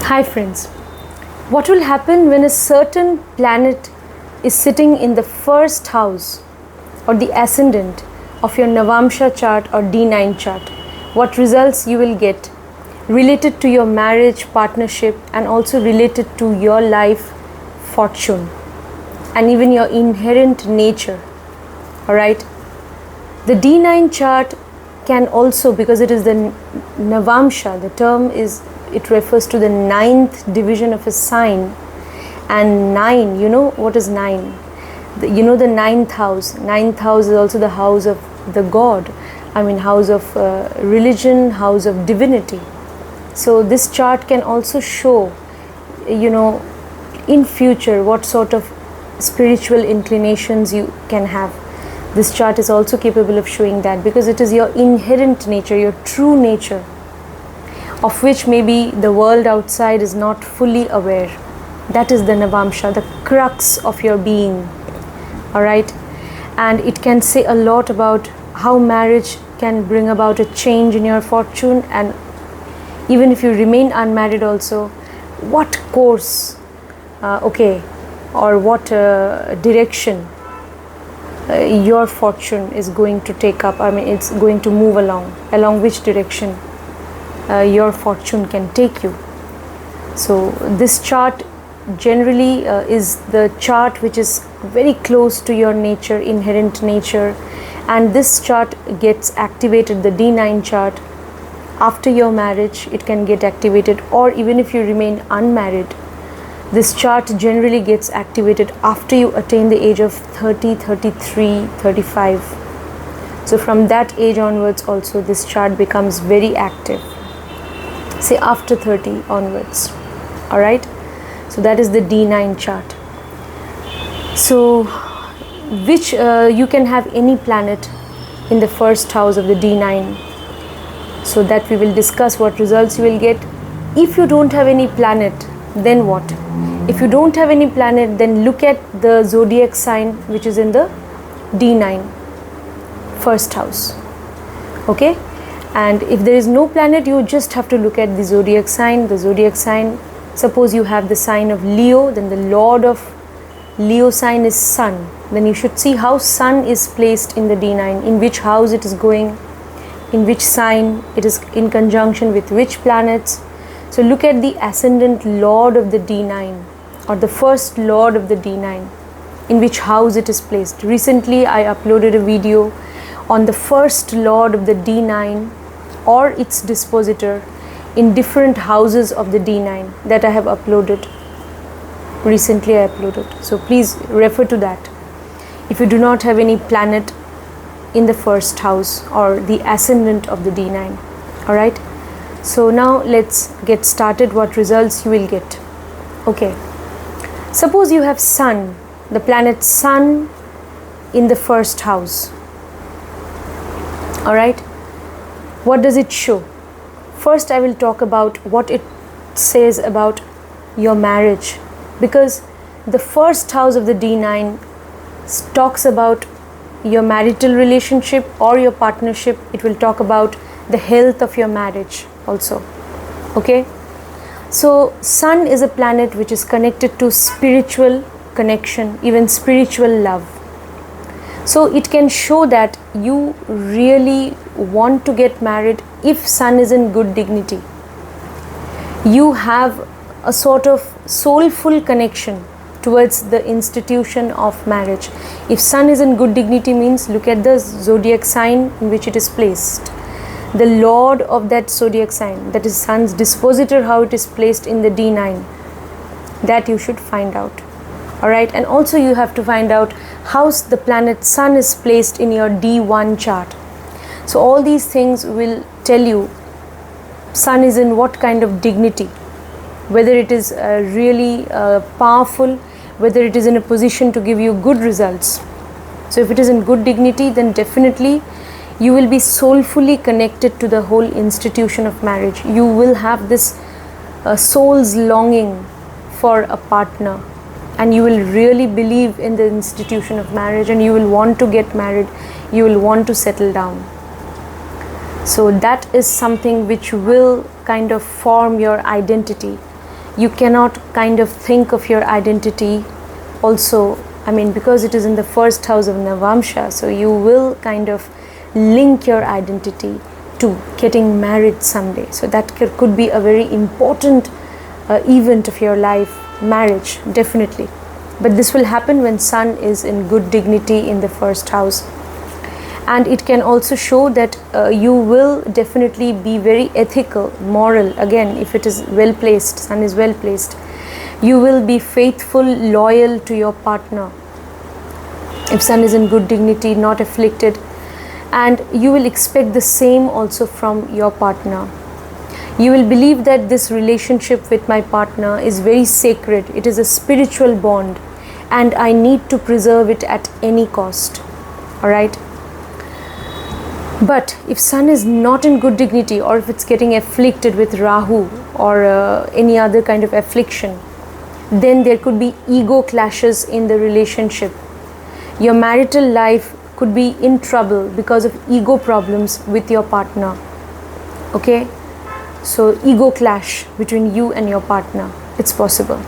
Hi friends, what will happen when a certain planet is sitting in the first house or the ascendant of your Navamsha chart or D9 chart? What results you will get related to your marriage, partnership, and also related to your life fortune and even your inherent nature. Alright, the D9 chart can also, because it is the Navamsha, the term is, it refers to the ninth division of a sign. And 9, you know what is 9? You know the ninth house. Ninth house is also the house of the God. House of religion, house of divinity. So this chart can also show, in future what sort of spiritual inclinations you can have. This chart is also capable of showing that, because it is your inherent nature, your true nature, of which maybe the world outside is not fully aware. That is the Navamsha, the crux of your being. Alright? And it can say a lot about how marriage can bring about a change in your fortune, and even if you remain unmarried also, what course, or what direction your fortune is going to take up. It's going to move along which direction your fortune can take you. So this chart generally is the chart which is very close to your nature, inherent nature, and this chart gets activated, the D9 chart, after your marriage. It can get activated, or even if you remain unmarried, this chart generally gets activated after you attain the age of 30, 33, 35. So from that age onwards also this chart becomes very active, say after 30 onwards. Alright, so that is the D9 chart. So which you can have any planet in the first house of the D9, so that we will discuss what results you will get. If you don't have any planet, then what? If you don't have any planet, then look at the zodiac sign which is in the D9 first house. Okay, and if there is no planet, you just have to look at the zodiac sign. The zodiac sign, suppose you have the sign of Leo, then the lord of Leo sign is Sun. Then you should see how Sun is placed in the D9, in which house it is going, in which sign it is in conjunction with which planets. So look at the ascendant lord of the D9, or the first lord of the D9, in which house it is placed. Recently I uploaded a video on the first lord of the D9 or its dispositor in different houses of the D9, that I have uploaded. Recently I uploaded, so please refer to that if you do not have any planet in the first house or the ascendant of the D9. Alright, so now let's get started, what results you will get. Okay, suppose you have Sun, the planet Sun in the first house. Alright, what does it show? First I will talk about what it says about your marriage, because the first house of the D9 talks about your marital relationship or your partnership. It will talk about the health of your marriage also. Okay, so Sun is a planet which is connected to spiritual connection, even spiritual love. So it can show that you really want to get married if Sun is in good dignity. You have a sort of soulful connection towards the institution of marriage. If Sun is in good dignity means, look at the zodiac sign in which it is placed, the lord of that zodiac sign, that is Sun's dispositor, how it is placed in the D9, that you should find out. Alright, and also you have to find out how the planet Sun is placed in your D1 chart. So all these things will tell you Sun is in what kind of dignity, whether it is really powerful, whether it is in a position to give you good results. So if it is in good dignity, then definitely you will be soulfully connected to the whole institution of marriage. You will have this soul's longing for a partner, and you will really believe in the institution of marriage, and you will want to get married, you will want to settle down. So that is something which will kind of form your identity. You cannot kind of think of your identity also, I mean, because it is in the first house of Navamsha, so you will kind of link your identity to getting married someday. So that could be a very important event of your life, marriage, definitely. But this will happen when Sun is in good dignity in the first house. And it can also show that you will definitely be very ethical, moral. Again, if it is well placed, Sun is well placed, you will be faithful, loyal to your partner. If Sun is in good dignity, not afflicted, and you will expect the same also from your partner. You will believe that this relationship with my partner is very sacred. It is a spiritual bond, and I need to preserve it at any cost. All right. But if Sun is not in good dignity, or if it's getting afflicted with Rahu or any other kind of affliction, then there could be ego clashes in the relationship. Your marital life could be in trouble because of ego problems with your partner. Okay, so ego clash between you and your partner, it's possible.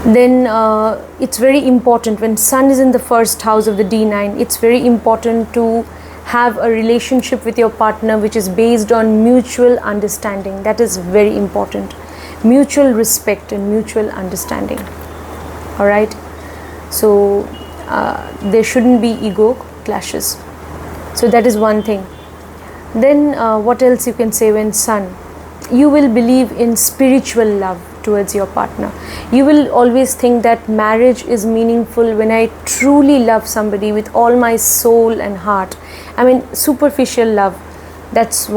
Then it's very important when Sun is in the first house of the D9, it's very important to have a relationship with your partner which is based on mutual understanding. That is very important. Mutual respect and mutual understanding. All right. So there shouldn't be ego clashes. So that is one thing. Then what else you can say when Sun? You will believe in spiritual love towards your partner. You will always think that marriage is meaningful when I truly love somebody with all my soul and heart. I mean, superficial love, that's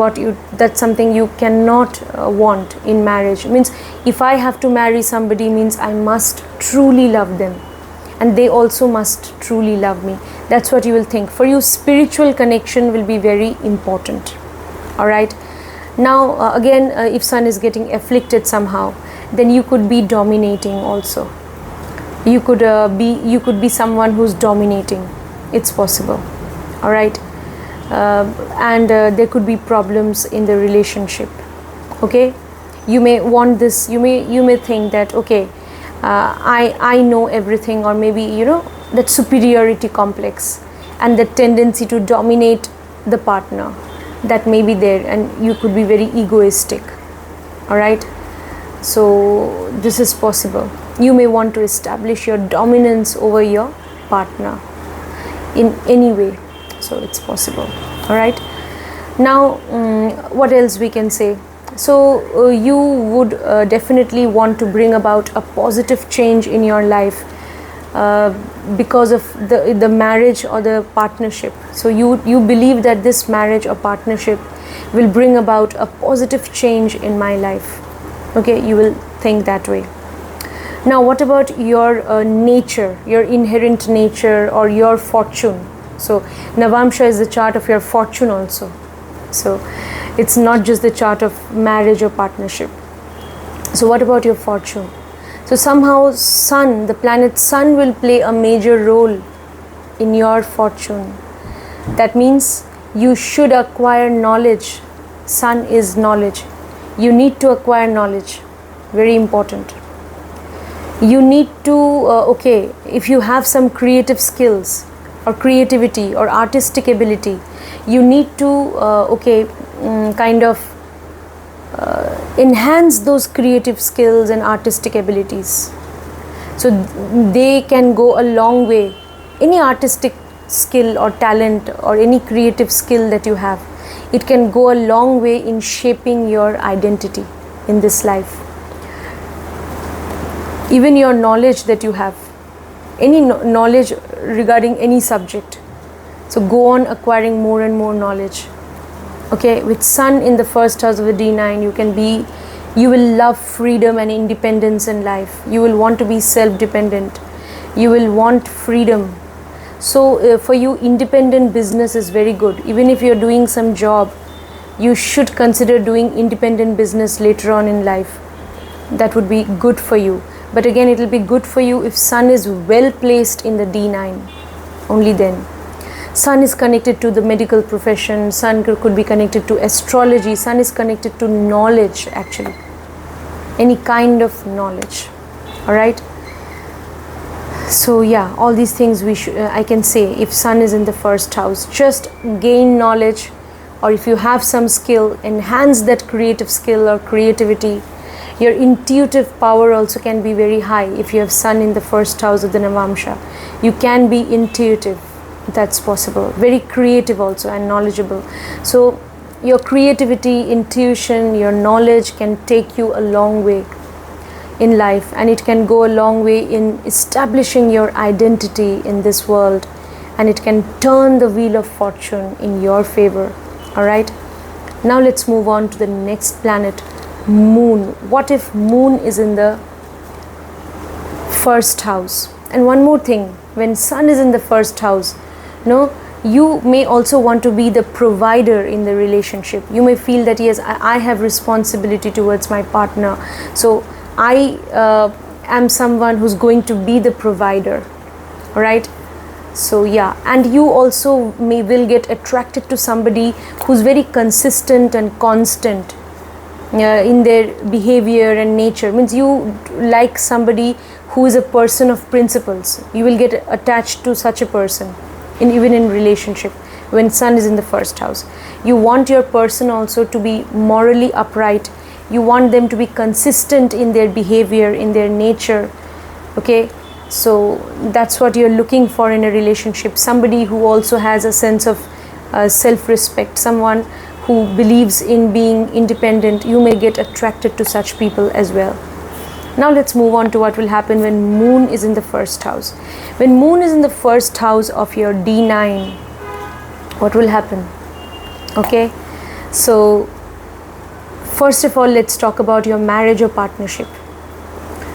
something you cannot want in marriage. It means if I have to marry somebody, means I must truly love them, and they also must truly love me. That's what you will think. For you, spiritual connection will be very important. All right. Now again, if Sun is getting afflicted somehow, then you could be dominating also. You could be someone who's dominating. It's possible. All right. And there could be problems in the relationship. Okay, you may want this, you may think that, okay, I know everything, or maybe, you know, that superiority complex and the tendency to dominate the partner, that may be there, and you could be very egoistic. All right. So this is possible. You may want to establish your dominance over your partner in any way. So it's possible. All right. Now what else we can say? So you would definitely want to bring about a positive change in your life because of the marriage or the partnership. So you believe that this marriage or partnership will bring about a positive change in my life. Okay, you will think that way. Now what about your nature, your inherent nature, or your fortune? So Navamsha is the chart of your fortune also. So it's not just the chart of marriage or partnership. So what about your fortune? So somehow Sun, the planet Sun, will play a major role in your fortune. That means you should acquire knowledge. Sun is knowledge. You need to acquire knowledge. Very important. You need to, okay, if you have some creative skills or creativity or artistic ability, you need to, kind of enhance those creative skills and artistic abilities. So they can go a long way. Any artistic skill or talent or any creative skill that you have, it can go a long way in shaping your identity in this life. Even your knowledge that you have, any knowledge regarding any subject. So go on acquiring more and more knowledge. Okay, with Sun in the first house of the D9, you will love freedom and independence in life. You will want to be self-dependent. You will want freedom. So for you, independent business is very good. Even if you're doing some job, you should consider doing independent business later on in life. That would be good for you. But again, it will be good for you if Sun is well placed in the D9. Only then. Sun is connected to the medical profession. Sun could be connected to astrology. Sun is connected to knowledge, actually. any kind of knowledge. All right. So yeah, all these things we should, I can say, if Sun is in the first house, just gain knowledge, or if you have some skill, enhance that creative skill or creativity. Your intuitive power also can be very high if you have Sun in the first house of the Navamsha. You can be intuitive, that's possible. Very creative also and knowledgeable. So your creativity, intuition, your knowledge can take you a long way in life, and it can go a long way in establishing your identity in this world, and it can turn the wheel of fortune in your favor. All right, now let's move on to the next planet, Moon. What if Moon is in the first house? And one more thing, when Sun is in the first house, you may also want to be the provider in the relationship. You may feel that yes, I have responsibility towards my partner, so I am someone who's going to be the provider. All right. So yeah, and you also will get attracted to somebody who's very consistent and constant in their behavior and nature. Means you like somebody who is a person of principles. You will get attached to such a person, even in relationship, when Sun is in the first house. You want your person also to be morally upright. You want them to be consistent in their behavior, in their nature. Okay, so that's what you're looking for in a relationship. Somebody who also has a sense of self-respect, someone who believes in being independent. You may get attracted to such people as well. Now let's move on to what will happen when Moon is in the first house. When Moon is in the first house of your D9, what will happen? Okay, so first of all, let's talk about your marriage or partnership.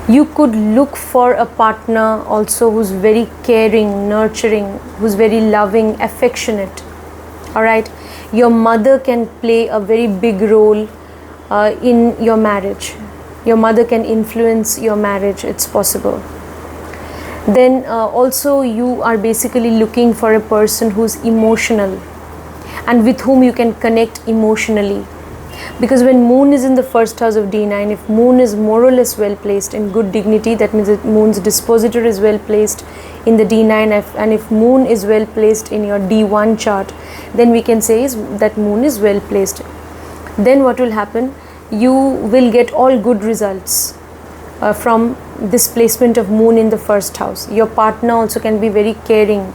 You could look for a partner also who's very caring, nurturing, who's very loving, affectionate. All right, your mother can play a very big role in your marriage. Your mother can influence your marriage, it's possible. Then also you are basically looking for a person who's emotional and with whom you can connect emotionally. Because when Moon is in the first house of D9, if Moon is more or less well placed in good dignity, that means that Moon's dispositor is well placed in the D9, and if Moon is well placed in your D1 chart, then we can say that Moon is well placed. Then what will happen? You will get all good results from this placement of Moon in the first house. Your partner also can be very caring.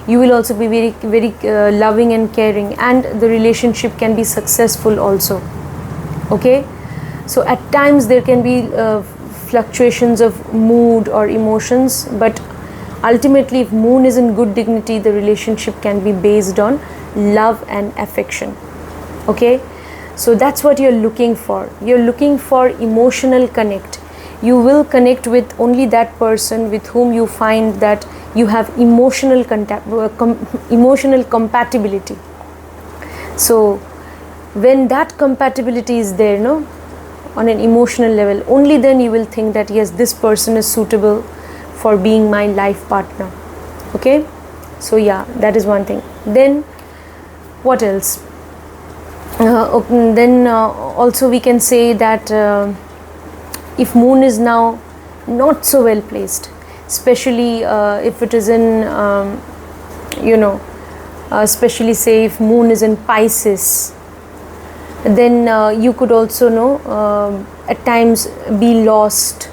You will also be very, very loving and caring, and the relationship can be successful also. Okay, so at times there can be fluctuations of mood or emotions, but ultimately if Moon is in good dignity, the relationship can be based on love and affection. Okay, so that's what you're looking for. You're looking for emotional connect. You will connect with only that person with whom you find that you have emotional compatibility. So when that compatibility is there, on an emotional level, only then you will think that yes, this person is suitable for being my life partner. Okay, so yeah, that is one thing. Then what else? Also we can say that if Moon is now not so well placed, especially if it is in especially say if Moon is in Pisces, then you could also at times be lost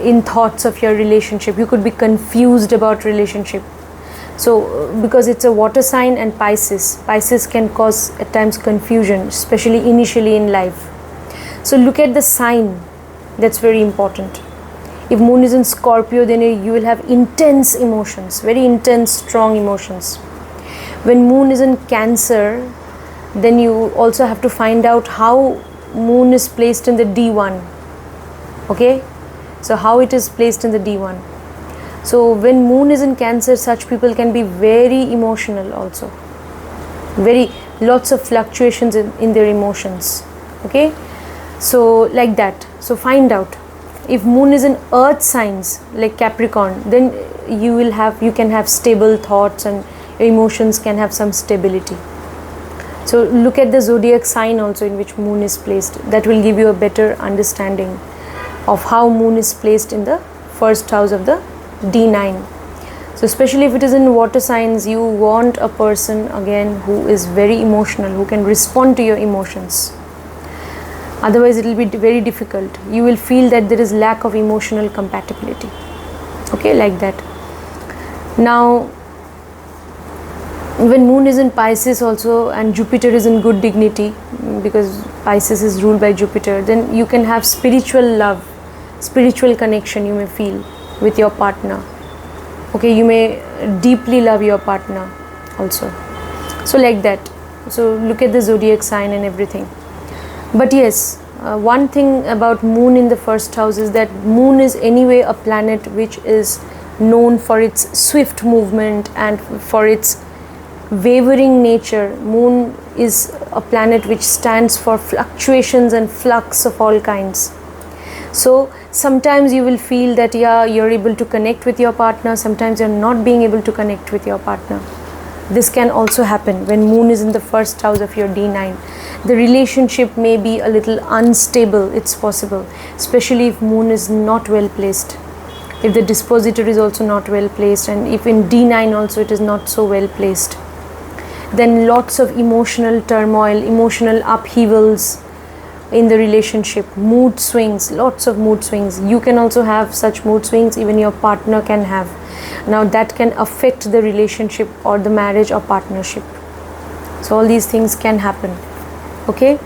in thoughts of your relationship. You could be confused about relationship. So because it's a water sign and Pisces can cause at times confusion, especially initially in life. So look at the sign, that's very important. If Moon is in Scorpio, then you will have intense emotions, very intense, strong emotions. When Moon is in Cancer, then you also have to find out how Moon is placed in the D1. Okay, so how it is placed in the D1. So when Moon is in Cancer, such people can be very emotional also, lots of fluctuations in their emotions. Okay, so like that. So find out. If Moon is in Earth signs like Capricorn, then you can have stable thoughts and your emotions can have some stability. So look at the zodiac sign also in which moon is placed. That will give you a better understanding of how moon is placed in the first house of the D9. So especially if it is in water signs, you want a person again who is very emotional, who can respond to your emotions. Otherwise it will be very difficult. You will feel that there is lack of emotional compatibility. Okay, like that. Now when moon is in Pisces also and Jupiter is in good dignity, because Pisces is ruled by Jupiter, then you can have spiritual love, spiritual connection you may feel with your partner. Okay, you may deeply love your partner also. So like that. So look at the zodiac sign and everything. But yes, one thing about moon in the first house is that moon is anyway a planet which is known for its swift movement and for its wavering nature. Moon is a planet which stands for fluctuations and flux of all kinds. So sometimes you will feel that you're able to connect with your partner, sometimes you're not being able to connect with your partner. This can also happen when moon is in the first house of your D9. The relationship may be a little unstable, it's possible, especially if moon is not well placed. If the dispositor is also not well placed, and if in D9 also it is not so well placed, then lots of emotional turmoil, emotional upheavals in the relationship, mood swings, lots of mood swings. You can also have such mood swings, even your partner can have. Now that can affect the relationship or the marriage or partnership. So all these things can happen. Okay,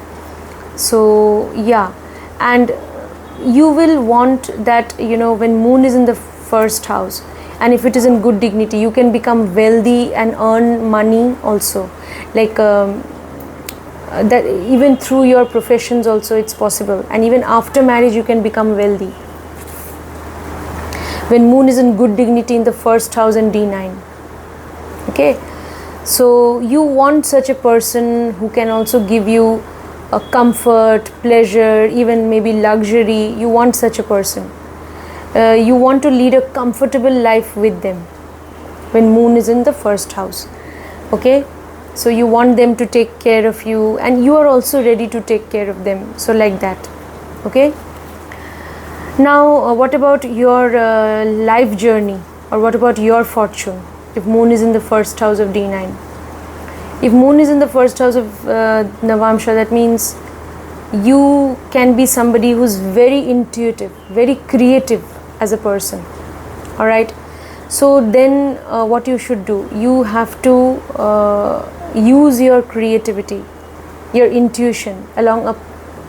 so yeah, and you will want that, when moon is in the first house, and if it is in good dignity, you can become wealthy and earn money also, like that even through your professions also it's possible, and even after marriage you can become wealthy when moon is in good dignity in the first house and D9. Okay, so you want such a person who can also give you a comfort, pleasure, even maybe luxury. You want such a person. You want to lead a comfortable life with them when moon is in the first house. Okay, so you want them to take care of you, and you are also ready to take care of them. So like that. Okay, now what about your life journey, or what about your fortune if moon is in the first house of D9? If moon is in the first house of Navamsha, that means you can be somebody who's very intuitive, very creative as a person. All right, so then what you should do, you have to use your creativity, your intuition along a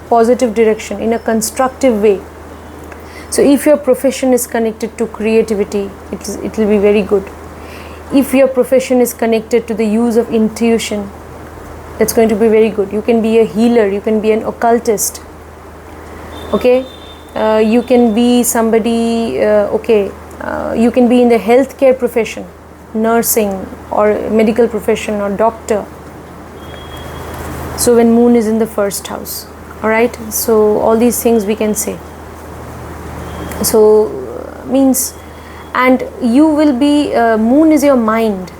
positive direction in a constructive way. So if your profession is connected to creativity, it will be very good. If your profession is connected to the use of intuition, that's going to be very good. You can be a healer, you can be an occultist. Okay, you can be somebody, you can be in the healthcare profession, nursing or medical profession or doctor. So when moon is in the first house, all right, so all these things we can say. So means, and you will be, moon is your mind,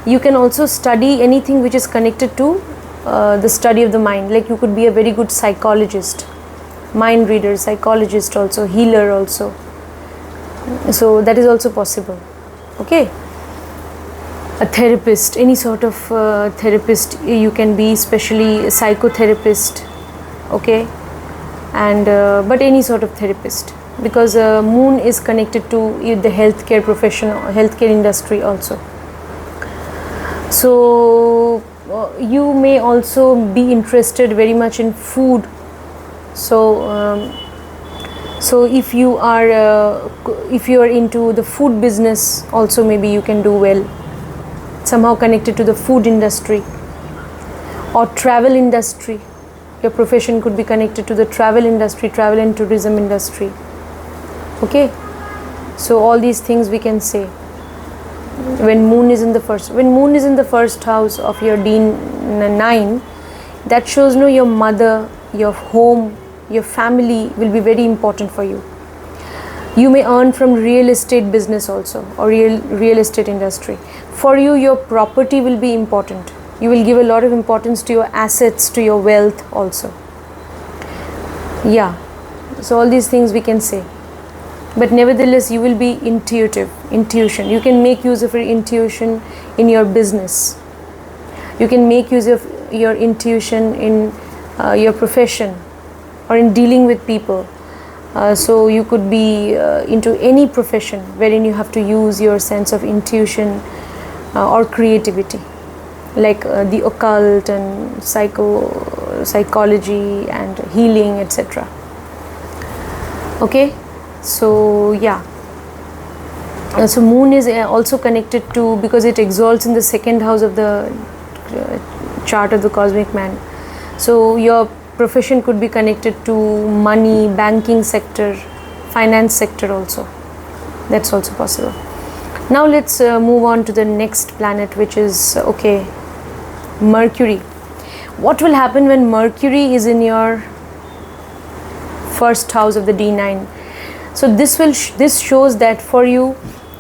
you can also study anything which is connected to the study of the mind. Like you could be a very good psychologist, mind reader, psychologist also, healer also. So that is also possible. Okay, a therapist, any sort of therapist you can be, especially a psychotherapist. Okay, and but any sort of therapist, because moon is connected to the healthcare profession, healthcare industry also. So you may also be interested very much in food. So so if you are into the food business also, maybe you can do well, somehow connected to the food industry or travel industry. Your profession could be connected to the travel industry, travel and tourism industry. Okay, so all these things we can say when moon is in the first house of your D9. That shows your mother, your home, your family will be very important for you. You may earn from real estate business also, or real estate industry. For you, your property will be important. You will give a lot of importance to your assets, to your wealth also. Yeah, so all these things we can say. But nevertheless, you will be intuition. You can make use of your intuition in your business. You can make use of your intuition in your profession or in dealing with people. So you could be into any profession wherein you have to use your sense of intuition or creativity, like the occult and psychology and healing, etc. Okay, so yeah. So moon is also connected to, because it exalts in the second house of the chart of the cosmic man. So your profession could be connected to money, banking sector, finance sector also. That's also possible. Now let's move on to the next planet, which is Mercury. What will happen when Mercury is in your first house of the D9? So this shows that for you,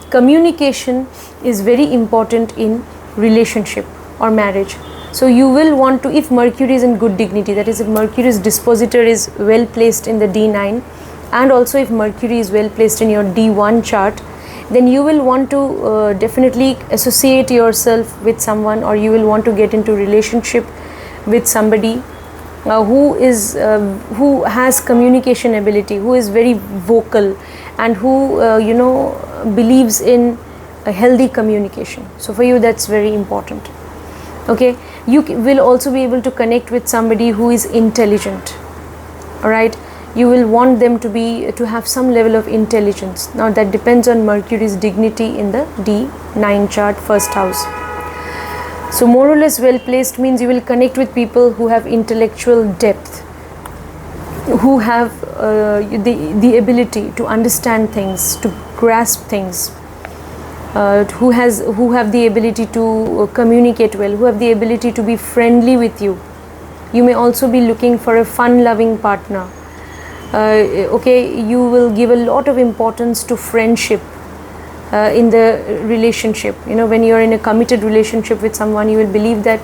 communication is very important in relationship or marriage. So you will want to, if Mercury is in good dignity, that is if Mercury's dispositor is well placed in the D9, and also if Mercury is well placed in your D1 chart, then you will want to definitely associate yourself with someone, or you will want to get into relationship with somebody who has communication ability, who is very vocal, and who believes in a healthy communication. So for you, that's very important. Okay, you will also be able to connect with somebody who is intelligent. All right, you will want them to have some level of intelligence. Now that depends on Mercury's dignity in the D9 chart, first house. So more or less well placed means you will connect with people who have intellectual depth, who have the ability to understand things, to grasp things, who have the ability to communicate well, who have the ability to be friendly with you. You may also be looking for a fun-loving partner. You will give a lot of importance to friendship in the relationship. When you are in a committed relationship with someone, you will believe that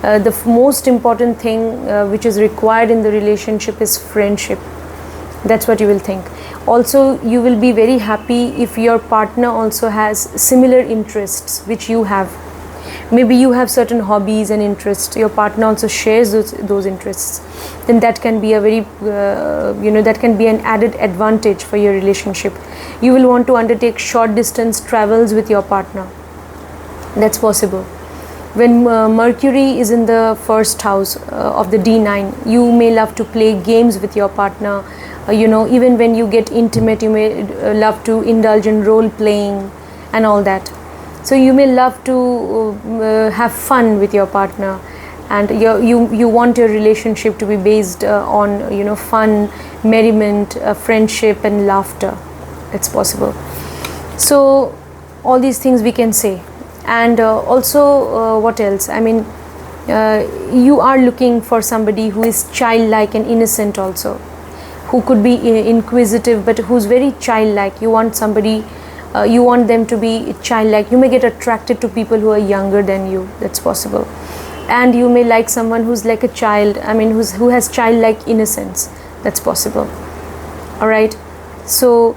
the most important thing which is required in the relationship is friendship. That's what you will think. Also, you will be very happy if your partner also has similar interests which you have. Maybe you have certain hobbies and interests, your partner also shares those interests. Then that can be a very that can be an added advantage for your relationship. You will want to undertake short distance travels with your partner. That's possible. When Mercury is in the first house of the D9, you may love to play games with your partner. Even when you get intimate, you may love to indulge in role playing and all that. So you may love to have fun with your partner, and you want your relationship to be based on fun, merriment, friendship and laughter. It's possible. So all these things we can say. And also what else? I mean, you are looking for somebody who is childlike and innocent also, who could be inquisitive but who's very childlike. You want somebody, you want them to be childlike. You may get attracted to people who are younger than you. That's possible. And you may like someone who's like a child, I mean who has childlike innocence. That's possible. All right, so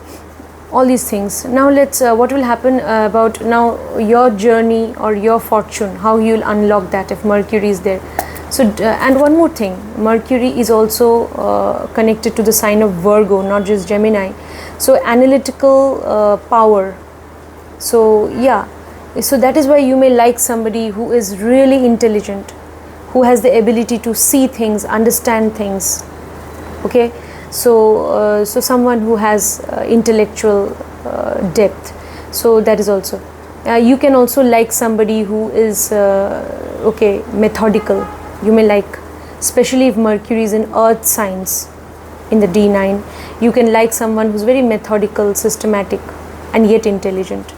all these things. Now let's what will happen about now your journey or your fortune, how you'll unlock that if Mercury is there. So and one more thing, Mercury is also connected to the sign of Virgo, not just Gemini. So analytical power. So yeah, so that is why you may like somebody who is really intelligent, who has the ability to see things, understand things. Okay, so someone who has intellectual depth. So that is also. You can also like somebody who is methodical. You may like, especially if Mercury is in earth signs in the D9, you can like someone who's very methodical, systematic and yet intelligent.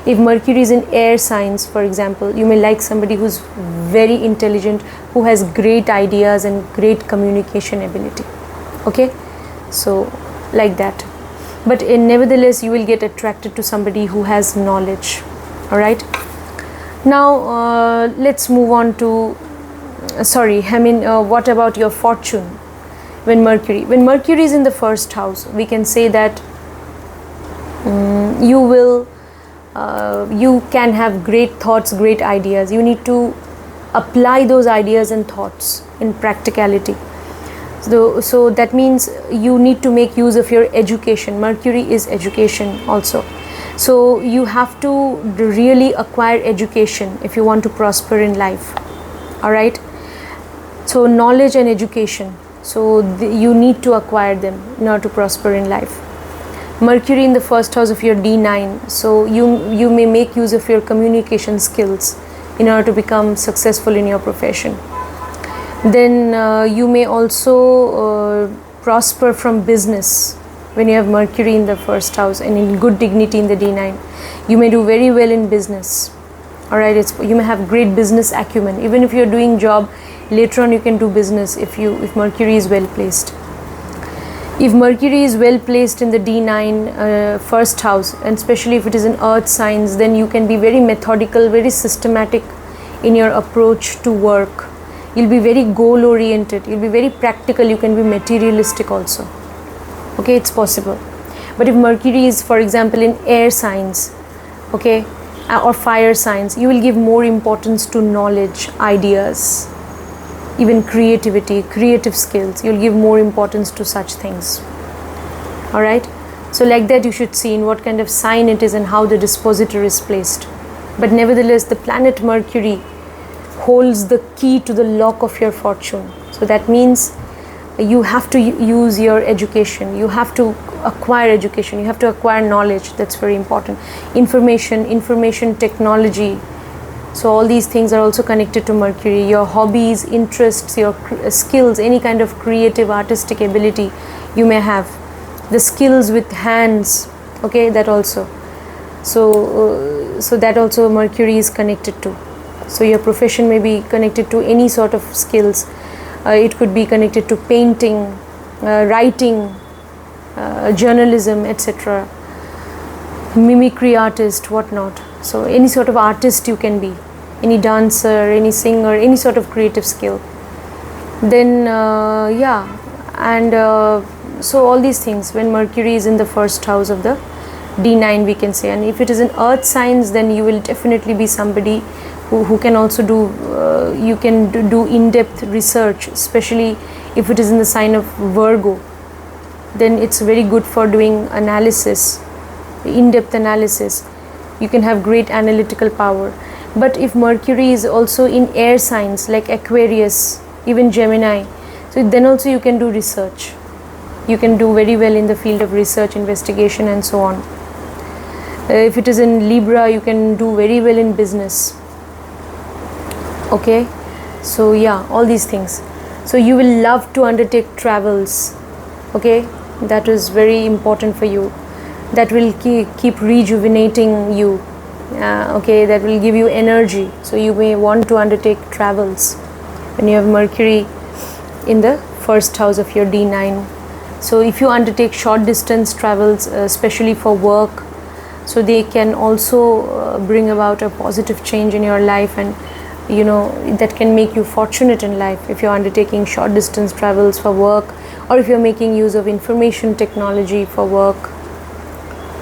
If Mercury is in air signs, for example, you may like somebody who's very intelligent, who has great ideas and great communication ability. Okay, so like that. But nevertheless, you will get attracted to somebody who has knowledge. All right. Now let's move on to what about your fortune when Mercury is in the first house? We can say that you can have great thoughts, great ideas. You need to apply those ideas and thoughts in practicality. So that means you need to make use of your education. Mercury is education also. So you have to really acquire education if you want to prosper in life. Alright. So knowledge and education. So you need to acquire them in order to prosper in life. Mercury in the first house of your D9. So you may make use of your communication skills in order to become successful in your profession. Then you may also prosper from business when you have Mercury in the first house and in good dignity in the D9. You may do very well in business. Alright, you may have great business acumen. Even if you're doing job, later on you can do business if Mercury is well placed. If Mercury is well placed in the D9 first house, and especially if it is in earth signs, then you can be very methodical, very systematic in your approach to work. You'll be very goal oriented, you'll be very practical, you can be materialistic also. Okay, it's possible. But if Mercury is, for example, in air signs, okay, or fire signs, you will give more importance to knowledge, ideas, even creativity, creative skills. You'll give more importance to such things. Alright, so like that you should see in what kind of sign it is and how the dispositor is placed. But nevertheless, the planet Mercury holds the key to the lock of your fortune. So that means you have to use your education, you have to acquire education, you have to acquire knowledge. That's very important. Information technology. So all these things are also connected to Mercury. Your hobbies, interests, your skills, any kind of creative artistic ability you may have. The skills with hands, okay, that also. So that also Mercury is connected to. So your profession may be connected to any sort of skills. It could be connected to painting, writing, journalism, etc. Mimicry artist, whatnot. So any sort of artist you can be, any dancer, any singer, any sort of creative skill. Then so all these things when Mercury is in the first house of the D9, we can say. And if it is in earth signs, then you will definitely be somebody who can also do you can do in-depth research, especially if it is in the sign of Virgo. Then it's very good for doing analysis, in-depth analysis. You can have great analytical power. But if Mercury is also in air signs like Aquarius, even Gemini, so then also you can do research. You can do very well in the field of research, investigation, and so on. If it is in Libra, you can do very well in business. Okay, so yeah, all these things. So you will love to undertake travels. Okay, that is very important for you. That will keep rejuvenating you. Okay, that will give you energy. So you may want to undertake travels when you have Mercury in the first house of your D9. So if you undertake short distance travels, especially for work, so they can also bring about a positive change in your life, and you know that can make you fortunate in life if you're undertaking short distance travels for work, or if you're making use of information technology for work,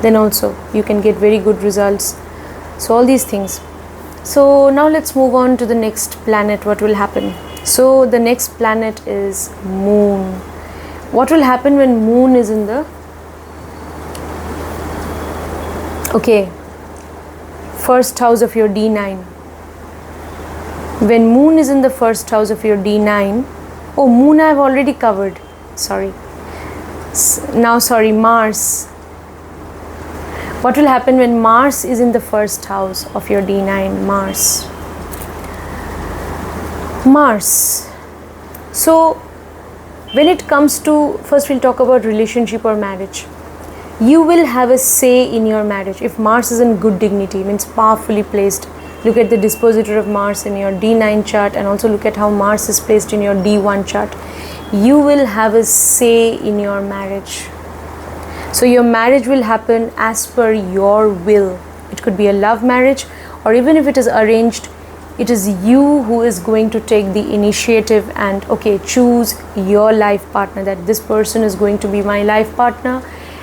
then also you can get very good results. So all these things. So now let's move on to the next planet. What will happen? So the next planet is Moon. What will happen when Moon is in the first house of your D9? When Moon is in the first house of your D9, Moon I have already covered. Mars. What will happen when Mars is in the first house of your D9? Mars. So when it comes to, first we'll talk about relationship or marriage. You will have a say in your marriage. If Mars is in good dignity, means powerfully placed. Look at the dispositor of Mars in your D9 chart, and also look at how Mars is placed in your D1 chart. You will have a say in your marriage. So your marriage will happen as per your will. It could be a love marriage, or even if it is arranged, it is you who is going to take the initiative and choose your life partner, that this person is going to be my life partner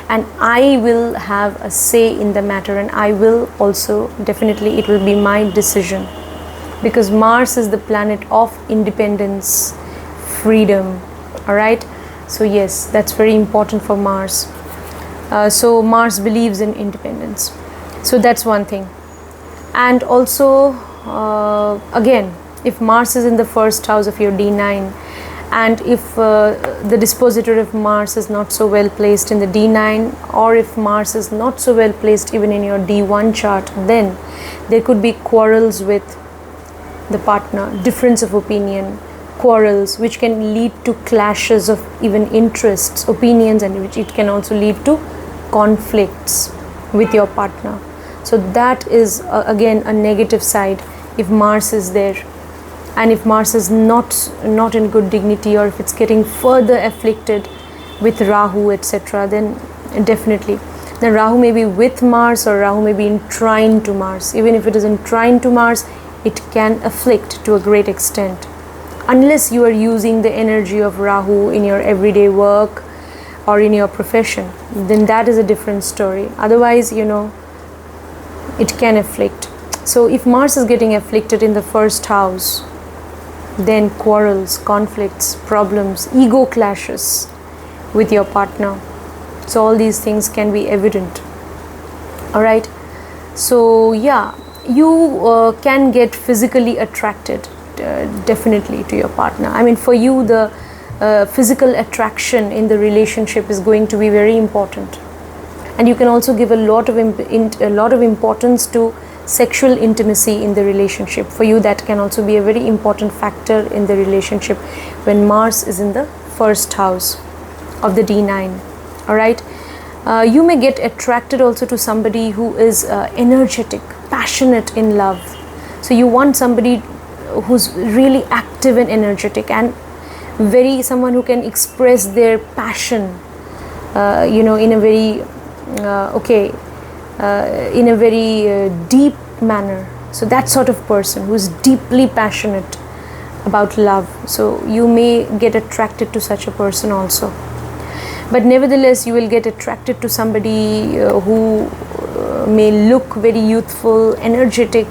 and I will have a say in the matter, and I will also, definitely it will be my decision, because Mars is the planet of independence, freedom. All right, so yes, that's very important for Mars. So Mars believes in independence, so that's one thing. And also again, if Mars is in the first house of your D9, and if the dispositor of Mars is not so well placed in the D9, or if Mars is not so well placed even in your D1 chart, then there could be quarrels with the partner, difference of opinion, quarrels which can lead to clashes of even interests, opinions, and which it can also lead to conflicts with your partner. So that is again a negative side if Mars is there. And if Mars is not in good dignity, or if it's getting further afflicted with Rahu, etc., then definitely, then Rahu may be with Mars, or Rahu may be in trine to Mars. Even if it is in trine to Mars, it can afflict to a great extent, unless you are using the energy of Rahu in your everyday work or in your profession, then that is a different story. Otherwise, it can afflict. So if Mars is getting afflicted in the first house, then quarrels, conflicts, problems, ego clashes with your partner. So all these things can be evident. All right. So yeah, you can get physically attracted definitely to your partner. I mean, for you, the physical attraction in the relationship is going to be very important, and you can also give a lot of importance to sexual intimacy in the relationship. For you, that can also be a very important factor in the relationship when Mars is in the first house of the D9. All right. You may get attracted also to somebody who is energetic, passionate in love. So you want somebody who's really active and energetic, and someone who can express their passion in a very in a very deep manner. So that sort of person who is deeply passionate about love, so you may get attracted to such a person also. But nevertheless, you will get attracted to somebody who may look very youthful, energetic,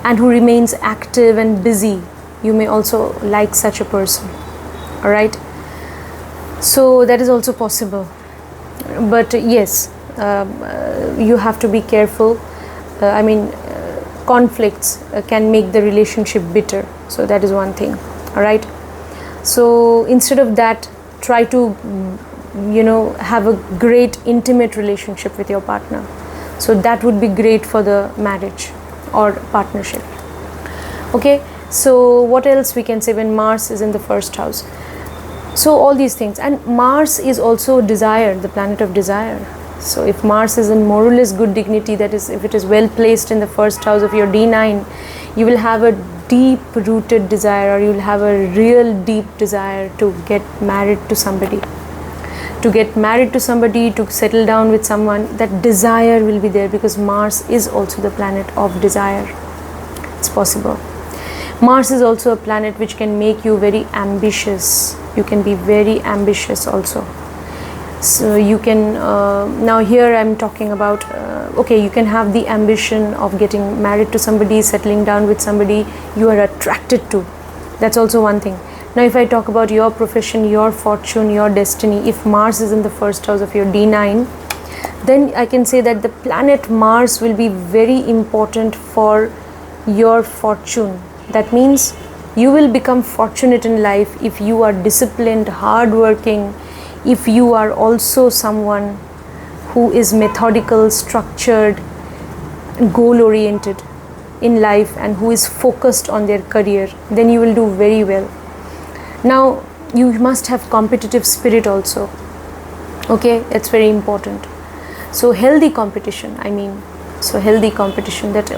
and who remains active and busy. You may also like such a person. All right, so that is also possible. But yes, you have to be careful. Conflicts can make the relationship bitter. So that is one thing. All right. So instead of that, try to have a great intimate relationship with your partner. So that would be great for the marriage or partnership. Okay. So what else we can say when Mars is in the first house? So all these things. And Mars is also desire, the planet of desire. So if Mars is in more or less good dignity, that is, if it is well placed in the first house of your D9, you will have a deep rooted desire, or you will have a real deep desire to get married to somebody. To settle down with someone. That desire will be there, because Mars is also the planet of desire. It's possible. Mars is also a planet which can make you very ambitious. You can be very ambitious also. So you can, now here I'm talking about, you can have the ambition of getting married to somebody, settling down with somebody you are attracted to. That's also one thing. Now if I talk about your profession, your fortune, your destiny, if Mars is in the first house of your D9, then I can say that the planet Mars will be very important for your fortune. That means you will become fortunate in life if you are disciplined, hardworking, if you are also someone who is methodical, structured, goal-oriented in life, and who is focused on their career, then you will do very well. Now, you must have competitive spirit also. Okay, that's very important. So healthy competition, healthy competition, that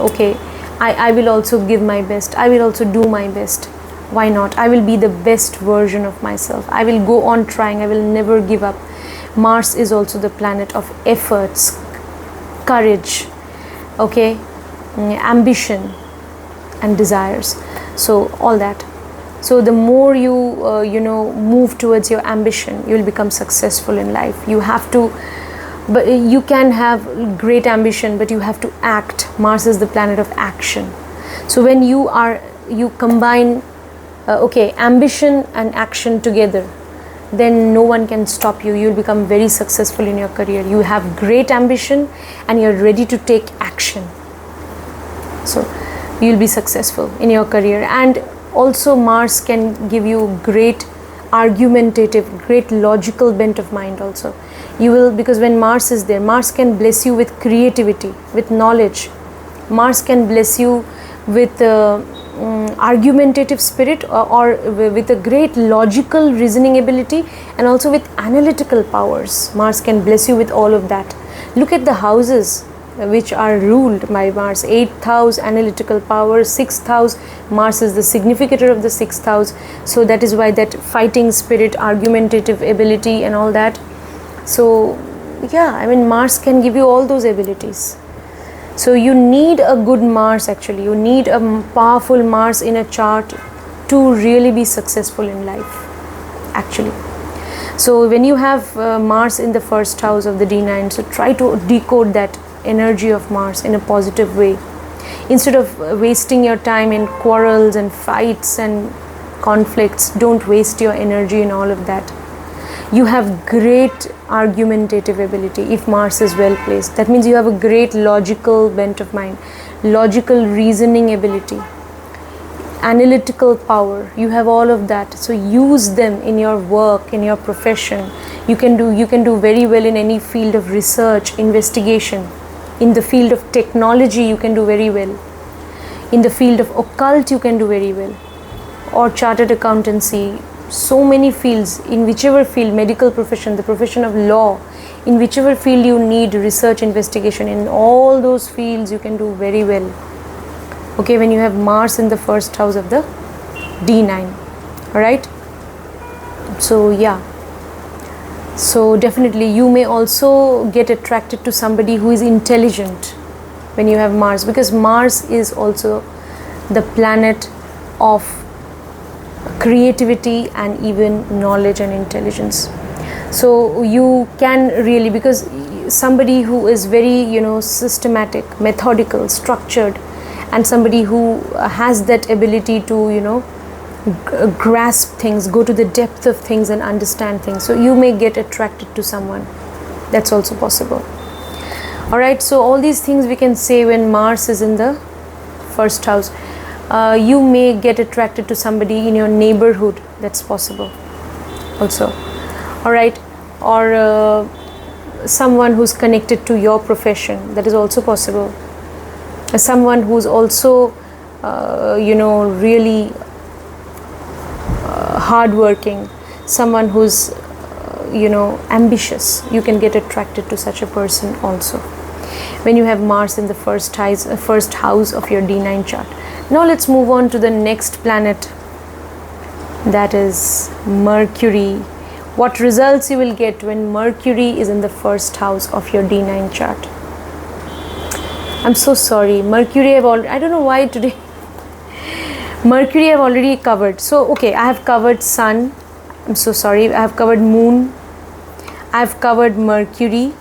I will also give my best, I will also do my best. Why not? I will be the best version of myself. I will go on trying. I will never give up. Mars is also the planet of efforts, courage. Okay, ambition and desires. So all that. So the more you move towards your ambition, you will become successful in life. You have to, but you can have great ambition, but you have to act. Mars is the planet of action. So when you combine ambition and action together, then no one can stop you. You'll become very successful in your career. You have great ambition and you're ready to take action. So you'll be successful in your career. And also Mars can give you great argumentative, great logical bent of mind also. You will, because when Mars is there, Mars can bless you with creativity, with knowledge. Mars can bless you with argumentative spirit, or with a great logical reasoning ability, and also with analytical powers. Mars can bless you with all of that. Look at the houses which are ruled by Mars. 8th house, analytical power. 6th house, Mars is the significator of the 6th house. So that is why that fighting spirit, argumentative ability and all that. So yeah, I mean, Mars can give you all those abilities. So you need a good Mars actually. You need a powerful Mars in a chart to really be successful in life actually. So when you have Mars in the first house of the D9, so try to decode that energy of Mars in a positive way. Instead of wasting your time in quarrels and fights and conflicts, don't waste your energy in all of that. You have great argumentative ability if Mars is well placed. That means you have a great logical bent of mind, logical reasoning ability, analytical power. You have all of that. So use them in your work, in your profession. You can do very well in any field of research, investigation. In the field of technology, you can do very well. In the field of occult, you can do very well. Or chartered accountancy. So many fields, in whichever field, medical profession, the profession of law, in whichever field you need research, investigation, in all those fields you can do very well. Okay, when you have Mars in the first house of the D9. Alright? So yeah. So definitely you may also get attracted to somebody who is intelligent when you have Mars, because Mars is also the planet of creativity and even knowledge and intelligence. So you can really, because somebody who is very systematic, methodical, structured, and somebody who has that ability to grasp things, go to the depth of things and understand things. So you may get attracted to someone. That's also possible. Alright, so all these things we can say when Mars is in the first house. You may get attracted to somebody in your neighborhood. That's possible also. Alright, or someone who's connected to your profession. That is also possible. Someone who's also really hardworking, someone who's ambitious. You can get attracted to such a person also when you have Mars in the first house of your D9 chart. Now let's move on to the next planet, that is Mercury. What results you will get when Mercury is in the first house of your D9 chart? I'm so sorry, Mercury I don't know why today Mercury I've already covered. So okay, I have covered Sun. I'm so sorry. I have covered Moon. I have covered Mercury.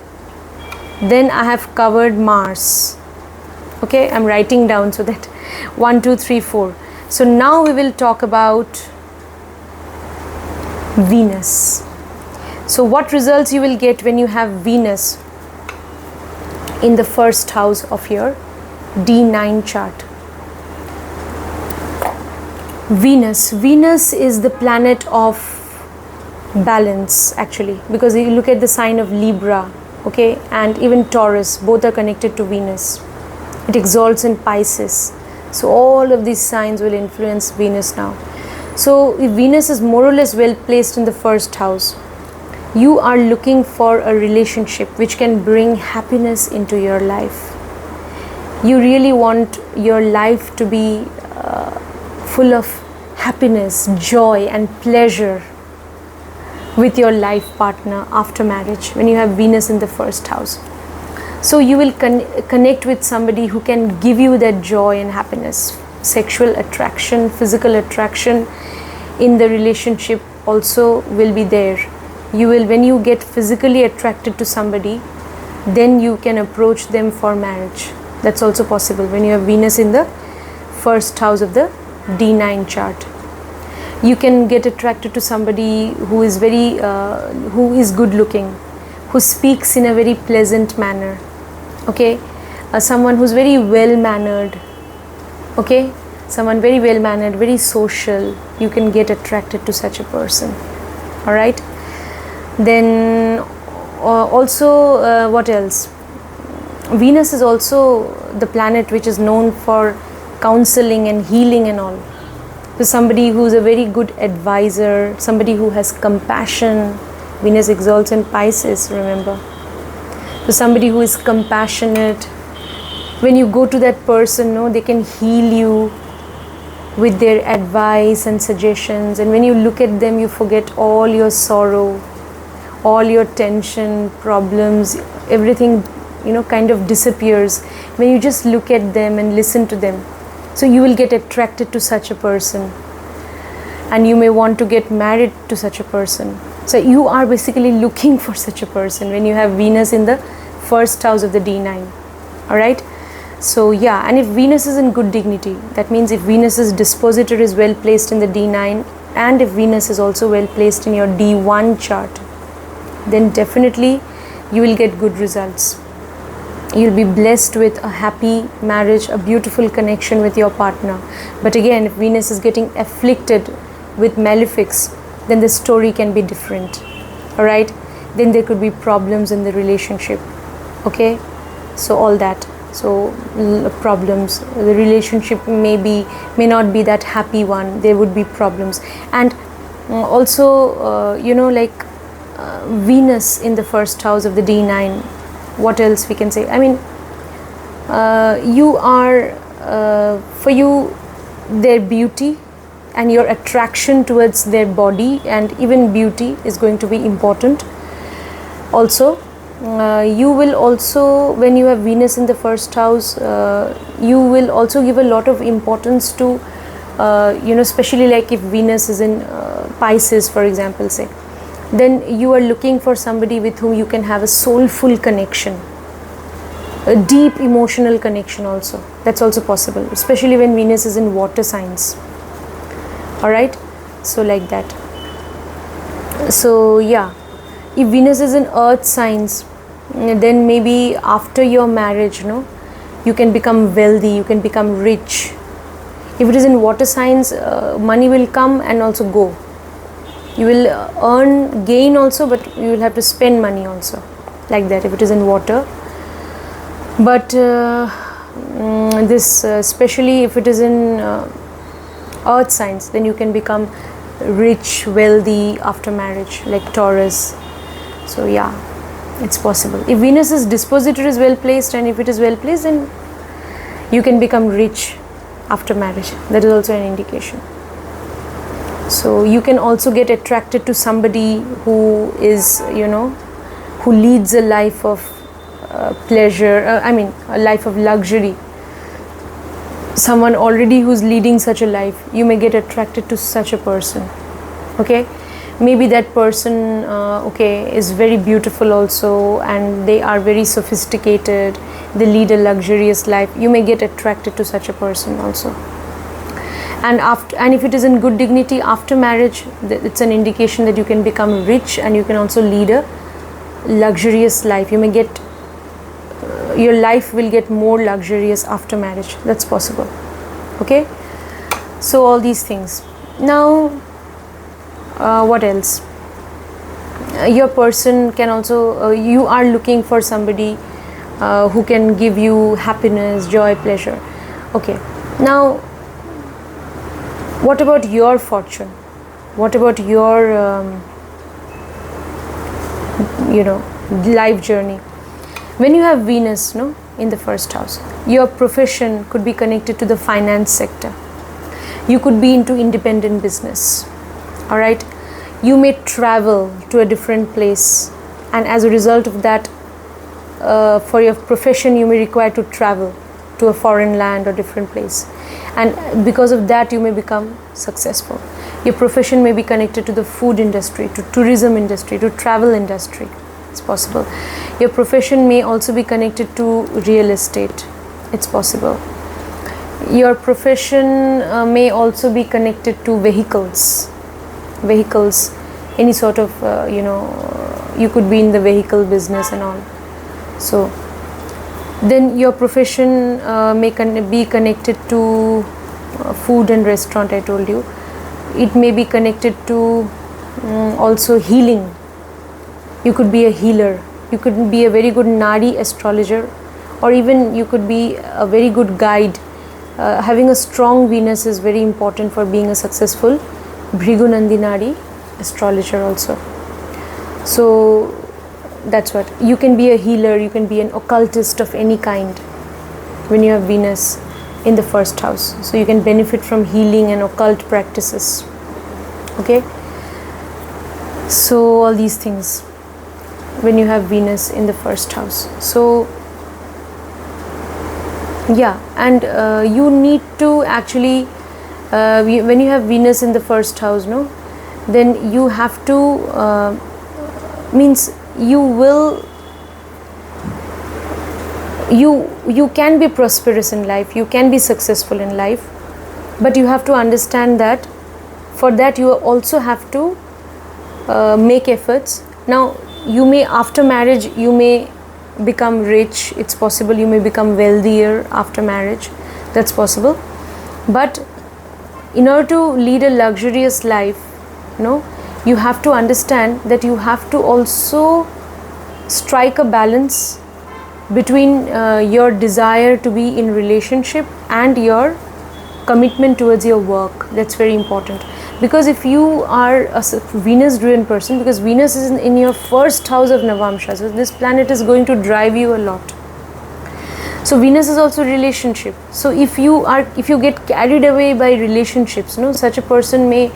Then I have covered Mars. Okay, I'm writing down so that 1, 2, 3, 4. So now we will talk about Venus. So what results you will get when you have Venus in the first house of your D9 chart? Venus is the planet of balance actually, because you look at the sign of Libra, okay, and even Taurus, both are connected to Venus. It exalts in Pisces. So all of these signs will influence Venus now. So if Venus is more or less well placed in the first house, you are looking for a relationship which can bring happiness into your life. You really want your life to be full of happiness, joy and pleasure with your life partner after marriage when you have Venus in the first house. So you will connect with somebody who can give you that joy and happiness. Sexual attraction, physical attraction in the relationship also will be there. You will, when you get physically attracted to somebody, then you can approach them for marriage. That's also possible when you have Venus in the first house of the D9 chart. You can get attracted to somebody who is very who is good looking, who speaks in a very pleasant manner, okay, someone who's very well mannered, okay, someone very well mannered, very social. You can get attracted to such a person. All right. Then also what else? Venus is also the planet which is known for counseling and healing and all. So somebody who's a very good advisor, somebody who has compassion. Venus exalts in Pisces, remember. So somebody who is compassionate. When you go to that person, no, they can heal you with their advice and suggestions. And when you look at them, you forget all your sorrow, all your tension, problems, everything, you know, kind of disappears when you just look at them and listen to them. So you will get attracted to such a person, and you may want to get married to such a person. So you are basically looking for such a person when you have Venus in the first house of the D9. All right. So yeah, and if Venus is in good dignity, that means if Venus's dispositor is well placed in the D9, and if Venus is also well placed in your D1 chart, then definitely you will get good results. You'll be blessed with a happy marriage, a beautiful connection with your partner. But again, if Venus is getting afflicted with malefics, then the story can be different. All right, then there could be problems in the relationship. Okay, so all that. So problems, the relationship may not be that happy one. There would be problems. And also you know, like Venus in the first house of the D9, what else we can say? I mean, you are for you, their beauty and your attraction towards their body and even beauty is going to be important. Also you will also, when you have Venus in the first house, you will also give a lot of importance to you know, especially like if Venus is in Pisces, for example, say, then you are looking for somebody with whom you can have a soulful connection, a deep emotional connection also. That's also possible, especially when Venus is in water signs. All right, so like that. So yeah, if Venus is in earth signs, then maybe after your marriage, no, you can become wealthy, you can become rich. If it is in water signs, money will come and also go. You will gain also, but you will have to spend money also, like that, if it is in water. But this especially if it is in earth signs, then you can become rich, wealthy after marriage, like Taurus. So yeah, it's possible. If Venus's dispositor is well placed, and if it is well placed, then you can become rich after marriage. That is also an indication. So you can also get attracted to somebody who is, you know, who leads a life of pleasure, I mean a life of luxury. Someone already who's leading such a life, you may get attracted to such a person. Okay, maybe that person okay, is very beautiful also, and they are very sophisticated, they lead a luxurious life. You may get attracted to such a person also. And if it is in good dignity after marriage, it's an indication that you can become rich and you can also lead a luxurious life. You may get your life will get more luxurious after marriage. That's possible. Okay, so all these things. Now what else? Your person can also you are looking for somebody who can give you happiness, joy, pleasure. Okay, now what about your fortune? What about your you know, life journey? When you have Venus, no, in the first house, your profession could be connected to the finance sector. You could be into independent business. All right, you may travel to a different place, and as a result of that, for your profession you may require to travel to a foreign land or different place, and because of that you may become successful. Your profession may be connected to the food industry, to tourism industry, to travel industry. It's possible. Your profession may also be connected to real estate. It's possible. Your profession may also be connected to vehicles, any sort of you could be in the vehicle business and all. So then your profession may be connected to food and restaurant. I told you it may be connected to also healing. You could be a healer, you could be a very good Nadi astrologer, or even you could be a very good guide. Having a strong Venus is very important for being a successful Bhrigunandi Nadi astrologer also. So that's what. You can be a healer, you can be an occultist of any kind when you have Venus in the first house. So you can benefit from healing and occult practices. Okay? So all these things when you have Venus in the first house. So yeah, and you need to actually when you have Venus in the first house, no, then you have to means you will you can be prosperous in life, you can be successful in life, but you have to understand that for that you also have to make efforts. Now you may, after marriage you may become rich, it's possible. You may become wealthier after marriage, that's possible. But in order to lead a luxurious life, you have to understand that you have to also strike a balance between your desire to be in relationship and your commitment towards your work. That's very important, because if you are a Venus driven person, because Venus is in your first house of Navamsha, so this planet is going to drive you a lot. So Venus is also relationship. So if you get carried away by relationships, such a person may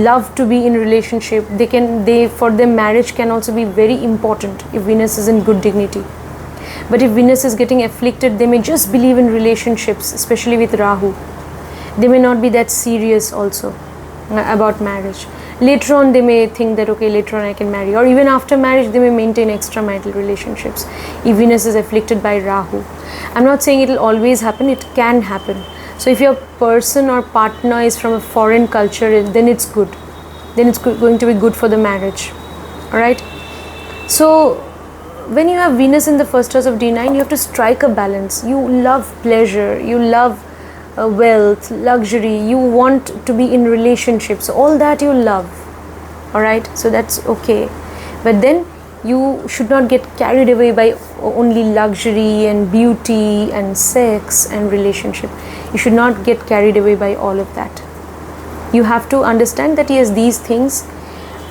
love to be in relationship. For them marriage can also be very important if Venus is in good dignity. But if Venus is getting afflicted, they may just believe in relationships, especially with Rahu. They may not be that serious also about marriage. Later on they may think that okay, later on I can marry, or even after marriage they may maintain extramarital relationships if Venus is afflicted by Rahu. I'm not saying it will always happen, it can happen. So if your person or partner is from a foreign culture, then it's good. Then it's going to be good for the marriage. Alright? So when you have Venus in the first house of D9, you have to strike a balance. You love pleasure, you love wealth, luxury, you want to be in relationships, all that you love. Alright? So that's okay. But then you should not get carried away by only luxury and beauty and sex and relationship. You should not get carried away by all of that. You have to understand that yes, these things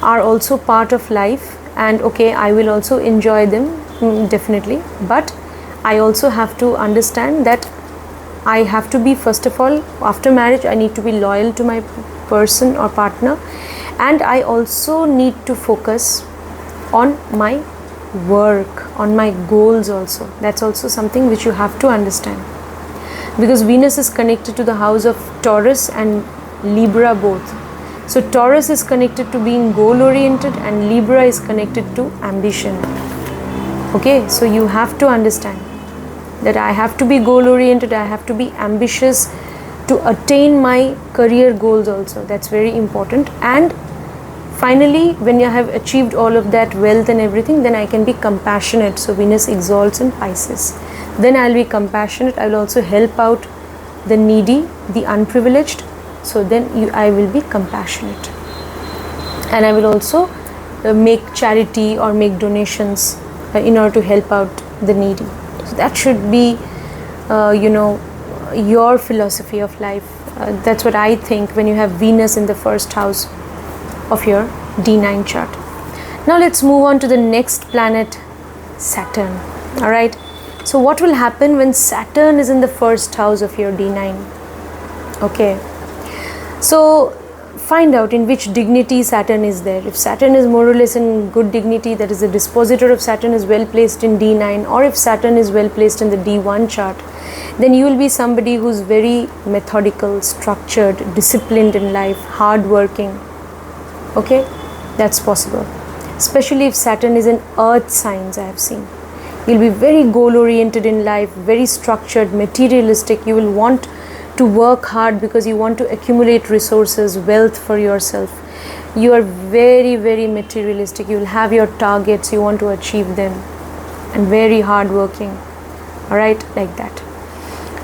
are also part of life, and okay, I will also enjoy them definitely, but I also have to understand that I have to be, first of all, after marriage I need to be loyal to my person or partner, and I also need to focus on my work, on my goals also. That's also something which you have to understand, because Venus is connected to the house of Taurus and Libra both. So Taurus is connected to being goal oriented and Libra is connected to ambition. Okay, so you have to understand that I have to be goal oriented, I have to be ambitious to attain my career goals also. That's very important. And finally, when you have achieved all of that wealth and everything, then I can be compassionate. So Venus exalts in Pisces. Then I'll be compassionate. I will also help out the needy, the unprivileged. So then I will be compassionate. And I will also make charity or make donations in order to help out the needy. So that should be, your philosophy of life. That's what I think when you have Venus in the first house of your D9 chart. Now let's move on to the next planet, Saturn. Alright, so what will happen when Saturn is in the first house of your D9? Okay, so find out in which dignity Saturn is there. If Saturn is more or less in good dignity, that is the dispositor of Saturn is well placed in D9, or if Saturn is well placed in the D1 chart, then you will be somebody who's very methodical, structured, disciplined in life, hard-working. Okay, that's possible. Especially if Saturn is in earth signs, I have seen. You'll be very goal-oriented in life, very structured, materialistic. You will want to work hard because you want to accumulate resources, wealth for yourself. You are very, very materialistic. You will have your targets, you want to achieve them, and very hard-working. All right, like that.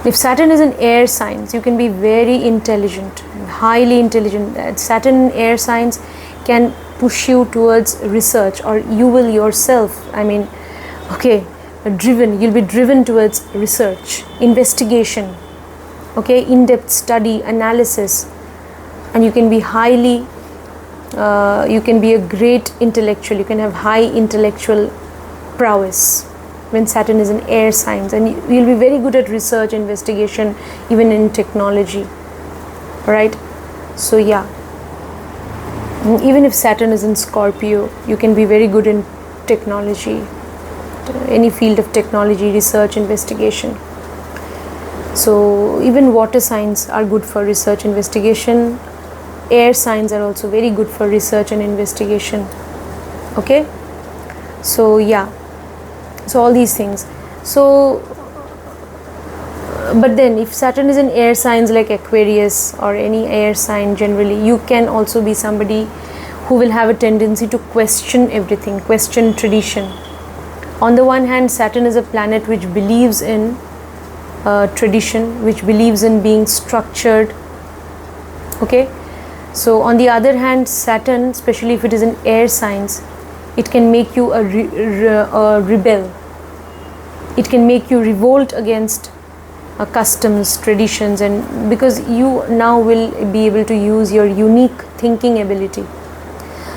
If Saturn is in air signs, you can be very intelligent, highly intelligent. Saturn in air signs can push you towards research, or you will yourself, you'll be driven towards research, investigation, okay, in-depth study, analysis, and you can be highly, you can be a great intellectual, you can have high intellectual prowess when Saturn is in air signs, and you'll be very good at research, investigation, even in technology, right? So yeah, even if Saturn is in Scorpio, you can be very good in technology, any field of technology, research, investigation. So even water signs are good for research, investigation. Air signs are also very good for research and investigation. Okay, so yeah, so all these things. So but then if Saturn is in air signs like Aquarius or any air sign generally, you can also be somebody who will have a tendency to question everything, question tradition. On the one hand, Saturn is a planet which believes in tradition, which believes in being structured. Okay, so on the other hand, Saturn, especially if it is in air signs, it can make you a rebel. It can make you revolt against customs, traditions, and because you now will be able to use your unique thinking ability.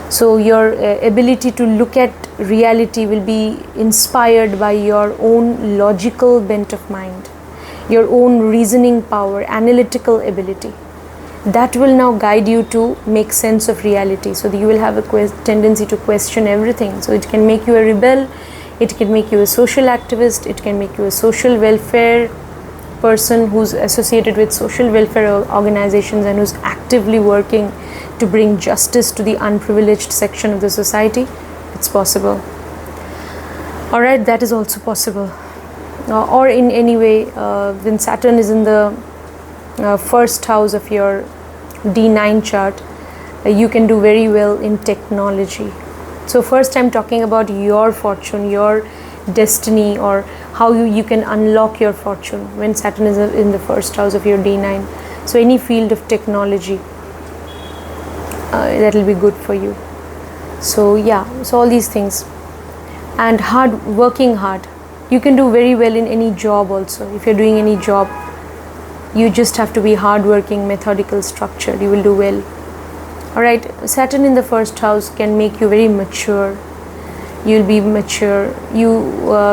So your ability to look at reality will be inspired by your own logical bent of mind, your own reasoning power, analytical ability. That will now guide you to make sense of reality. So you will have a tendency to question everything. So it can make you a rebel, it can make you a social activist, it can make you a social welfare person who's associated with social welfare organizations and who's actively working to bring justice to the unprivileged section of the society. It's possible. All right, that is also possible. Or in any way, when Saturn is in the first house of your D9 chart, you can do very well in technology. So first I'm talking about your fortune, your destiny, or how you can unlock your fortune when Saturn is in the first house of your D9. So any field of technology, that will be good for you. So yeah, so all these things. And working hard, you can do very well in any job also. If you're doing any job, you just have to be hardworking, methodical, structured, you will do well. Alright, Saturn in the first house can make you very mature. You'll be mature. You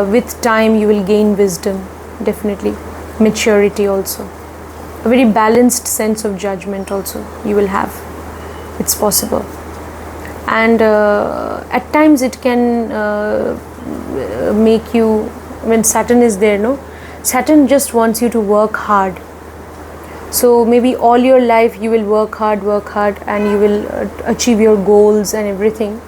with time you will gain wisdom, definitely. Maturity also. A very balanced sense of judgment also you will have. It's possible. And at times it can make you, when Saturn is there, no? Saturn just wants you to work hard. So maybe all your life you will work hard and you will achieve your goals and everything.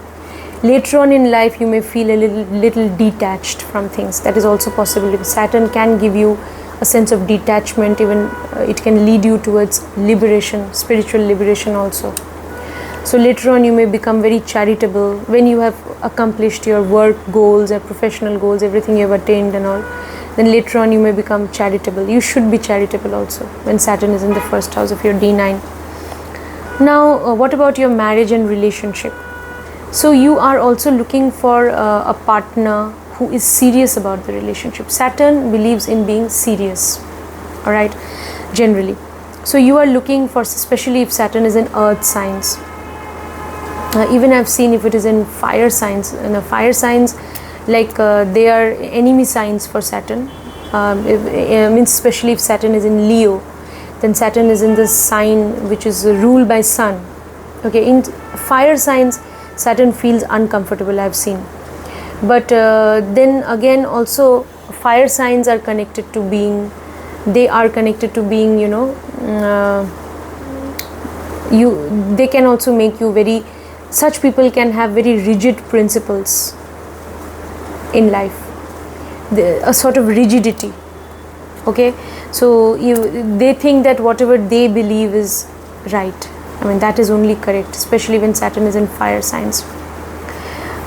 Later on in life you may feel a little detached from things. That is also possible because Saturn can give you a sense of detachment. Even it can lead you towards liberation, spiritual liberation also. So later on you may become very charitable when you have accomplished your work goals or professional goals, everything you have attained and all. Then later on you may become charitable. You should be charitable also when Saturn is in the first house of your D9. Now what about your marriage and relationship? So you are also looking for a partner who is serious about the relationship. Saturn believes in being serious, alright, generally. So you are looking for, especially if Saturn is in earth signs. Even I've seen if it is in fire signs, fire signs, like they are enemy signs for Saturn. Means especially if Saturn is in Leo, then Saturn is in the sign which is ruled by Sun. Okay, in fire signs, Saturn feels uncomfortable, I've seen. But then again, also fire signs are connected to being, they can also make you very, such people can have very rigid principles in life, a sort of rigidity. Okay, so they think that whatever they believe is right. I mean, that is only correct, especially when Saturn is in fire signs.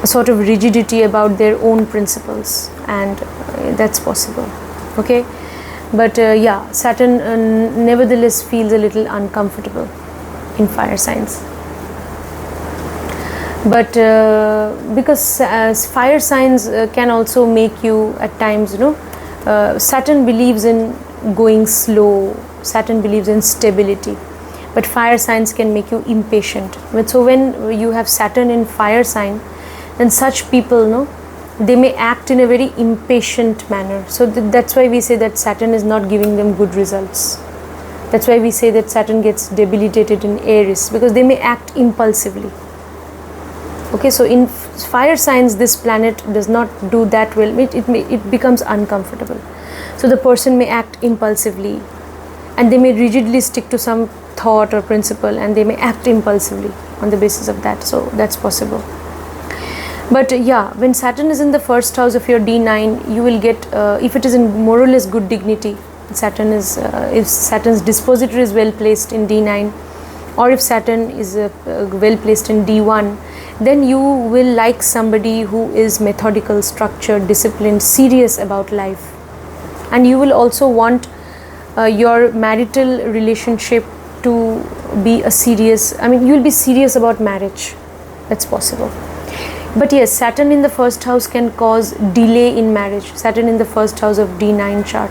A sort of rigidity about their own principles, and that's possible. Okay, but yeah, Saturn nevertheless feels a little uncomfortable in fire signs. But because fire signs can also make you at times, Saturn believes in going slow, Saturn believes in stability, but fire signs can make you impatient. But so when you have Saturn in fire sign, then such people, they may act in a very impatient manner. So that's why we say that Saturn is not giving them good results. That's why we say that Saturn gets debilitated in Aries, because they may act impulsively. Okay, so in fire signs, this planet does not do that well. It becomes uncomfortable. So the person may act impulsively, and they may rigidly stick to some thought or principle, and they may act impulsively on the basis of that. So that's possible. But yeah, when Saturn is in the first house of your D9, you will get, if it is in more or less good dignity, Saturn is, if Saturn's dispositor is well placed in D9, or if Saturn is well placed in D1, then you will like somebody who is methodical, structured, disciplined, serious about life. And you will also want your marital relationship to be a serious, I mean, you will be serious about marriage. That's possible. But yes, Saturn in the first house can cause delay in marriage. Saturn in the first house of D9 chart,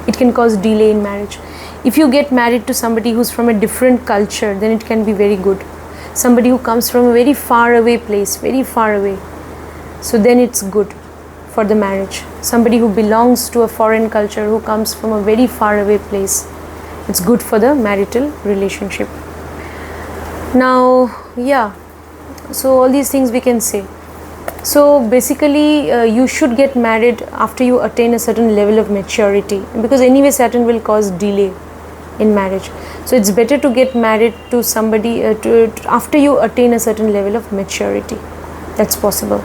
it can cause delay in marriage. If you get married to somebody who's from a different culture, then it can be very good. Somebody who comes from a very far away place, very far away, so then it's good for the marriage. Somebody who belongs to a foreign culture, who comes from a very far away place, it's good for the marital relationship. Now, yeah, so all these things we can say. So basically you should get married after you attain a certain level of maturity, because anyway Saturn will cause delay in marriage. So it's better to get married to somebody after you attain a certain level of maturity. That's possible,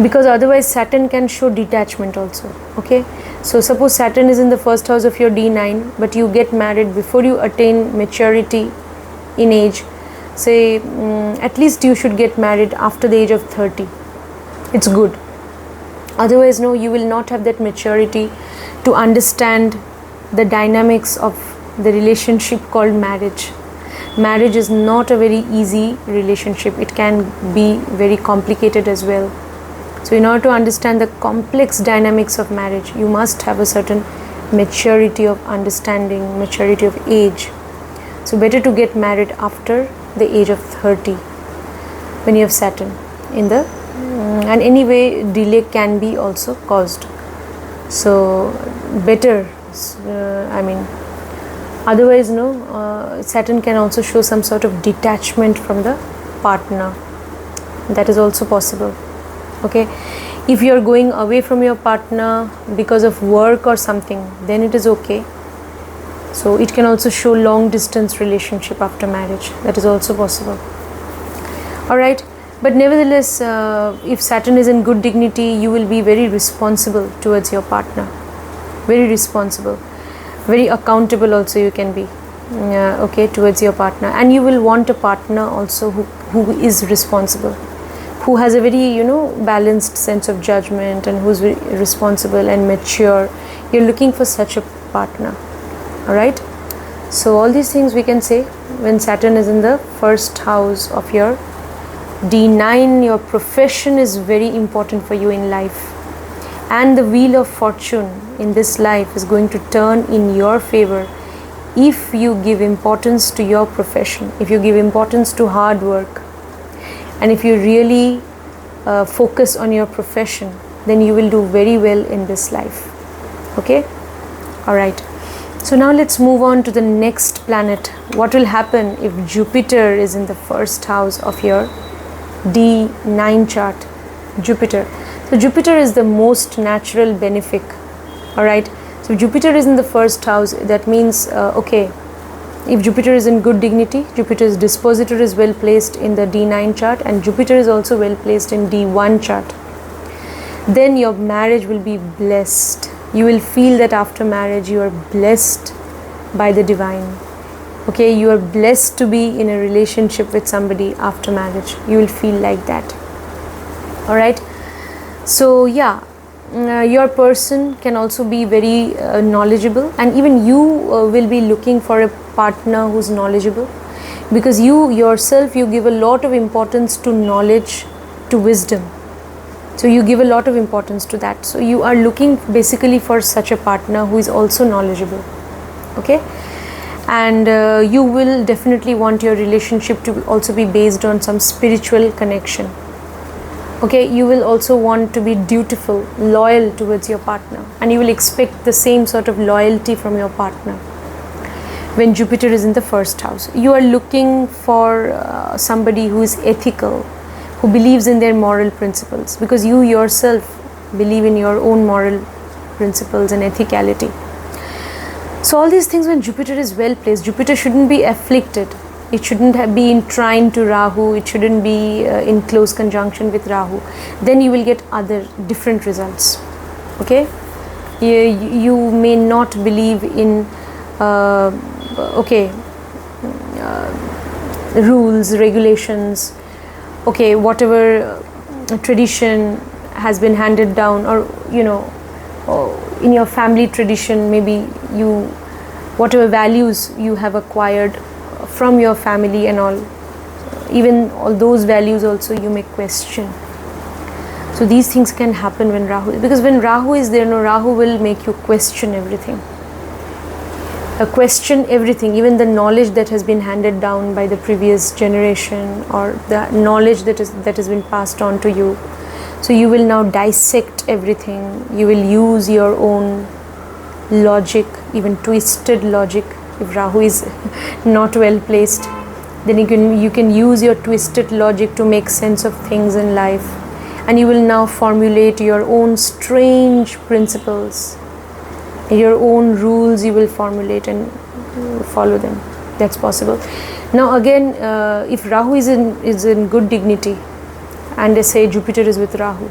because otherwise Saturn can show detachment also. Okay, so suppose Saturn is in the first house of your D9, but you get married before you attain maturity in age. Say at least you should get married after the age of 30. It's good. Otherwise, no, you will not have that maturity to understand the dynamics of the relationship called marriage. Marriage is not a very easy relationship. It can be very complicated as well. So in order to understand the complex dynamics of marriage, you must have a certain maturity of understanding, maturity of age. So better to get married after the age of 30 when you have Saturn in the and anyway delay can be also caused. So better, I mean, otherwise Saturn can also show some sort of detachment from the partner. That is also possible. Okay, if you are going away from your partner because of work or something, then it is okay. So it can also show long distance relationship after marriage. That is also possible. Alright, but nevertheless, if Saturn is in good dignity, you will be very responsible towards your partner. Very responsible. Very accountable also you can be. Okay, towards your partner. And you will want a partner also who is responsible, who has a very balanced sense of judgment, and who's very responsible and mature. You're looking for such a partner. Alright, so all these things we can say when Saturn is in the first house of your D9. Your profession is very important for you in life, and the wheel of fortune in this life is going to turn in your favor if you give importance to your profession, if you give importance to hard work, and if you really focus on your profession, then you will do very well in this life. Okay, alright. So now let's move on to the next planet. What will happen if Jupiter is in the first house of your D9 chart? Jupiter. So Jupiter is the most natural benefic. Alright. So Jupiter is in the first house. That means, if Jupiter is in good dignity, Jupiter's dispositor is well placed in the D9 chart, and Jupiter is also well placed in D1 chart, then your marriage will be blessed. You will feel that after marriage you are blessed by the divine. Okay, you are blessed to be in a relationship with somebody after marriage. You will feel like that. Alright. So yeah, your person can also be very knowledgeable, and even you will be looking for a partner who's knowledgeable, because you yourself, you give a lot of importance to knowledge, to wisdom. So you give a lot of importance to that. So you are looking basically for such a partner who is also knowledgeable. Okay, and you will definitely want your relationship to also be based on some spiritual connection. Okay, you will also want to be dutiful, loyal towards your partner, and you will expect the same sort of loyalty from your partner. When Jupiter is in the first house, you are looking for somebody who is ethical, who believes in their moral principles, because you yourself believe in your own moral principles and ethicality. So all these things, when Jupiter is well placed, Jupiter shouldn't be afflicted. It shouldn't be in trine to Rahu. It shouldn't be in close conjunction with Rahu. Then you will get other different results. Okay, you may not believe in rules, regulations. Okay, whatever tradition has been handed down, or in your family tradition, maybe whatever values you have acquired from your family and all, even all those values also you may question. So these things can happen when Rahu, because when Rahu is there, Rahu will make you question everything. Question everything, even the knowledge that has been handed down by the previous generation, or the knowledge that has been passed on to you. So you will now dissect everything. You will use your own logic, even twisted logic. If Rahu is not well placed, then you can use your twisted logic to make sense of things in life, and you will now formulate your own strange principles. Your own rules you will formulate and follow them. That's possible. Now again, if Rahu is in good dignity, and they say Jupiter is with Rahu,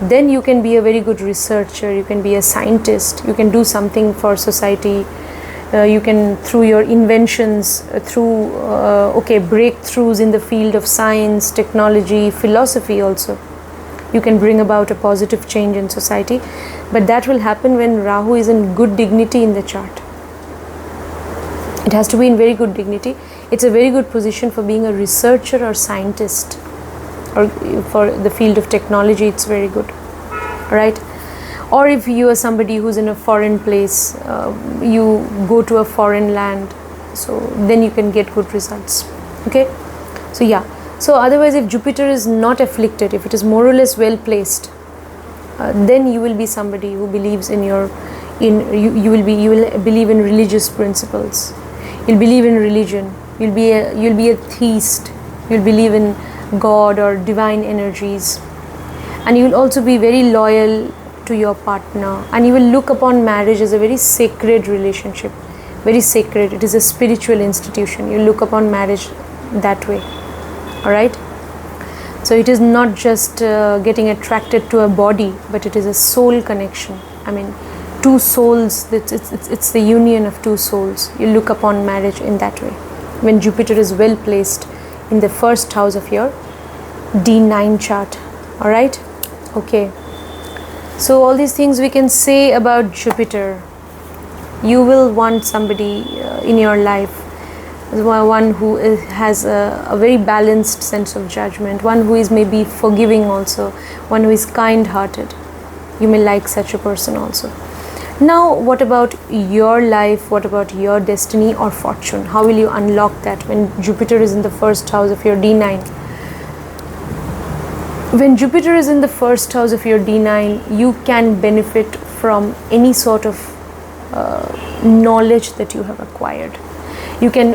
then you can be a very good researcher, you can be a scientist, you can do something for society. You can, through your inventions, through breakthroughs in the field of science, technology, philosophy also, you can bring about a positive change in society. But that will happen when Rahu is in good dignity in the chart. It has to be in very good dignity. It's a very good position for being a researcher or scientist, or for the field of technology. It's very good, right? Or if you are somebody who's in a foreign place, you go to a foreign land, so then you can get good results. Okay, so yeah. So otherwise, if Jupiter is not afflicted, if it is more or less well placed, then you will be somebody who believes you will believe in religious principles. You'll believe in religion. You'll be a theist. You'll believe in God or divine energies, and you will also be very loyal to your partner, and you will look upon marriage as a very sacred relationship. Very sacred. It is a spiritual institution. You look upon marriage that way. Alright, so it is not just getting attracted to a body, but it is a soul connection. I mean, two souls, it's the union of two souls. You look upon marriage in that way when Jupiter is well placed in the first house of your D9 chart. Alright, okay, so all these things we can say about Jupiter. You will want somebody in your life, one who has a very balanced sense of judgment, one who is maybe forgiving also, one who is kind-hearted. You may like such a person also. Now what about your life? What about your destiny or fortune? How will you unlock that when Jupiter is in the first house of your D9? When Jupiter is in the first house of your D9, you can benefit from any sort of knowledge that you have acquired. You can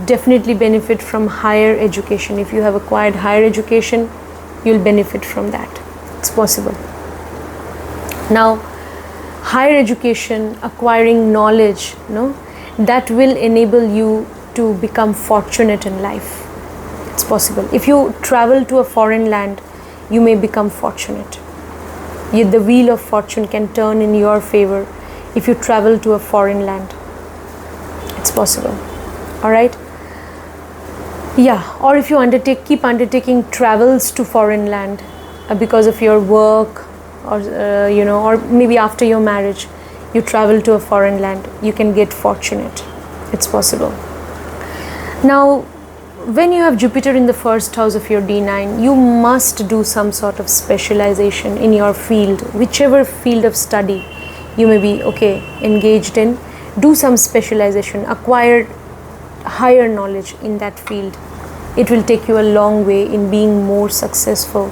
definitely benefit from higher education. If you have acquired higher education, you'll benefit from that. It's possible. Now, higher education, acquiring knowledge, that will enable you to become fortunate in life. It's possible. If you travel to a foreign land, you may become fortunate. The wheel of fortune can turn in your favor if you travel to a foreign land. It's possible. All right. Yeah. Or if you keep undertaking travels to foreign land because of your work, or or maybe after your marriage, you travel to a foreign land, you can get fortunate. It's possible. Now, when you have Jupiter in the first house of your D9, you must do some sort of specialization in your field, whichever field of study you may be engaged in. Do some specialization, acquire higher knowledge in that field. It will take you a long way in being more successful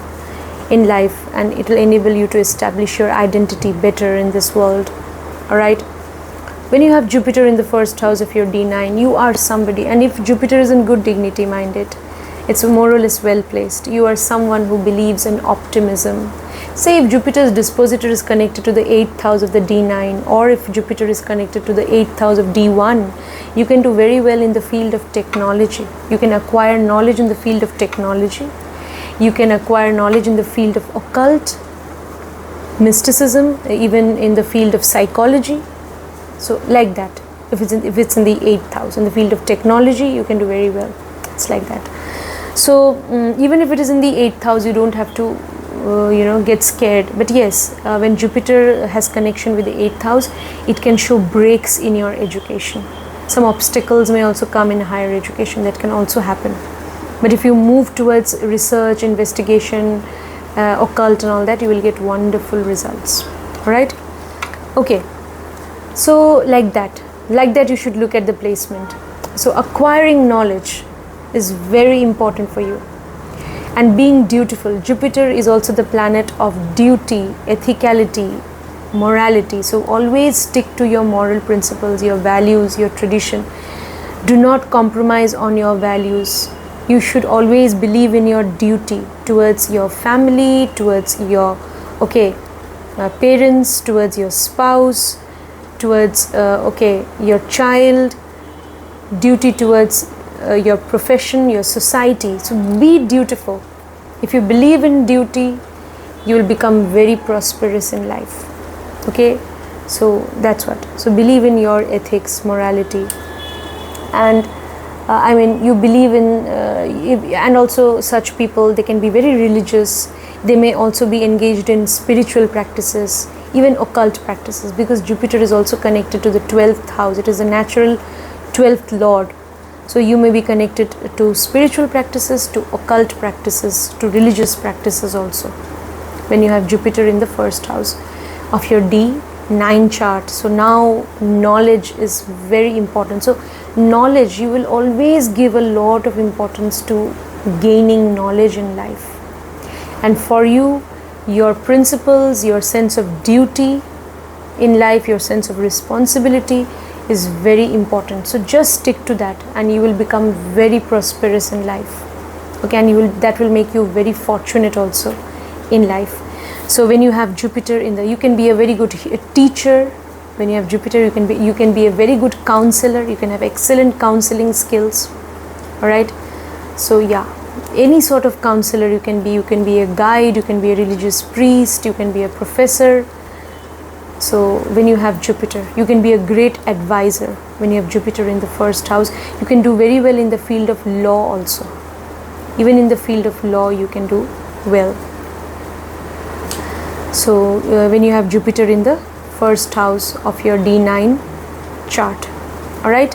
in life, and it will enable you to establish your identity better in this world. All right. When you have Jupiter in the first house of your D9, you are somebody, and if Jupiter is in good dignity, mind it, it's more or less well placed. You are someone who believes in optimism. Say if Jupiter's dispositor is connected to the 8th house of the D9, or if Jupiter is connected to the 8th house of D1, you can do very well in the field of technology. You can acquire knowledge in the field of technology. You can acquire knowledge in the field of occult, mysticism, even in the field of psychology. So like that, if it's in the 8th house, in the field of technology, you can do very well. It's like that. So even if it is in the 8th house, you don't have to get scared. But yes, when Jupiter has connection with the 8th house, it can show breaks in your education. Some obstacles may also come in higher education. That can also happen. But if you move towards research, investigation, occult and all that, you will get wonderful results. Alright? Okay. So like that you should look at the placement. So acquiring knowledge is very important for you. And being dutiful. Jupiter is also the planet of duty, ethicality, morality. So always stick to your moral principles, your values, your tradition. Do not compromise on your values. You should always believe in your duty towards your family, towards your parents, towards your spouse, towards your child, duty towards your profession, your society. So be dutiful. If you believe in duty, you will become very prosperous in life. Okay, so that's what. So believe in your ethics, morality, and you believe in and also such people, they can be very religious. They may also be engaged in spiritual practices, even occult practices, because Jupiter is also connected to the 12th house. It is a natural 12th lord. So you may be connected to spiritual practices, to occult practices, to religious practices also, when you have Jupiter in the first house of your D9 chart. So now knowledge is very important. So knowledge, you will always give a lot of importance to gaining knowledge in life. And for you, your principles, your sense of duty in life, your sense of responsibility is very important. So just stick to that, and you will become very prosperous in life. Okay, and that will make you very fortunate also in life. So when you have Jupiter you can be a very good teacher. When you have Jupiter, you can be a very good counselor. You can have excellent counseling skills. All right. So yeah, any sort of counselor you can be. You can be a guide. You can be a religious priest. You can be a professor. So when you have Jupiter, you can be a great advisor. When you have Jupiter in the first house, you can do very well in the field of law also. Even in the field of law, you can do well. So when you have Jupiter in the first house of your D9 chart. All right.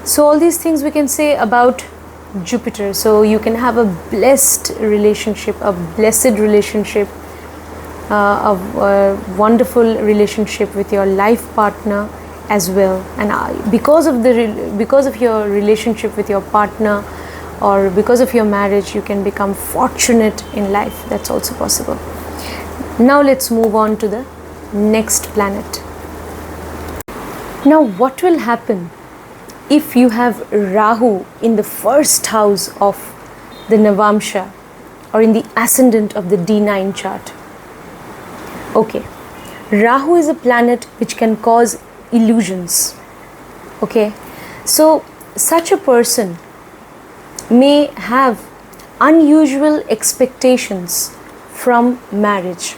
So all these things we can say about Jupiter. So you can have a blessed relationship, a blessed relationship, a wonderful relationship with your life partner as well. And because of your relationship with your partner, or because of your marriage, you can become fortunate in life. That's also possible. Now let's move on to the next planet. Now, what will happen if you have Rahu in the first house of the Navamsha or in the ascendant of the D9 chart? Okay, Rahu is a planet which can cause illusions. Okay, so such a person may have unusual expectations from marriage.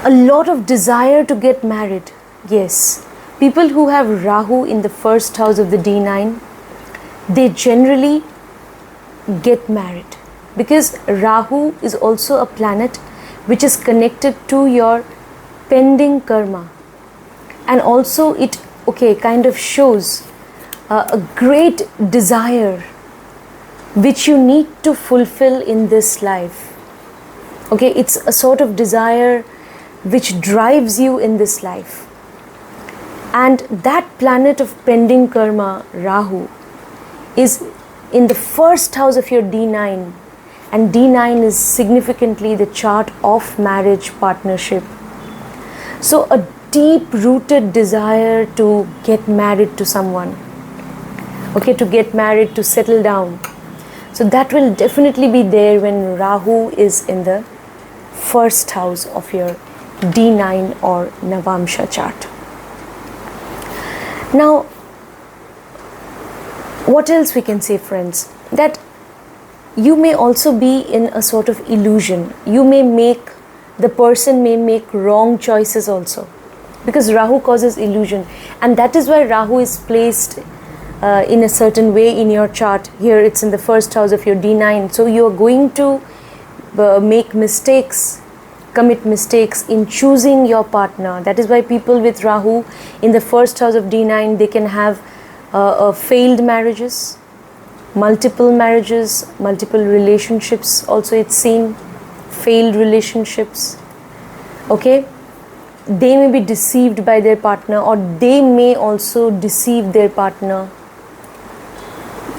A lot of desire to get married. Yes, people who have Rahu in the first house of the D9, they generally get married, because Rahu is also a planet which is connected to your pending karma, and also it kind of shows a great desire which you need to fulfill in this life. Okay, it's a sort of desire which drives you in this life. And that planet of pending karma, Rahu, is in the first house of your D9, and D9 is significantly the chart of marriage partnership. So a deep rooted desire to get married to someone, to get married, to settle down. So that will definitely be there when Rahu is in the first house of your D9 or Navamsha chart. Now, what else we can say, friends? That you may also be in a sort of illusion. The person may make wrong choices also, because Rahu causes illusion, and that is why Rahu is placed in a certain way in your chart. Here it's in the first house of your D9, so you are going to make mistakes, commit mistakes in choosing your partner. That is why people with Rahu in the first house of D9, they can have failed marriages, multiple relationships. Also, it's seen failed relationships. Okay, they may be deceived by their partner, or they may also deceive their partner.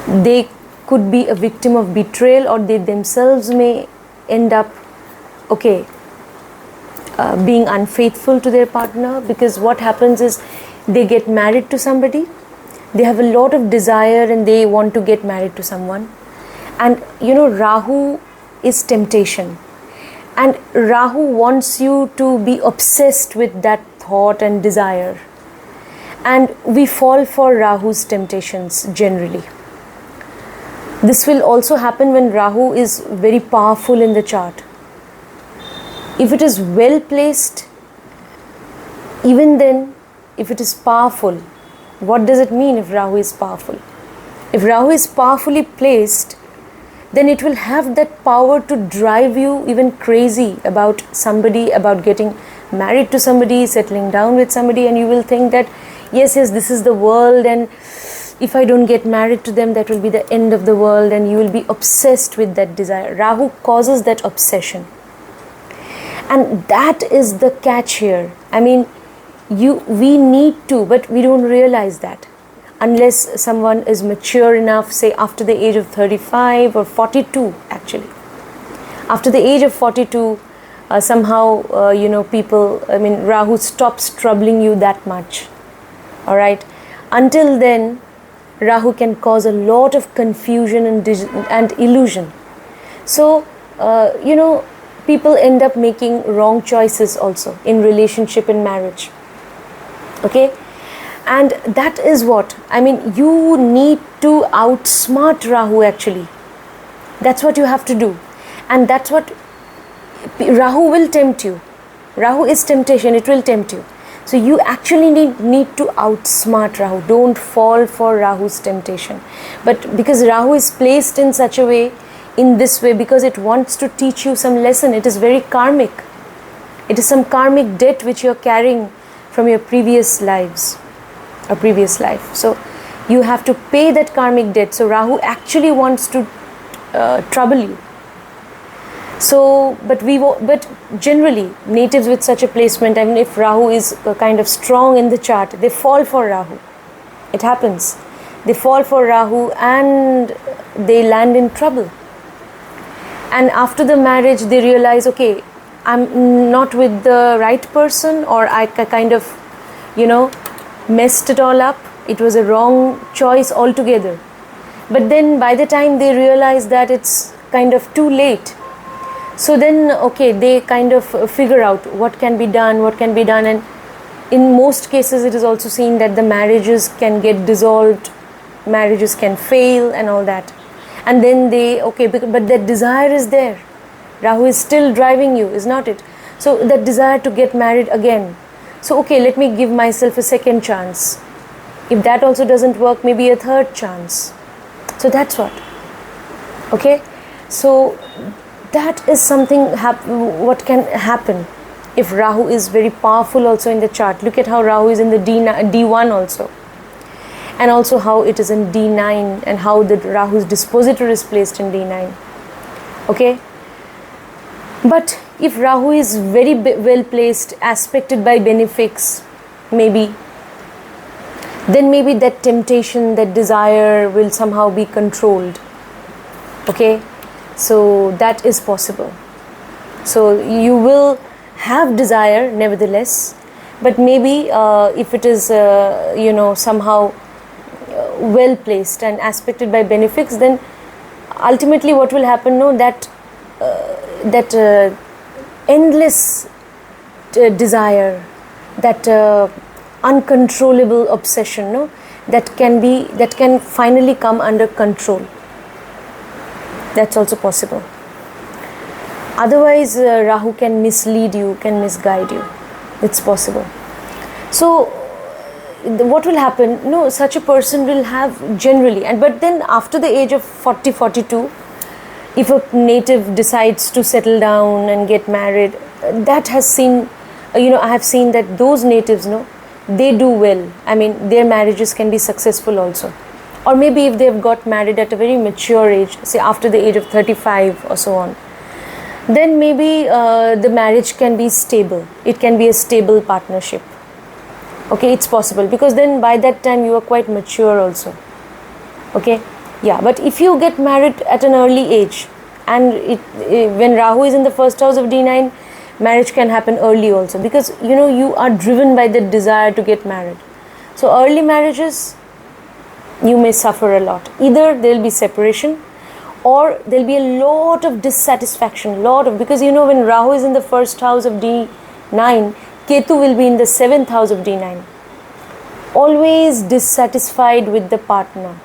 They could be a victim of betrayal, or they themselves may end up being unfaithful to their partner, because what happens is they get married to somebody, they have a lot of desire and they want to get married to someone, and Rahu is temptation, and Rahu wants you to be obsessed with that thought and desire, and we fall for Rahu's temptations generally. This will also happen when Rahu is very powerful in the chart. If it is well placed, even then, if it is powerful, what does it mean if Rahu is powerful? If Rahu is powerfully placed, then it will have that power to drive you even crazy about somebody, about getting married to somebody, settling down with somebody, and you will think that yes, this is the world, and if I don't get married to them, that will be the end of the world, and you will be obsessed with that desire. Rahu causes that obsession. And that is the catch here. I mean, we need to, but we don't realize that. Unless someone is mature enough, say after the age of 35 or 42 actually. After the age of 42, people, Rahu stops troubling you that much. Alright. Until then, Rahu can cause a lot of confusion and illusion. So, people end up making wrong choices also in relationship and marriage. Okay, and that is what you need to outsmart Rahu actually. That's what you have to do, and that's what Rahu will tempt you. Rahu is temptation, it will tempt you. So you actually need to outsmart Rahu. Don't fall for Rahu's temptation. But because Rahu is placed in such a way, in this way, because it wants to teach you some lesson, it is very karmic. It is some karmic debt which you are carrying from your previous lives, a previous life. So you have to pay that karmic debt. So Rahu actually wants to trouble you. So, but generally, natives with such a placement, if Rahu is kind of strong in the chart, they fall for Rahu. It happens. They fall for Rahu and they land in trouble. And after the marriage, they realize, okay, I'm not with the right person, or I kind of, messed it all up. It was a wrong choice altogether. But then by the time they realize that it's kind of too late, so then okay, they kind of figure out what can be done, and in most cases it is also seen that the marriages can get dissolved, marriages can fail and all that. And then they, okay, but that desire is there. Rahu is still driving you, is not it? So that desire to get married again. So okay, let me give myself a second chance. If that also doesn't work, maybe a third chance. So that's what. Okay, so that is something what can happen if Rahu is very powerful also in the chart. Look at how Rahu is in the D1 also, and also how it is in D9, and how the Rahu's dispositor is placed in D9. Okay, but if Rahu is very well placed, aspected by benefics, maybe, then maybe that temptation, that desire will somehow be controlled. Okay, so that is possible. So you will have desire nevertheless, but maybe if it is somehow well placed and aspected by benefics, then ultimately what will happen, that endless desire, that uncontrollable obsession, that can finally come under control. That's also possible. Otherwise Rahu can mislead you, can misguide you. It's possible. So what will happen, such a person will have generally, but then after the age of 40-42, if a native decides to settle down and get married, that has seen, I have seen that those natives, they do well. I mean, their marriages can be successful also. Or maybe if they have got married at a very mature age, say after the age of 35 or so on, then maybe the marriage can be stable. It can be a stable partnership. Okay, it's possible, because then by that time you are quite mature also. Okay, yeah, but if you get married at an early age, and when Rahu is in the first house of D9, marriage can happen early also, because you are driven by the desire to get married. So early marriages, you may suffer a lot. Either there will be separation, or there will be a lot of dissatisfaction, because when Rahu is in the first house of D9, Ketu will be in the 7th house of D9. Always dissatisfied with the partner.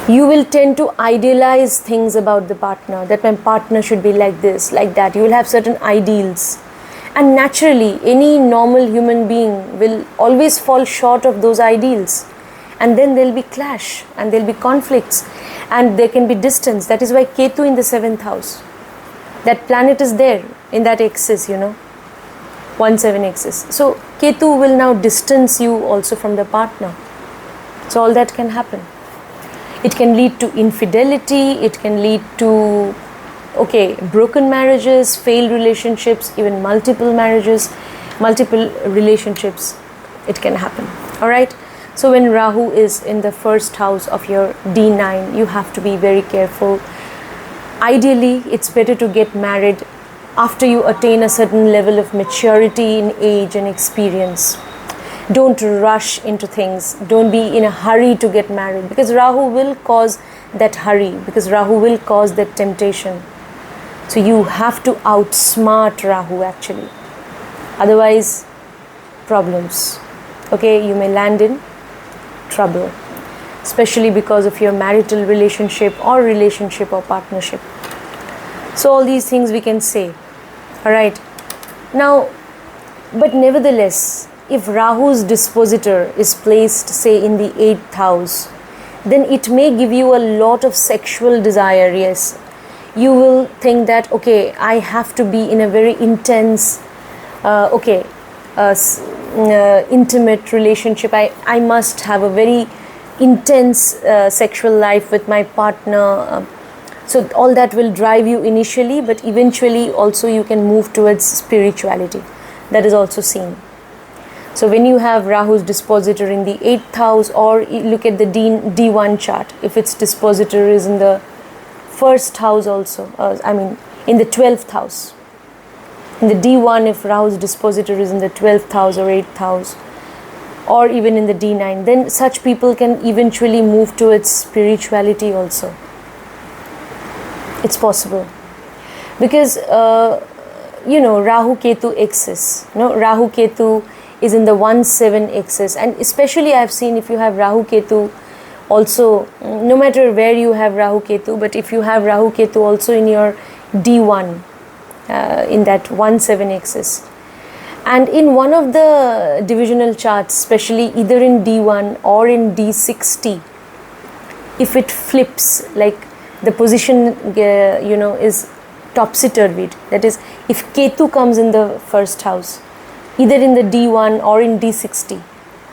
You will tend to idealize things about the partner, that my partner should be like this, like that. You will have certain ideals. And naturally, any normal human being will always fall short of those ideals. And then there will be clash, and there will be conflicts, and there can be distance. That is why Ketu in the 7th house. That planet is there in that axis, 1-7 axis. So Ketu will now distance you also from the partner. So all that can happen. It can lead to infidelity, it can lead to, broken marriages, failed relationships, even multiple marriages, multiple relationships. It can happen. Alright? So when Rahu is in the first house of your D9, you have to be very careful. Ideally, it's better to get married after you attain a certain level of maturity in age and experience. Don't rush into things. Don't be in a hurry to get married, because Rahu will cause that hurry, because Rahu will cause that temptation. So you have to outsmart Rahu actually. Otherwise, problems. Okay, you may land in trouble, especially because of your marital relationship or partnership. So all these things we can say. Alright. Now, but nevertheless, if Rahu's dispositor is placed, say, in the 8th house, then it may give you a lot of sexual desire. Yes, you will think that, I have to be in a very intense, intimate relationship. I must have a very intense sexual life with my partner. So all that will drive you initially, but eventually also you can move towards spirituality. That is also seen. So when you have Rahu's dispositor in the 8th house, or look at the D1 chart, if its dispositor is in the 1st house also, in the 12th house. In the D1, if Rahu's dispositor is in the 12th house or 8th house, or even in the D9, then such people can eventually move towards spirituality also. It's possible. Because, Rahu Ketu axis. Rahu Ketu is in the 1-7 axis. And especially I've seen if you have Rahu Ketu also, no matter where you have Rahu Ketu, but if you have Rahu Ketu also in your D1, in that 1-7 axis. And in one of the divisional charts, especially either in D1 or in D60, if it flips, like the position, is topsy-turvy. That is, if Ketu comes in the first house, either in the D1 or in D60,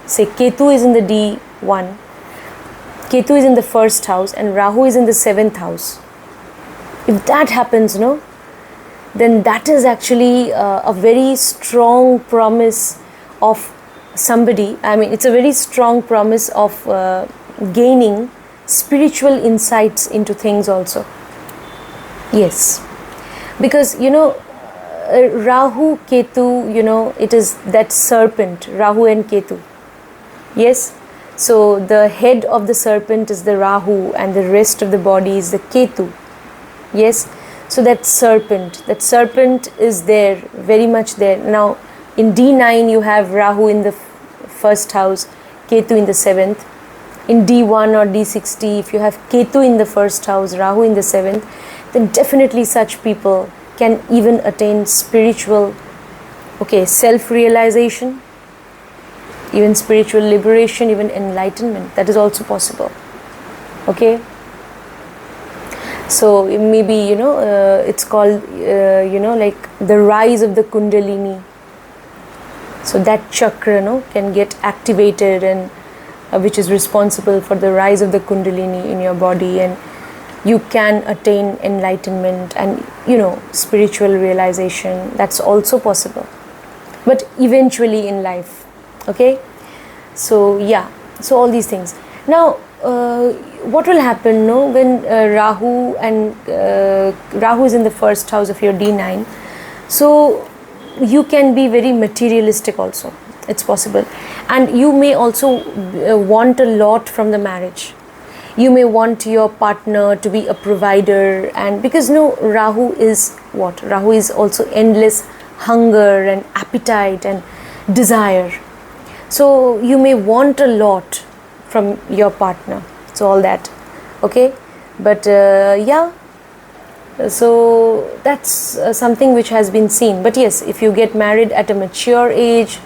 say Ketu is in the D1, Ketu is in the first house and Rahu is in the 7th house. If that happens, then that is actually a very strong promise of somebody. I mean, it's a very strong promise of gaining spiritual insights into things also. Yes. Because, Rahu, Ketu, it is that serpent, Rahu and Ketu. Yes. So the head of the serpent is the Rahu and the rest of the body is the Ketu. Yes. So that serpent is there, very much there. Now in D9 you have Rahu in the first house, Ketu in the 7th. In D1 or D60, if you have Ketu in the first house, Rahu in the 7th, then definitely such people can even attain spiritual, self-realization, even spiritual liberation, even enlightenment. That is also possible. Okay. So maybe, it's called, like the rise of the Kundalini. So that chakra, can get activated, and which is responsible for the rise of the Kundalini in your body, and you can attain enlightenment and, spiritual realization. That's also possible. But eventually in life. Okay. So yeah. So all these things. Now, what will happen when Rahu is in the first house of your D9? So you can be very materialistic also. It's possible. And you may also want a lot from the marriage. You may want your partner to be a provider, and because Rahu is what? Rahu is also endless hunger and appetite and desire. So you may want a lot from your partner. So all that. Okay. But so that's something which has been seen. But yes, if you get married at a mature age,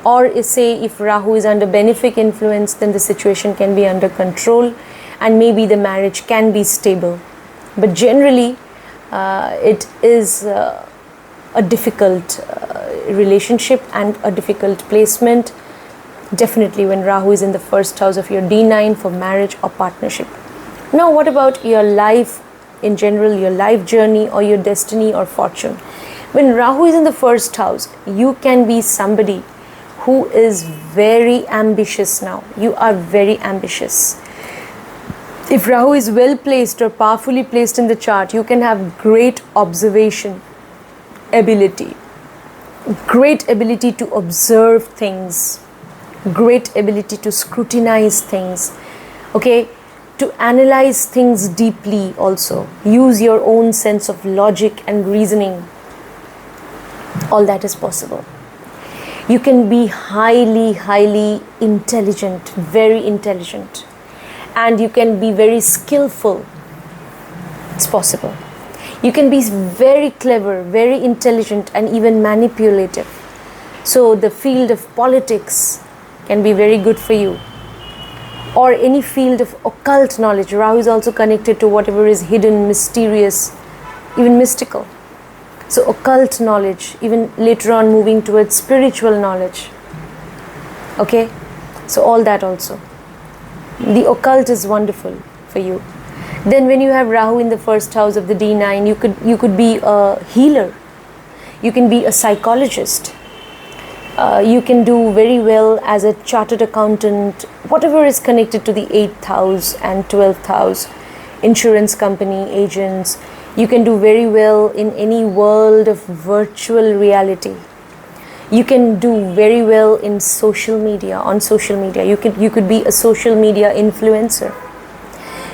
or say if Rahu is under benefic influence, then the situation can be under control and maybe the marriage can be stable. But generally it is a difficult relationship and a difficult placement, definitely when Rahu is in the first house of your D9 for marriage or partnership. Now what about your life in general, your life journey or your destiny or fortune? When Rahu is in the first house, you can be somebody who is very ambitious now. You are very ambitious. If Rahu is well placed or powerfully placed in the chart, you can have great observation ability, great ability to observe things, great ability to scrutinize things, to analyze things deeply also. Use your own sense of logic and reasoning. All that is possible. You can be highly, highly intelligent, very intelligent. And you can be very skillful. It's possible. You can be very clever, very intelligent, and even manipulative. So the field of politics can be very good for you. Or any field of occult knowledge. Rahu is also connected to whatever is hidden, mysterious, even mystical. So occult knowledge, even later on moving towards spiritual knowledge. Okay? So all that also. The occult is wonderful for you. Then when you have Rahu in the first house of the D9, you could be a healer. You can be a psychologist. You can do very well as a chartered accountant, whatever is connected to the 8th house and 12th house, insurance company, agents. You can do very well in any world of virtual reality. You can do very well in social media, on social media. You could be a social media influencer.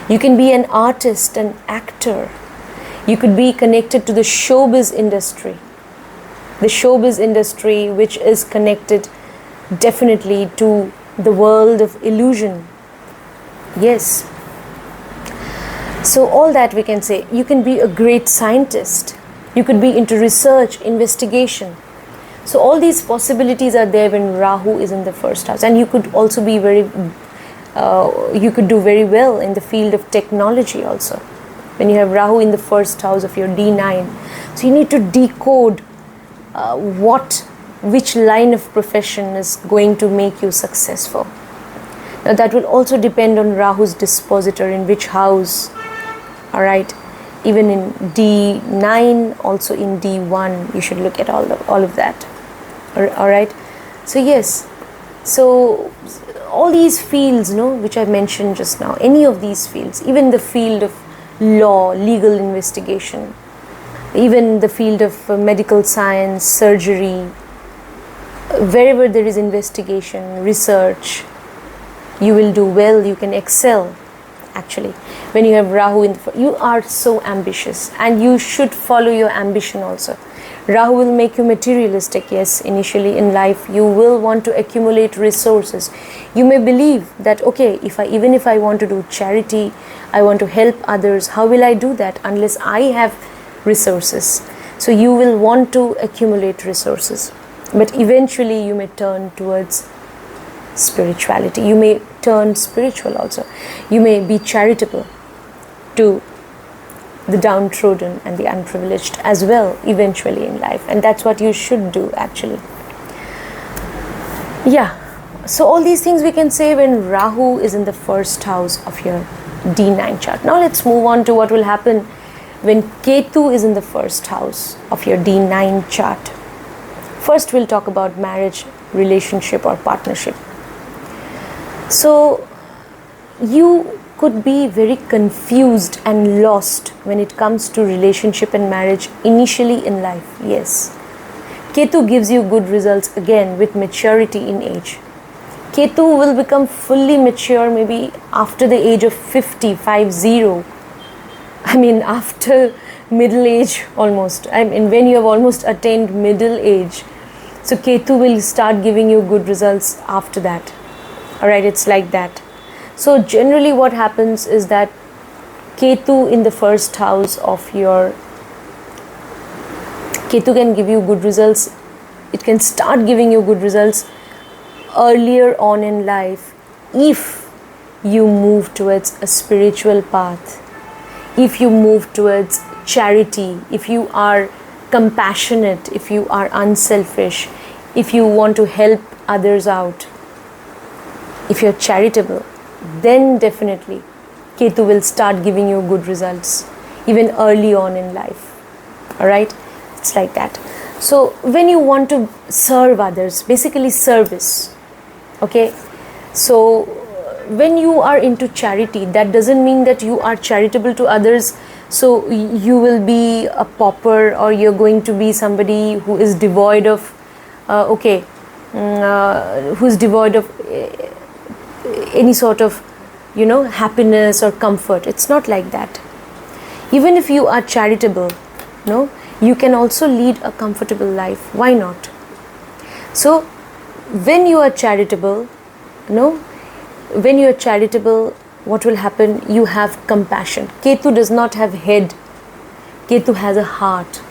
You can be an artist, an actor. You could be connected to the showbiz industry. The showbiz industry, which is connected definitely to the world of illusion. Yes. So all that we can say. You can be a great scientist. You could be into research, investigation. So all these possibilities are there when Rahu is in the first house. And you could also be you could do very well in the field of technology also. When you have Rahu in the first house of your D9. So you need to decode which line of profession is going to make you successful. Now that will also depend on Rahu's dispositor, in which house. Alright, even in D9, also in D1, you should look at all of that. Alright, so yes, so all these fields, which I mentioned just now, any of these fields, even the field of law, legal investigation, even the field of medical science, surgery, wherever there is investigation, research, you will do well, you can excel. Actually, when you have Rahu you are so ambitious, and you should follow your ambition also. Rahu will make you materialistic. Yes, initially in life you will want to accumulate resources. You may believe that, okay, even if I want to do charity, I want to help others, how will I do that unless I have resources? So you will want to accumulate resources, but eventually you may turn towards spirituality. You may turn spiritual also. You may be charitable to the downtrodden and the unprivileged as well eventually in life, and that's what you should do actually. Yeah, so all these things we can say when Rahu is in the first house of your D9 chart. Now let's move on to what will happen when Ketu is in the first house of your D9 chart. First we'll talk about marriage, relationship or partnership. So you could be very confused and lost when it comes to relationship and marriage initially in life. Yes, Ketu gives you good results again with maturity in age. Ketu will become fully mature maybe after the age of 50. I mean after middle age almost. I mean when you have almost attained middle age. So Ketu will start giving you good results after that. Alright, it's like that. So generally what happens is that Ketu in the first house of your Ketu can give you good results. It can start giving you good results earlier on in life if you move towards a spiritual path, if you move towards charity, if you are compassionate, if you are unselfish, if you want to help others out, if you're charitable, then definitely Ketu will start giving you good results even early on in life. Alright, it's like that. So when you want to serve others, basically service, okay, so when you are into charity, that doesn't mean that you are charitable to others, so you will be a pauper or you're going to be somebody who is devoid of who's devoid of any sort of happiness or comfort. It's not like that. Even if you are charitable, you can also lead a comfortable life. Why not? So when you are charitable, what will happen? You have compassion. Ketu does not have head. Ketu has a heart.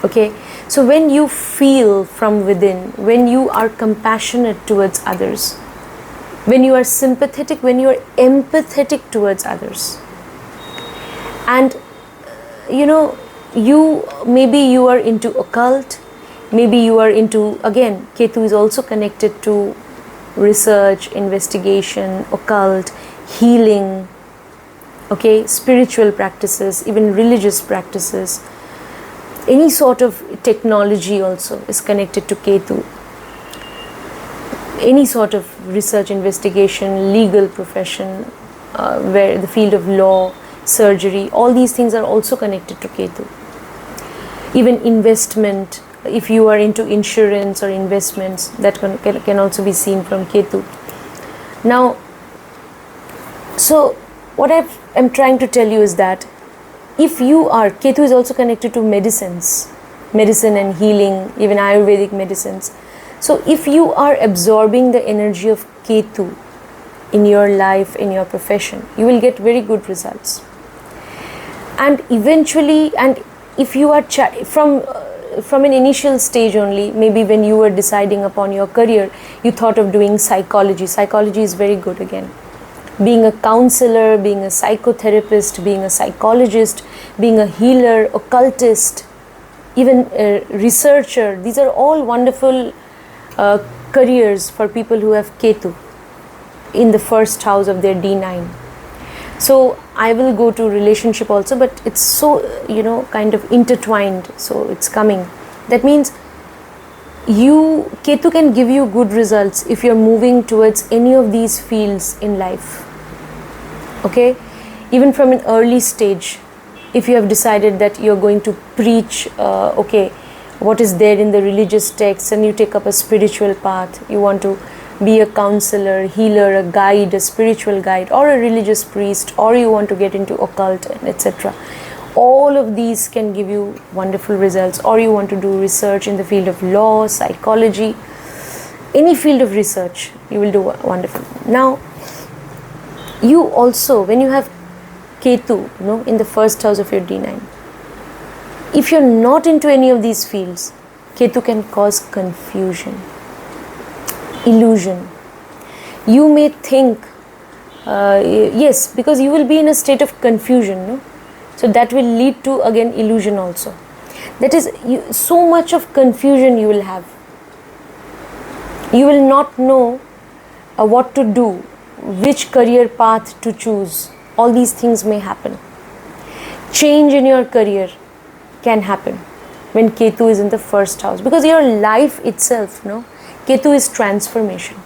Okay, so when you feel from within, when you are compassionate towards others, when you are sympathetic, when you are empathetic towards others, and maybe you are into occult, maybe you are into, again, Ketu is also connected to research, investigation, occult, healing, okay, spiritual practices, even religious practices. Any sort of technology also is connected to Ketu. Any sort of research, investigation, legal profession, where the field of law, surgery, all these things are also connected to Ketu. Even investment, if you are into insurance or investments, that can also be seen from Ketu. Now, so what I'm trying to tell you is that if you are, Ketu is also connected to medicine and healing, even Ayurvedic medicines. So if you are absorbing the energy of Ketu in your life, in your profession, you will get very good results. And eventually, and if you are from an initial stage only, maybe when you were deciding upon your career, you thought of doing psychology. Psychology is very good again. Being a counselor, being a psychotherapist, being a psychologist, being a healer, occultist, even a researcher, these are all wonderful careers for people who have Ketu in the first house of their D9. So I will go to relationship also, but it's so, kind of intertwined, so it's coming. That means Ketu can give you good results if you're moving towards any of these fields in life. Okay, even from an early stage, if you have decided that you're going to preach, what is there in the religious texts, and you take up a spiritual path, you want to be a counselor, healer, a guide, a spiritual guide, or a religious priest, or you want to get into occult, etc. All of these can give you wonderful results. Or you want to do research in the field of law, psychology, any field of research, you will do wonderful. Now, you also, when you have Ketu, in the first house of your D9, if you're not into any of these fields, Ketu can cause confusion, illusion. You may think, yes, because you will be in a state of confusion, so that will lead to again illusion also. That is, so much of confusion you will have. You will not know what to do, which career path to choose. All these things may happen. Change in your career can happen when Ketu is in the first house, because your life itself, Ketu is transformation.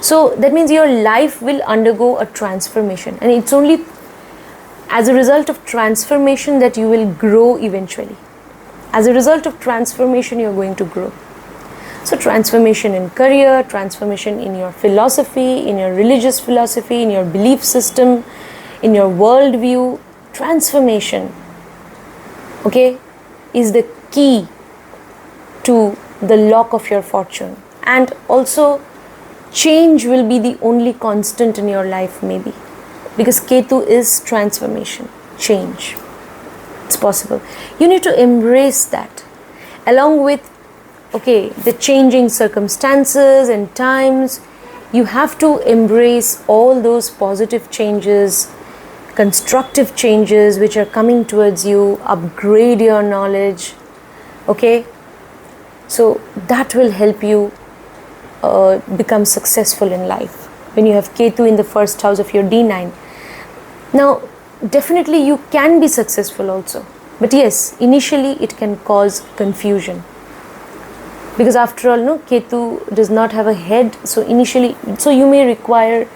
So that means your life will undergo a transformation, and it's only as a result of transformation that you will grow eventually. As a result of transformation, you're going to grow. So transformation in career, transformation in your philosophy, in your religious philosophy, in your belief system, in your worldview, transformation, is the key to the lock of your fortune. And also, change will be the only constant in your life, maybe, because Ketu is transformation, change. It's possible. You need to embrace that, along with the changing circumstances and times. You have to embrace all those positive changes, constructive changes which are coming towards you, upgrade your knowledge. So that will help you become successful in life when you have Ketu in the first house of your D9. Now, definitely you can be successful also, but yes, initially it can cause confusion, because after all, Ketu does not have a head, so you may require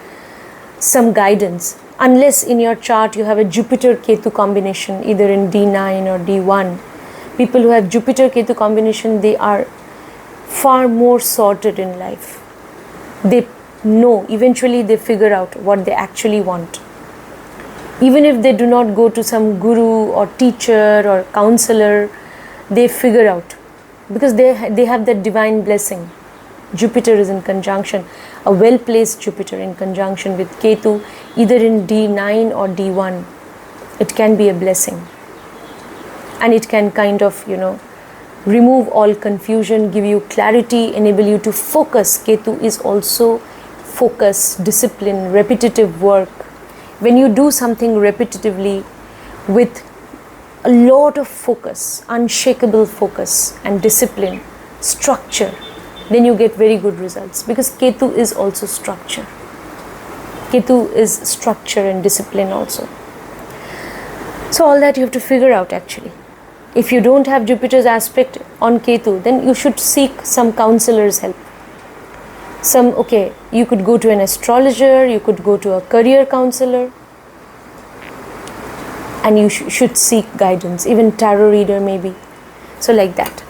some guidance, unless in your chart you have a Jupiter-Ketu combination, either in D9 or D1. People who have Jupiter-Ketu combination, they are far more sorted in life. They know, eventually they figure out what they actually want. Even if they do not go to some guru or teacher or counselor, they figure out, because they have that divine blessing. Jupiter is in conjunction, a well-placed Jupiter in conjunction with Ketu, either in D9 or D1. It can be a blessing. And it can kind of, remove all confusion, give you clarity, enable you to focus. Ketu is also focus, discipline, repetitive work. When you do something repetitively with a lot of focus, unshakable focus and discipline, structure, then you get very good results, because Ketu is also structure. Ketu is structure and discipline also. So all that you have to figure out actually. If you don't have Jupiter's aspect on Ketu, then you should seek some counselor's help. You could go to an astrologer, you could go to a career counselor, and you should seek guidance, even tarot reader maybe. So like that.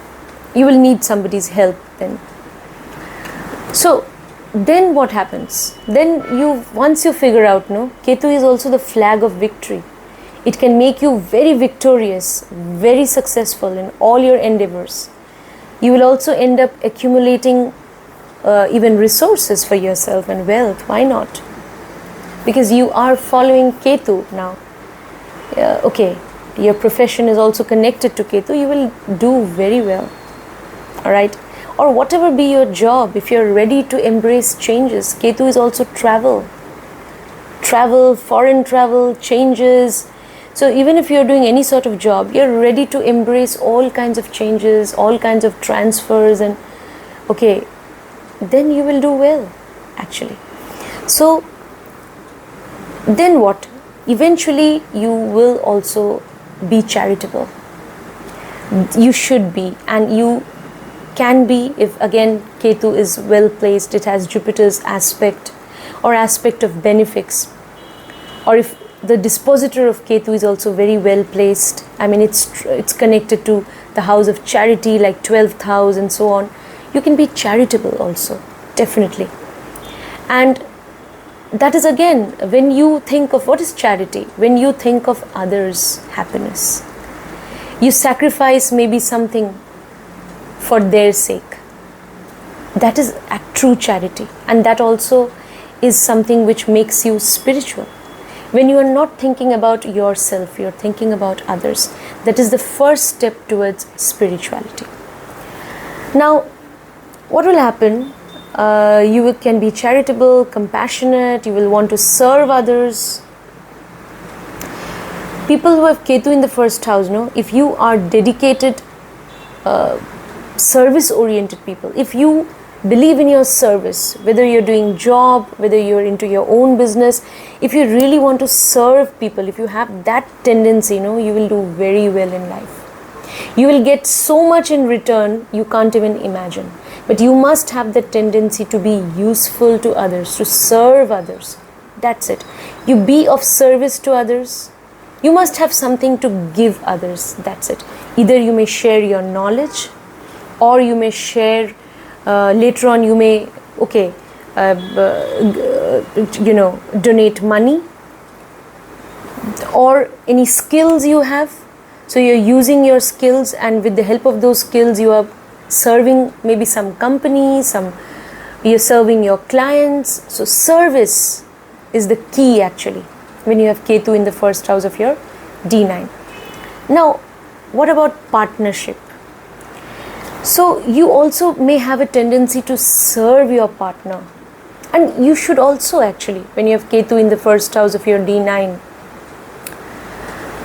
You will need somebody's help then. So then what happens? Then once you figure out, no, Ketu is also the flag of victory. It can make you very victorious, very successful in all your endeavors. You will also end up accumulating even resources for yourself and wealth. Why not? Because you are following Ketu now. Okay, your profession is also connected to Ketu. You will do very well. Alright? Or whatever be your job, if you're ready to embrace changes, Ketu is also travel. Travel, foreign travel, changes. So even if you're doing any sort of job, you're ready to embrace all kinds of changes, all kinds of transfers, and okay, then you will do well, actually. So then what? Eventually you will also be charitable. You should be, and you can be, if again Ketu is well placed, it has Jupiter's aspect or aspect of benefics, or if the dispositor of Ketu is also very well placed, I mean it's connected to the house of charity like 12th house and so on, you can be charitable also, definitely. And that is again, when you think of what is charity, when you think of others' happiness, you sacrifice maybe something for their sake. That is a true charity, and that also is something which makes you spiritual. When you are not thinking about yourself, you are thinking about others. That is the first step towards spirituality. Now, what will happen? You can be charitable, compassionate, you will want to serve others. People who have Ketu in the first house, no, if you are dedicated, service-oriented people, if you believe in your service, whether you're doing job, whether you're into your own business, if you really want to serve people, if you have that tendency, you will do very well in life. You will get so much in return you can't even imagine. But you must have the tendency to be useful to others, to serve others. That's it. You be of service to others. You must have something to give others. That's it. Either you may share your knowledge, or you may share later on, you may donate money or any skills you have. So you're using your skills, and with the help of those skills you are serving maybe some company, you're serving your clients. So service is the key actually when you have Ketu in the first house of your D9. Now, what about partnership? So you also may have a tendency to serve your partner, and you should also actually, when you have Ketu in the first house of your D9.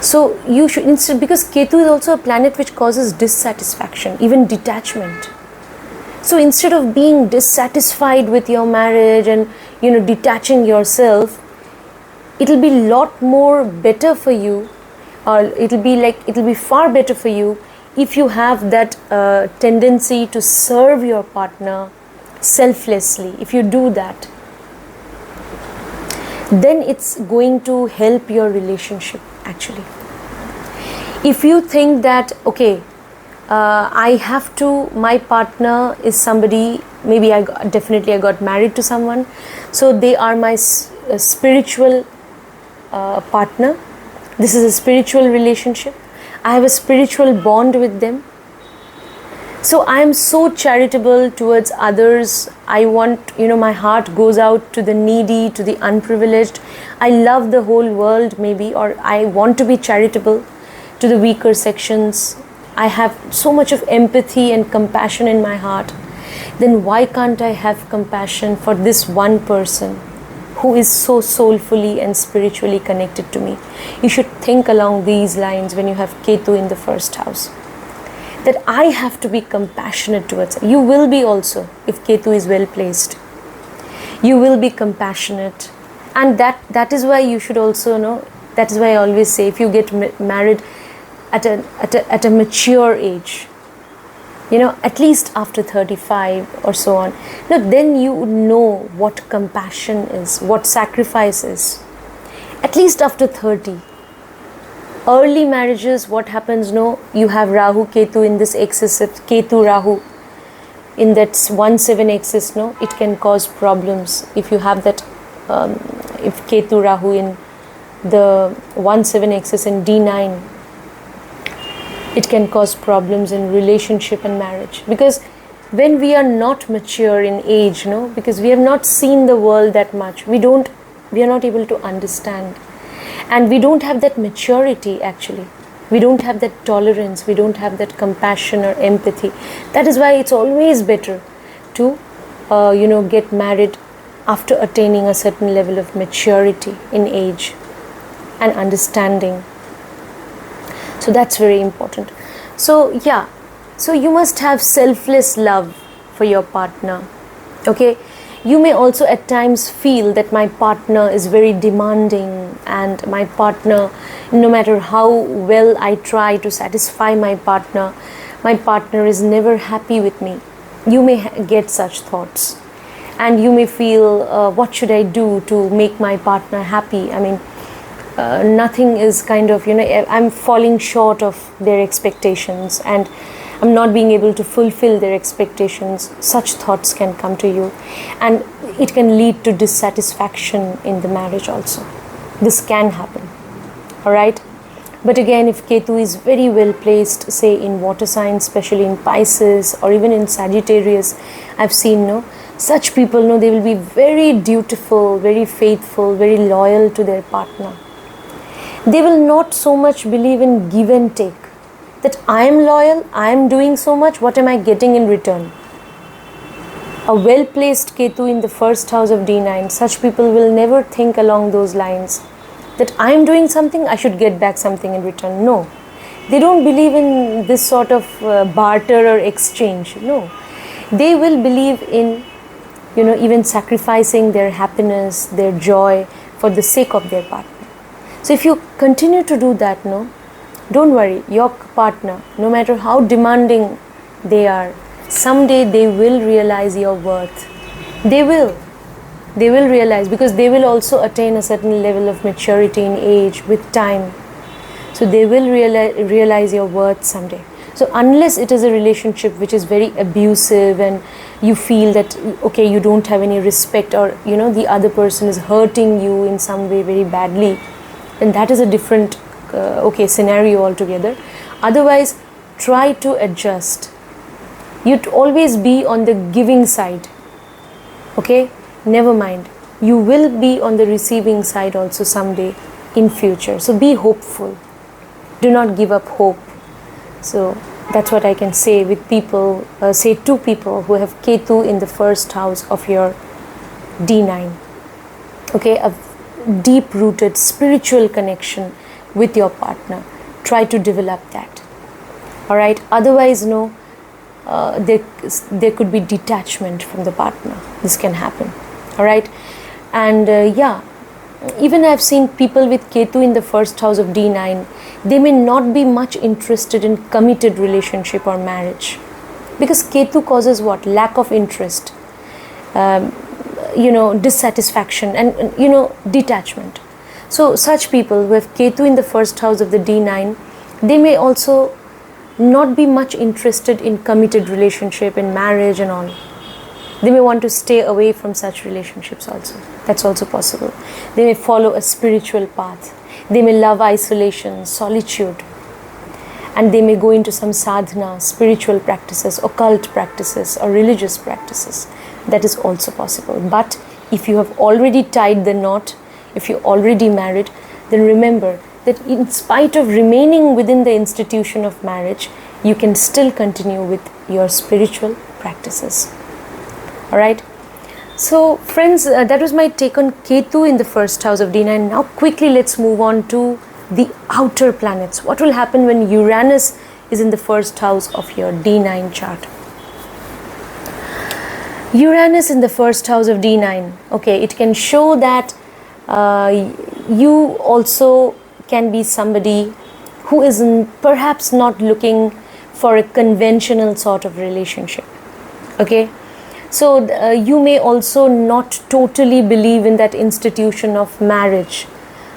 So you should, instead, because Ketu is also a planet which causes dissatisfaction, even detachment. So instead of being dissatisfied with your marriage and detaching yourself, it'll be lot more better for you, or it'll be far better for you if you have that tendency to serve your partner selflessly. If you do that, then it's going to help your relationship actually. If you think that, okay, my partner is somebody, maybe I got married to someone, so they are my spiritual partner. This is a spiritual relationship. I have a spiritual bond with them. So I am so charitable towards others. I want, my heart goes out to the needy, to the unprivileged. I love the whole world maybe, or I want to be charitable to the weaker sections. I have so much of empathy and compassion in my heart. Then why can't I have compassion for this one person who is so soulfully and spiritually connected to me? You should think along these lines when you have Ketu in the first house, that I have to be compassionate towards her. You will be also, if Ketu is well placed. You will be compassionate, and that is why you should also know. That is why I always say, if you get married at a mature age, at least after 35 or so on, then you know what compassion is, what sacrifice is. At least after 30, Early marriages, what happens, no, you have Rahu Ketu in this axis, Ketu Rahu in that 1-7 axis, no, it can cause problems. If you have that, if Ketu Rahu in the 1-7 axis in D9, it can cause problems in relationship and marriage. Because when we are not mature in age, no, because we have not seen the world that much, we are not able to understand, and we don't have that maturity. Actually, we don't have that tolerance, we don't have that compassion or empathy. That is why it's always better to get married after attaining a certain level of maturity in age and understanding. So that's very important. So yeah, so you must have selfless love for your partner. Okay, you may also at times feel that my partner is very demanding, and my partner, no matter how well I try to satisfy my partner is never happy with me. You may get such thoughts, and you may feel, what should I do to make my partner happy? I mean, nothing is kind of, I'm falling short of their expectations, and I'm not being able to fulfill their expectations. Such thoughts can come to you, and it can lead to dissatisfaction in the marriage also. This can happen. Alright? But again, if Ketu is very well placed, say in water signs, especially in Pisces or even in Sagittarius, I've seen, no, such people, no, they will be very dutiful, very faithful, very loyal to their partner. They will not so much believe in give and take. That I am loyal, I am doing so much, what am I getting in return? A well-placed Ketu in the first house of D9, such people will never think along those lines. That I am doing something, I should get back something in return. No. They don't believe in this sort of barter or exchange. No. They will believe in, even sacrificing their happiness, their joy for the sake of their partner. So if you continue to do that, no, don't worry, your partner, no matter how demanding they are, someday they will realize your worth. They will realize, because they will also attain a certain level of maturity in age with time. So they will realize your worth someday. So unless it is a relationship which is very abusive and you feel that, okay, you don't have any respect, or, the other person is hurting you in some way very badly, then that is a different scenario altogether. Otherwise, try to adjust. You'd always be on the giving side. Okay, never mind, you will be on the receiving side also someday in future. So be hopeful, do not give up hope. So that's what I can say with people, say to people who have Ketu in the first house of your D9. Okay, a deep rooted spiritual connection with your partner. Try to develop that. Alright, otherwise, no, there could be detachment from the partner. This can happen. Alright, and even I've seen people with Ketu in the first house of D9, they may not be much interested in committed relationship or marriage, because Ketu causes what? Lack of interest, dissatisfaction, and detachment. So such people who have Ketu in the first house of the D9, they may also not be much interested in committed relationship, in marriage and all. They may want to stay away from such relationships also. That's also possible. They may follow a spiritual path. They may love isolation, solitude, and they may go into some sadhana, spiritual practices, occult practices, or religious practices. That is also possible. But if you have already tied the knot, if you're already married, then remember that in spite of remaining within the institution of marriage, you can still continue with your spiritual practices. Alright? So friends, that was my take on Ketu in the first house of D9. Now quickly let's move on to the outer planets. What will happen when Uranus is in the first house of your D9 chart? Uranus in the first house of D9. Okay, it can show that you also can be somebody who is perhaps not looking for a conventional sort of relationship. Okay, so you may also not totally believe in that institution of marriage.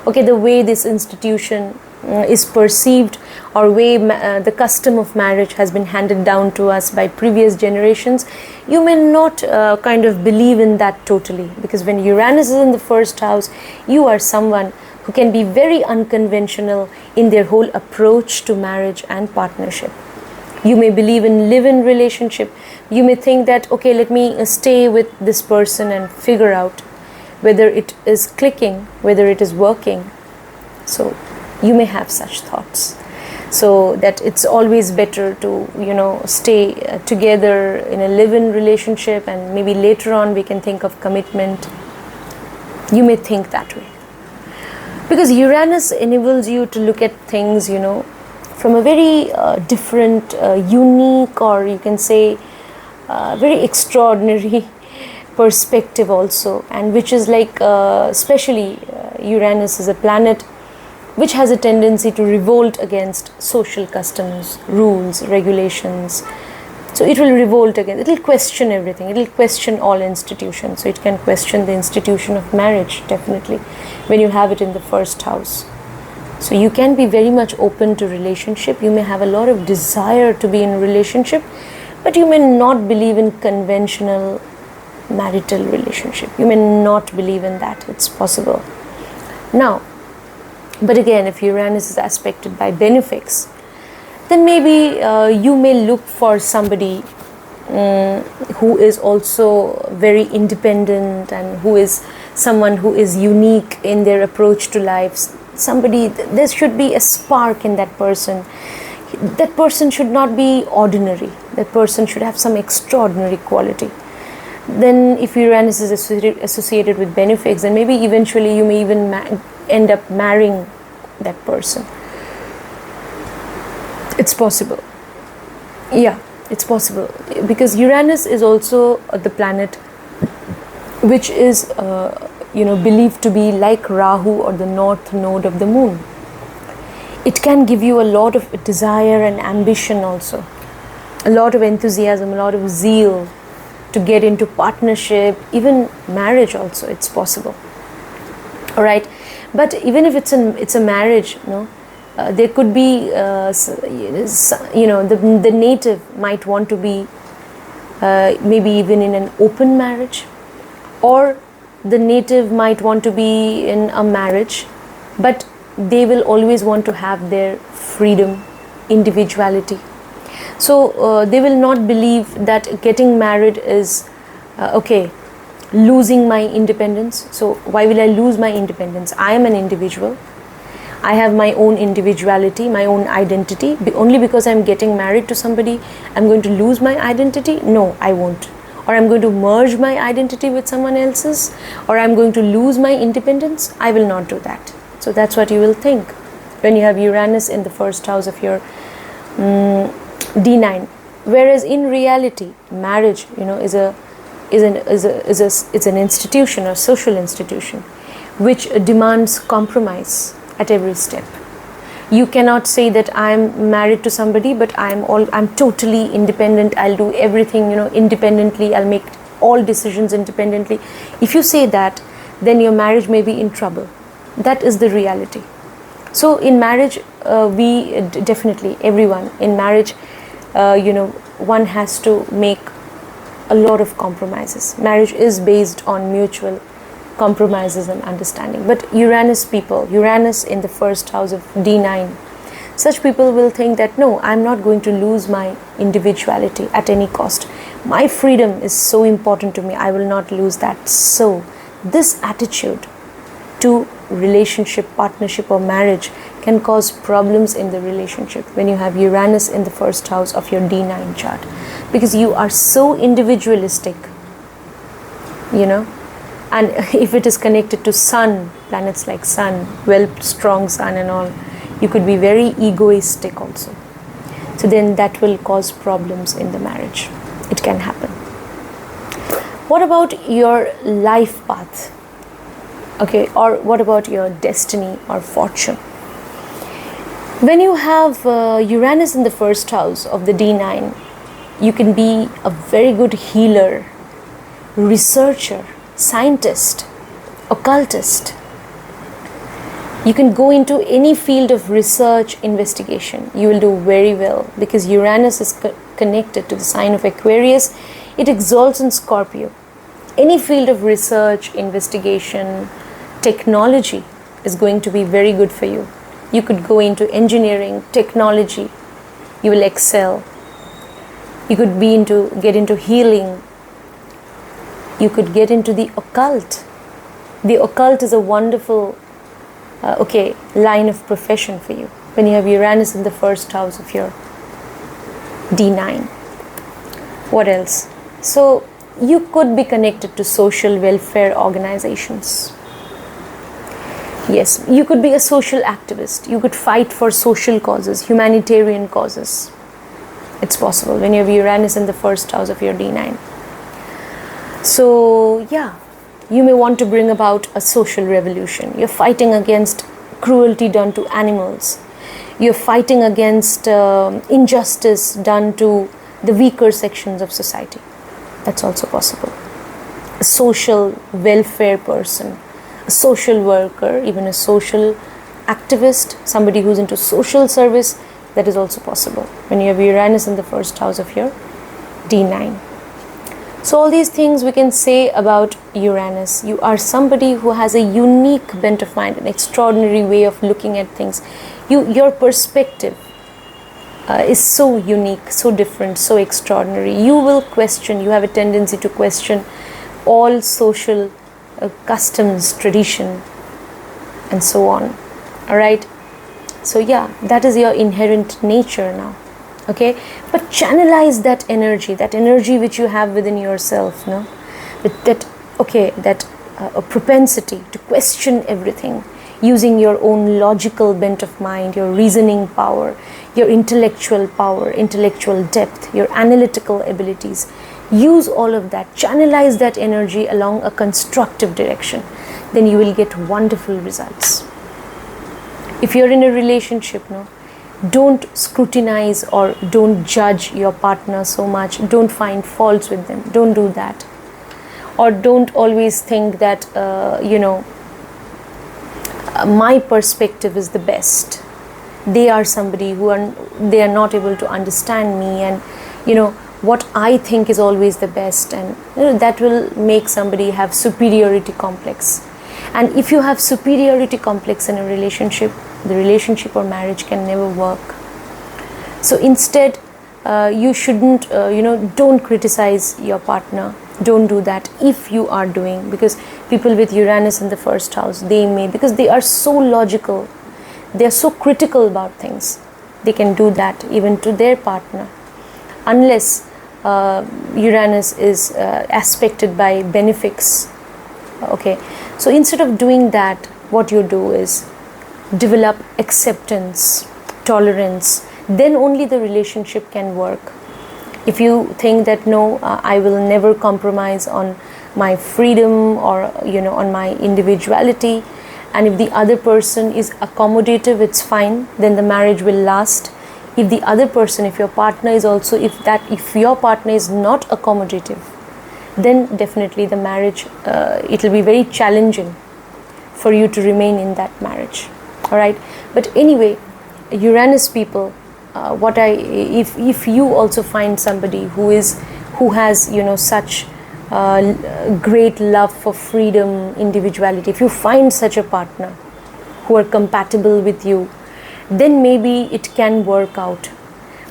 Okay, the way this institution is perceived, or way the custom of marriage has been handed down to us by previous generations, you may not kind of believe in that totally, because when Uranus is in the first house, you are someone who can be very unconventional in their whole approach to marriage and partnership. You may believe in live-in relationship. You may think that, okay, let me stay with this person and figure out whether it is clicking, whether it is working. So you may have such thoughts. So that it's always better to, stay together in a live-in relationship, and maybe later on we can think of commitment. You may think that way. Because Uranus enables you to look at things, from a very different, unique, or you can say very extraordinary perspective also, and which is like, especially Uranus is a planet which has a tendency to revolt against social customs, rules, regulations. So it will revolt against, it will question everything, it will question all institutions. So it can question the institution of marriage, definitely, when you have it in the first house. So you can be very much open to relationship. You may have a lot of desire to be in a relationship, but you may not believe in conventional marital relationship. You may not believe in that. It's possible. Now, but again, if Uranus is aspected by benefics, then maybe you may look for somebody who is also very independent, and who is someone who is unique in their approach to life. Somebody, there should be a spark in that person. That person should not be ordinary. That person should have some extraordinary quality. Then if Uranus is associated with benefics, then maybe eventually you may even end up marrying that person. It's possible. Yeah, it's possible. Because Uranus is also the planet which is believed to be like Rahu, or the north node of the moon. It can give you a lot of desire and ambition also, a lot of enthusiasm, a lot of zeal to get into partnership, even marriage also. It's possible. All right, but even if it's a marriage, there could be the native might want to be maybe even in an open marriage, or the native might want to be in a marriage, but they will always want to have their freedom, individuality. So they will not believe that getting married is losing my independence. So why will I lose my independence? I am an individual. I have my own individuality, my own identity. Only because I'm getting married to somebody, I'm going to lose my identity? No, I won't. Or I'm going to merge my identity with someone else's, or I'm going to lose my independence. I will not do that. So that's what you will think when you have Uranus in the first house of your D9. Whereas in reality, marriage, is an institution, a social institution, which demands compromise at every step. You cannot say that I'm married to somebody, but I'm totally independent. I'll do everything, independently. I'll make all decisions independently. If you say that, then your marriage may be in trouble. That is the reality. So in marriage, we definitely, everyone in marriage, one has to make a lot of compromises. Marriage is based on mutual compromises and understanding. But Uranus in the first house of D9, such people will think that no, I'm not going to lose my individuality at any cost. My freedom is so important to me, I will not lose that. So this attitude to relationship, partnership, or marriage can cause problems in the relationship when you have Uranus in the first house of your D9 chart, because you are so individualistic, and if it is connected to Sun, planets like Sun, strong Sun and all, you could be very egoistic also. So then that will cause problems in the marriage. It can happen. What about your life path? Okay, or what about your destiny or fortune? When you have Uranus in the first house of the D9, you can be a very good healer, researcher, scientist, occultist. You can go into any field of research, investigation. You will do very well because Uranus is connected to the sign of Aquarius. It exalts in Scorpio. Any field of research, investigation, technology is going to be very good for you. You could go into engineering, technology. You will excel. You could get into healing. You could get into the occult. The occult is a wonderful line of profession for you when you have Uranus in the first house of your D9. What else? So you could be connected to social welfare organizations. Yes, you could be a social activist. You could fight for social causes, humanitarian causes. It's possible when you have Uranus in the first house of your D9. So yeah, you may want to bring about a social revolution. You're fighting against cruelty done to animals. You're fighting against injustice done to the weaker sections of society. That's also possible. A social welfare person, a social worker, even a social activist, somebody who's into social service, that is also possible when you have Uranus in the first house of your D9. So all these things we can say about Uranus. You are somebody who has a unique bent of mind, an extraordinary way of looking at things. Your perspective is so unique, so different, so extraordinary. You will question, you have a tendency to question all social customs, tradition, and so on. All right. So yeah, that is your inherent nature now. Okay, but channelize that energy which you have within yourself, no, with that a propensity to question everything, using your own logical bent of mind, your reasoning power, your intellectual power, intellectual depth, your analytical abilities. Use all of that, channelize that energy along a constructive direction. Then you will get wonderful results. If you're in a relationship, no, don't scrutinize or don't judge your partner so much. Don't find faults with them. Don't do that. Or don't always think that my perspective is the best. They are somebody they are not able to understand me, and what I think is always the best, and that will make somebody have superiority complex. And if you have superiority complex in a relationship, the relationship or marriage can never work. So instead, you shouldn't, don't criticize your partner. Don't do that if you are doing, because people with Uranus in the first house, because they are so logical, they are so critical about things, they can do that even to their partner, unless Uranus is aspected by benefics. Okay, so instead of doing that, what you do is develop acceptance, tolerance. Then only the relationship can work. If you think that no, I will never compromise on my freedom or on my individuality, and if the other person is accommodative, it's fine, then the marriage will last. If the other person, if your partner is also, if your partner is not accommodative, then definitely the marriage, it will be very challenging for you to remain in that marriage. All right. But anyway, Uranus people, if you also find somebody who has such great love for freedom, individuality, if you find such a partner who are compatible with you, then maybe it can work out.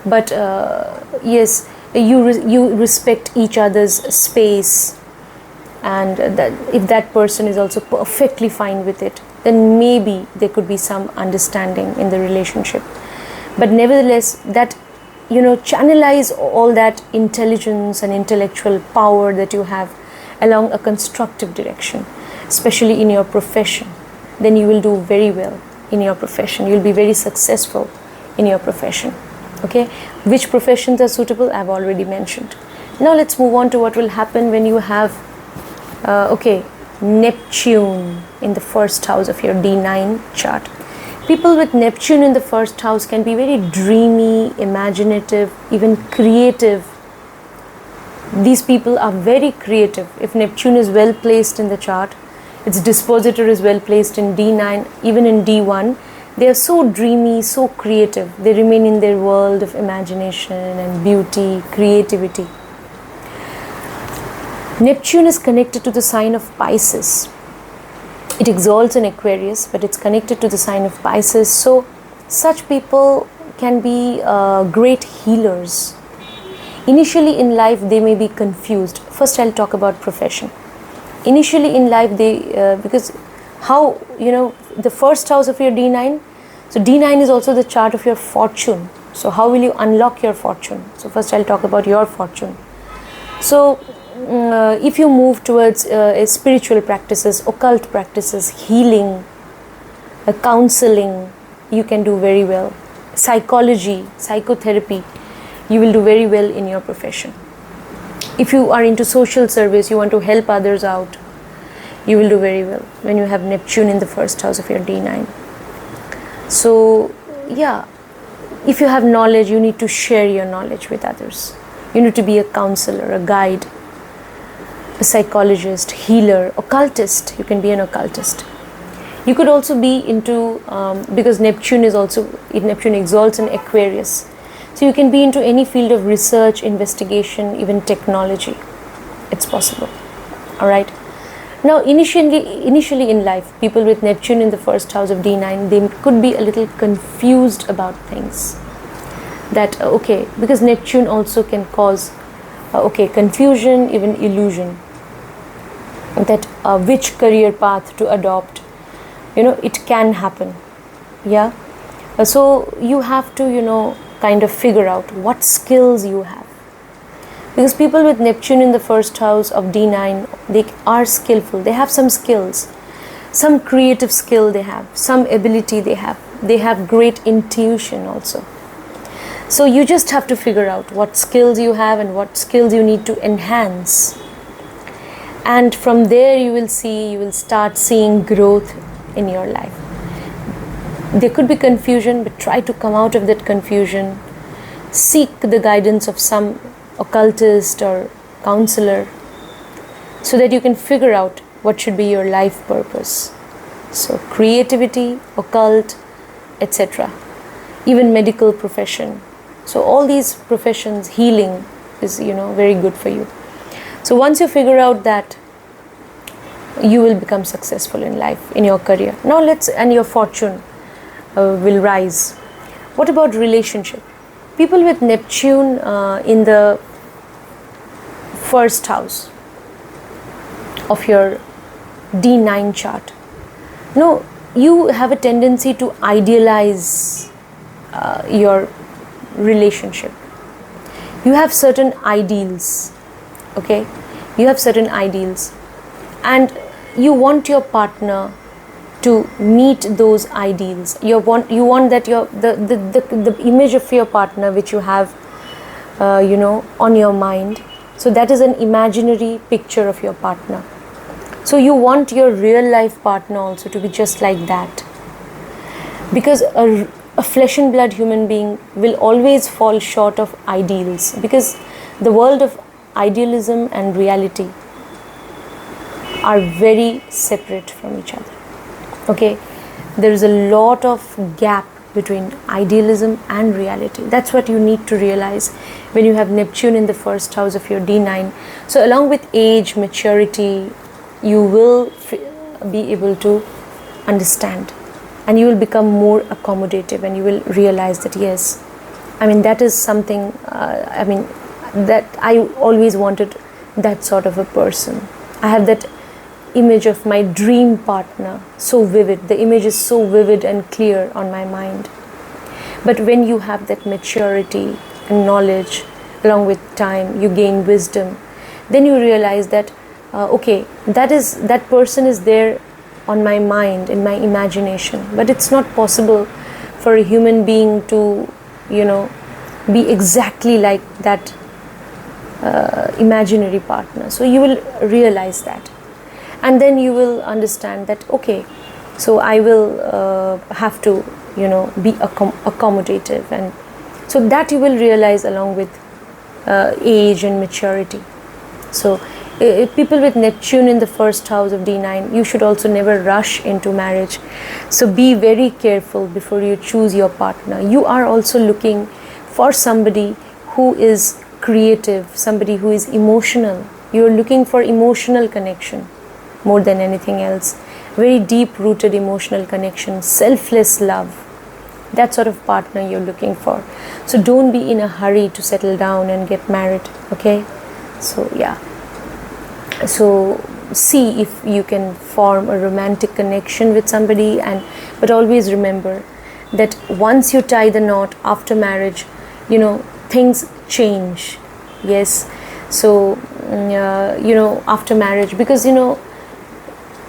But yes, you respect each other's space, and if that person is also perfectly fine with it, then maybe there could be some understanding in the relationship. But nevertheless, that channelize all that intelligence and intellectual power that you have along a constructive direction, especially in your profession. Then you will do very well in your profession. You'll be very successful in your profession. Okay, which professions are suitable, I've already mentioned. Now let's move on to what will happen when you have Neptune in the first house of your D9 chart. People with Neptune in the first house can be very dreamy, imaginative, even creative. These people are very creative. If Neptune is well placed in the chart, its dispositor is well placed in D9, even in D1. They are so dreamy, so creative. They remain in their world of imagination and beauty, creativity. Neptune is connected to the sign of Pisces. It exalts in Aquarius, but it's connected to the sign of Pisces. So such people can be great healers. Initially in life, they may be confused. First, I'll talk about profession. Initially in life, because how, the first house of your D9, so D9 is also the chart of your fortune. So how will you unlock your fortune? So first I'll talk about your fortune. So if you move towards spiritual practices, occult practices, healing, counseling, you can do very well. Psychology, psychotherapy, you will do very well in your profession. If you are into social service, you want to help others out, you will do very well when you have Neptune in the first house of your D9. So yeah, if you have knowledge, you need to share your knowledge with others. You need to be a counselor, a guide, a psychologist, healer, occultist. You can be an occultist. You could also be into, because Neptune exalts in Aquarius. So you can be into any field of research, investigation, even technology. It's possible. All right. Now, initially in life, people with Neptune in the first house of D9, they could be a little confused about things. That, because Neptune also can cause, confusion, even illusion. That which career path to adopt, it can happen. Yeah. So you have to, kind of figure out what skills you have. Because people with Neptune in the first house of D9, they are skillful. They have some skills, some creative skill they have, some ability they have. They have great intuition also. So you just have to figure out what skills you have and what skills you need to enhance. And from there you will start seeing growth in your life. There could be confusion, but try to come out of that confusion. Seek the guidance of some occultist or counselor so that you can figure out what should be your life purpose. So creativity, occult, etc. Even medical profession. So all these professions, healing is very good for you. So once you figure out that, you will become successful in life, in your career. Now and your fortune will rise. What about relationship? People with Neptune in the first house of your D9 chart. No, you have a tendency to idealize your relationship. You have certain ideals, okay? You have certain ideals, and you want your partner to meet those ideals. You want that the image of your partner which you have on your mind. So that is an imaginary picture of your partner. So you want your real life partner also to be just like that. Because a flesh and blood human being will always fall short of ideals, because the world of idealism and reality are very separate from each other. Okay, there is a lot of gap between idealism and reality. That's what you need to realize when you have Neptune in the first house of your D9. So along with age, maturity, you will be able to understand, and you will become more accommodative, and you will realize that yes, that is something, that I always wanted that sort of a person. I have that image of my dream partner, so vivid. The image is so vivid and clear on my mind. But when you have that maturity and knowledge, along with time, you gain wisdom, then you realize that, that person is there on my mind, in my imagination. But it's not possible for a human being to, be exactly like that imaginary partner. So you will realize that. And then you will understand that, so I will have to, be accommodative. And so that you will realize along with age and maturity. So People with Neptune in the first house of D9, you should also never rush into marriage. So be very careful before you choose your partner. You are also looking for somebody who is creative, somebody who is emotional. You're looking for emotional connection more than anything else. Very deep rooted emotional connection, selfless love. That sort of partner you're looking for. So don't be in a hurry to settle down and get married, okay? So yeah. So see if you can form a romantic connection with somebody, but always remember that once you tie the knot after marriage, things change. Yes. So after marriage, because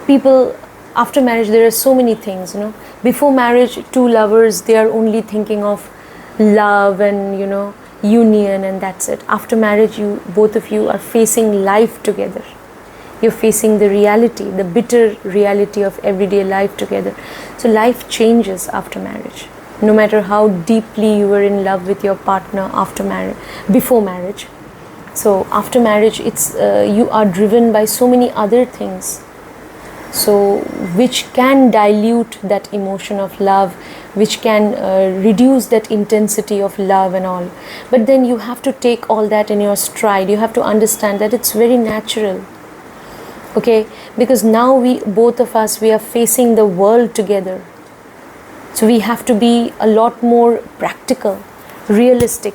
people after marriage, there are so many things. Before marriage, two lovers, they are only thinking of love and union, and that's it. After marriage, both of you are facing life together. You're facing the reality, the bitter reality of everyday life together. So life changes after marriage. No matter how deeply you were in love with your partner after marriage, before marriage. So after marriage, it's you are driven by so many other things. So which can dilute that emotion of love, which can reduce that intensity of love and all. But then you have to take all that in your stride. You have to understand that it's very natural. Okay, because now both of us are facing the world together. So we have to be a lot more practical, realistic.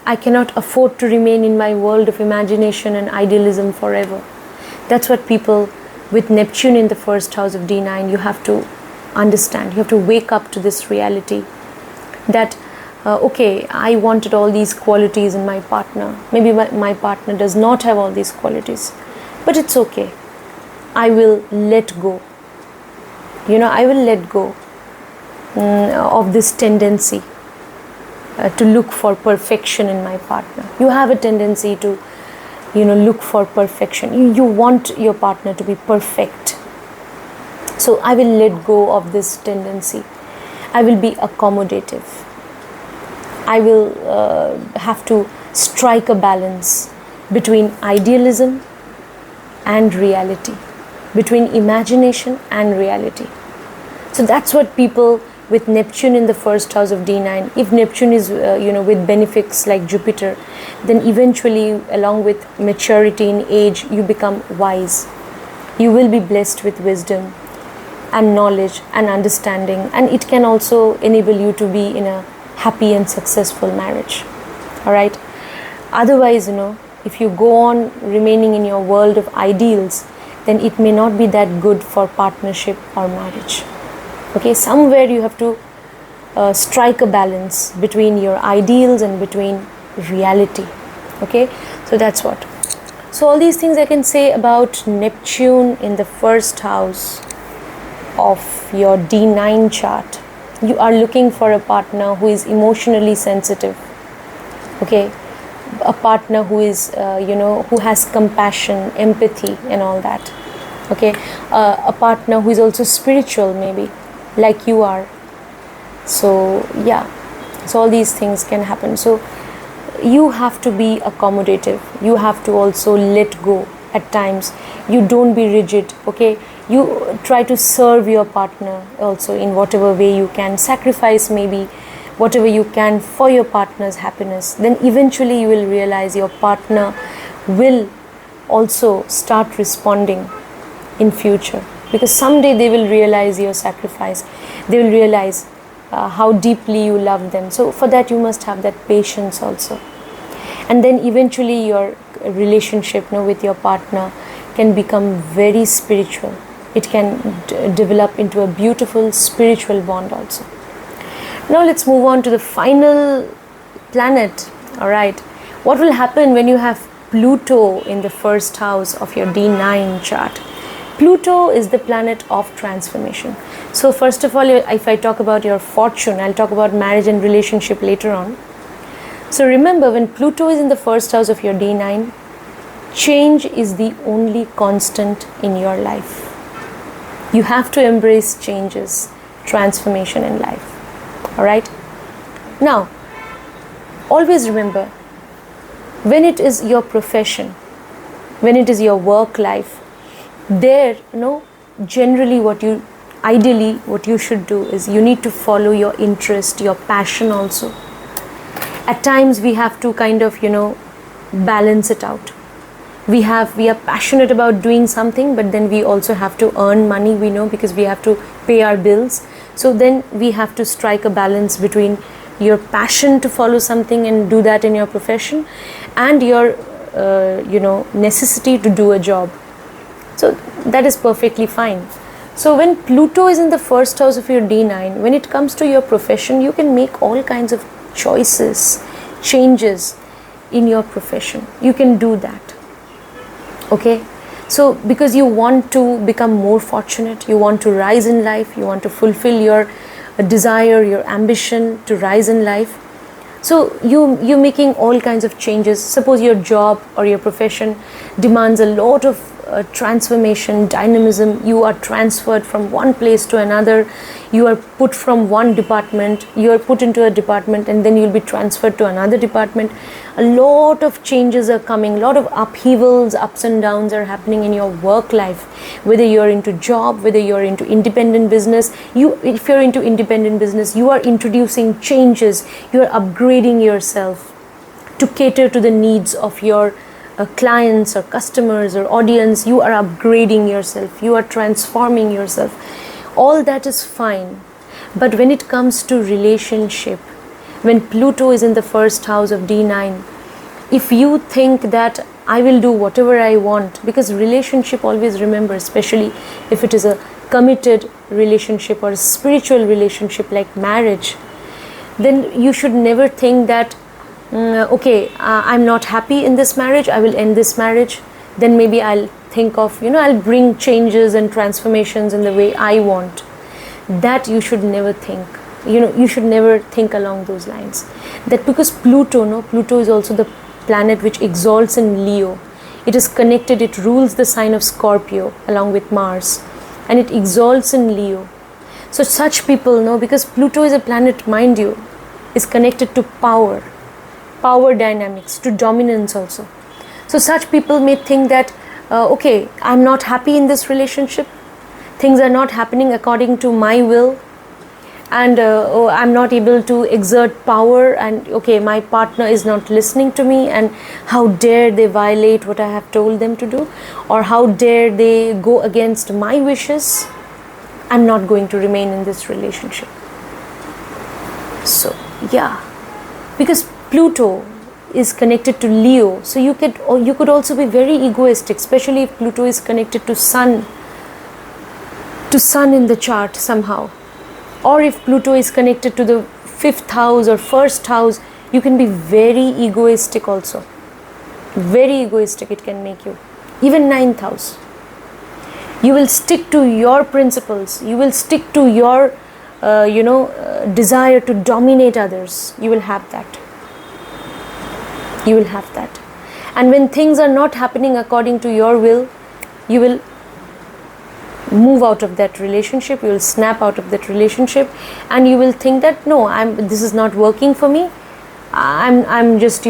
I cannot afford to remain in my world of imagination and idealism forever. That's what people with Neptune in the first house of D9, you have to understand. You have to wake up to this reality that, okay, I wanted all these qualities in my partner. Maybe my partner does not have all these qualities, but it's okay. I will let go. I will let go of this tendency to look for perfection in my partner. You have a tendency to, look for perfection. You want your partner to be perfect. So I will let go of this tendency. I will be accommodative. I will have to strike a balance between idealism and reality, between imagination and reality. So that's what people with Neptune in the first house of D9, if Neptune is with benefics like Jupiter, then eventually along with maturity in age, you become wise. You will be blessed with wisdom and knowledge and understanding, and it can also enable you to be in a happy and successful marriage. All right. Otherwise, if you go on remaining in your world of ideals, then it may not be that good for partnership or marriage. Okay, somewhere you have to strike a balance between your ideals and between reality. Okay, so that's what. So all these things I can say about Neptune in the first house of your D9 chart. You are looking for a partner who is emotionally sensitive. Okay, a partner who is who has compassion, empathy and all that. Okay, a partner who is also spiritual, maybe like you are. So yeah, so all these things can happen. So you have to be accommodative. You have to also let go at times. You don't be rigid. Okay, you try to serve your partner also in whatever way you can. Sacrifice maybe whatever you can for your partner's happiness. Then eventually you will realize your partner will also start responding in future, because someday they will realize your sacrifice. They will realize how deeply you love them. So for that you must have that patience also. And then eventually your relationship with your partner can become very spiritual. It can develop into a beautiful spiritual bond also. Now let's move on to the final planet. All right, what will happen when you have Pluto in the first house of your D9 chart? Pluto is the planet of transformation. So first of all, if I talk about your fortune, I'll talk about marriage and relationship later on. So remember, when Pluto is in the first house of your D9, change is the only constant in your life. You have to embrace changes, transformation in life. All right. Now, always remember, when it is your profession, when it is your work life, there, generally ideally what you should do is you need to follow your interest, your passion also. At times we have to kind of, balance it out. We are passionate about doing something, but then we also have to earn money, because we have to pay our bills. So then we have to strike a balance between your passion to follow something and do that in your profession, and your necessity to do a job. So that is perfectly fine. So when Pluto is in the first house of your D9, when it comes to your profession, you can make all kinds of choices, changes in your profession. You can do that. Okay? So because you want to become more fortunate, you want to rise in life, you want to fulfill your desire, your ambition to rise in life. So you're making all kinds of changes. Suppose your job or your profession demands a lot of transformation, dynamism. You are transferred from one place to another. You are put from one department, you are put into a department, and then you'll be transferred to another department. A lot of changes are coming, a lot of upheavals, ups and downs are happening in your work life. Whether you're into job, whether you're into independent business, if you're into independent business, you are introducing changes, you are upgrading yourself to cater to the needs of your clients or customers or audience. You are upgrading yourself, you are transforming yourself. All that is fine. But when it comes to relationship, when Pluto is in the first house of D9, if you think that I will do whatever I want, because relationship, always remember, especially if it is a committed relationship or a spiritual relationship like marriage, then you should never think that I'm not happy in this marriage, I will end this marriage. Then maybe I'll think of, I'll bring changes and transformations in the way I want. That you should never think. You should never think along those lines. That because Pluto is also the planet which exalts in Leo. It is connected, it rules the sign of Scorpio along with Mars, and it exalts in Leo. So such people, because Pluto is a planet, mind you, is connected to power dynamics, to dominance also. So such people may think that, I'm not happy in this relationship, things are not happening according to my will, and I'm not able to exert power, and my partner is not listening to me, and how dare they violate what I have told them to do, or how dare they go against my wishes. I'm not going to remain in this relationship. So because Pluto is connected to Leo, so you could also be very egoistic, especially if Pluto is connected to Sun in the chart somehow, or if Pluto is connected to the 5th house or 1st house, you can be very egoistic also. Very egoistic it can make you. Even 9th house. You will stick to your principles. You will stick to your desire to dominate others. You will have that. You will have that. And when things are not happening according to your will, you will move out of that relationship, you will snap out of that relationship, and you will think that this is not working for me. I'm just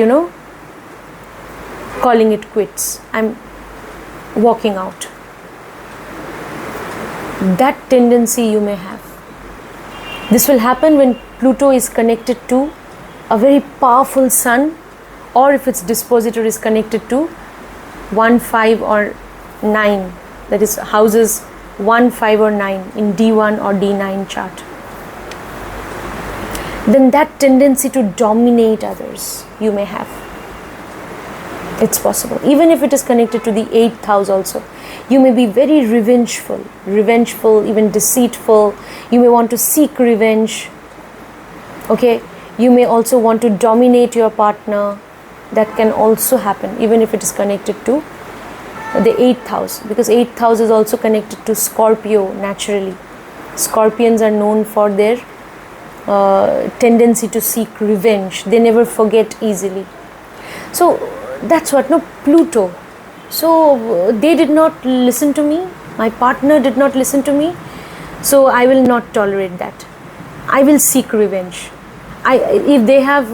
calling it quits. I'm walking out. That tendency you may have. This will happen when Pluto is connected to a very powerful Sun, or if its dispositor is connected to 1, 5 or 9, that is houses 1, 5 or 9 in D1 or D9 chart. Then that tendency to dominate others you may have. It's possible. Even if it is connected to the 8th house also. You may be very revengeful, even deceitful. You may want to seek revenge. You may also want to dominate your partner. That can also happen, even if it is connected to the 8th house, because 8th house is also connected to Scorpio naturally. Scorpions are known for their tendency to seek revenge. They never forget easily. So that's what, Pluto. So they did not listen to me. My partner did not listen to me. So I will not tolerate that. I will seek revenge. If they have,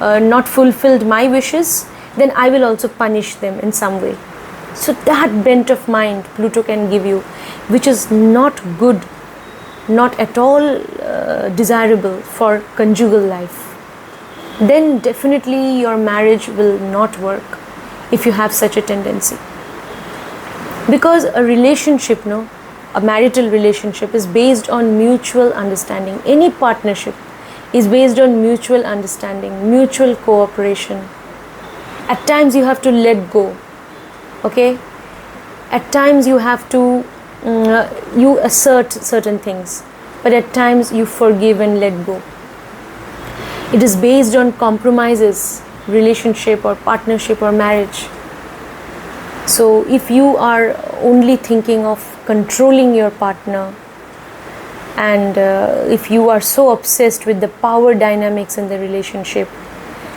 not fulfilled my wishes, then I will also punish them in some way. So that bent of mind Pluto can give you, which is not good, not at all desirable for conjugal life, then definitely your marriage will not work if you have such a tendency. Because a relationship, a marital relationship is based on mutual understanding. Any partnership is based on mutual understanding, mutual cooperation. At times you have to let go, okay? At times you have to, you assert certain things, but at times you forgive and let go. It is based on compromises, relationship or partnership or marriage. So if you are only thinking of controlling your partner, and if you are so obsessed with the power dynamics in the relationship,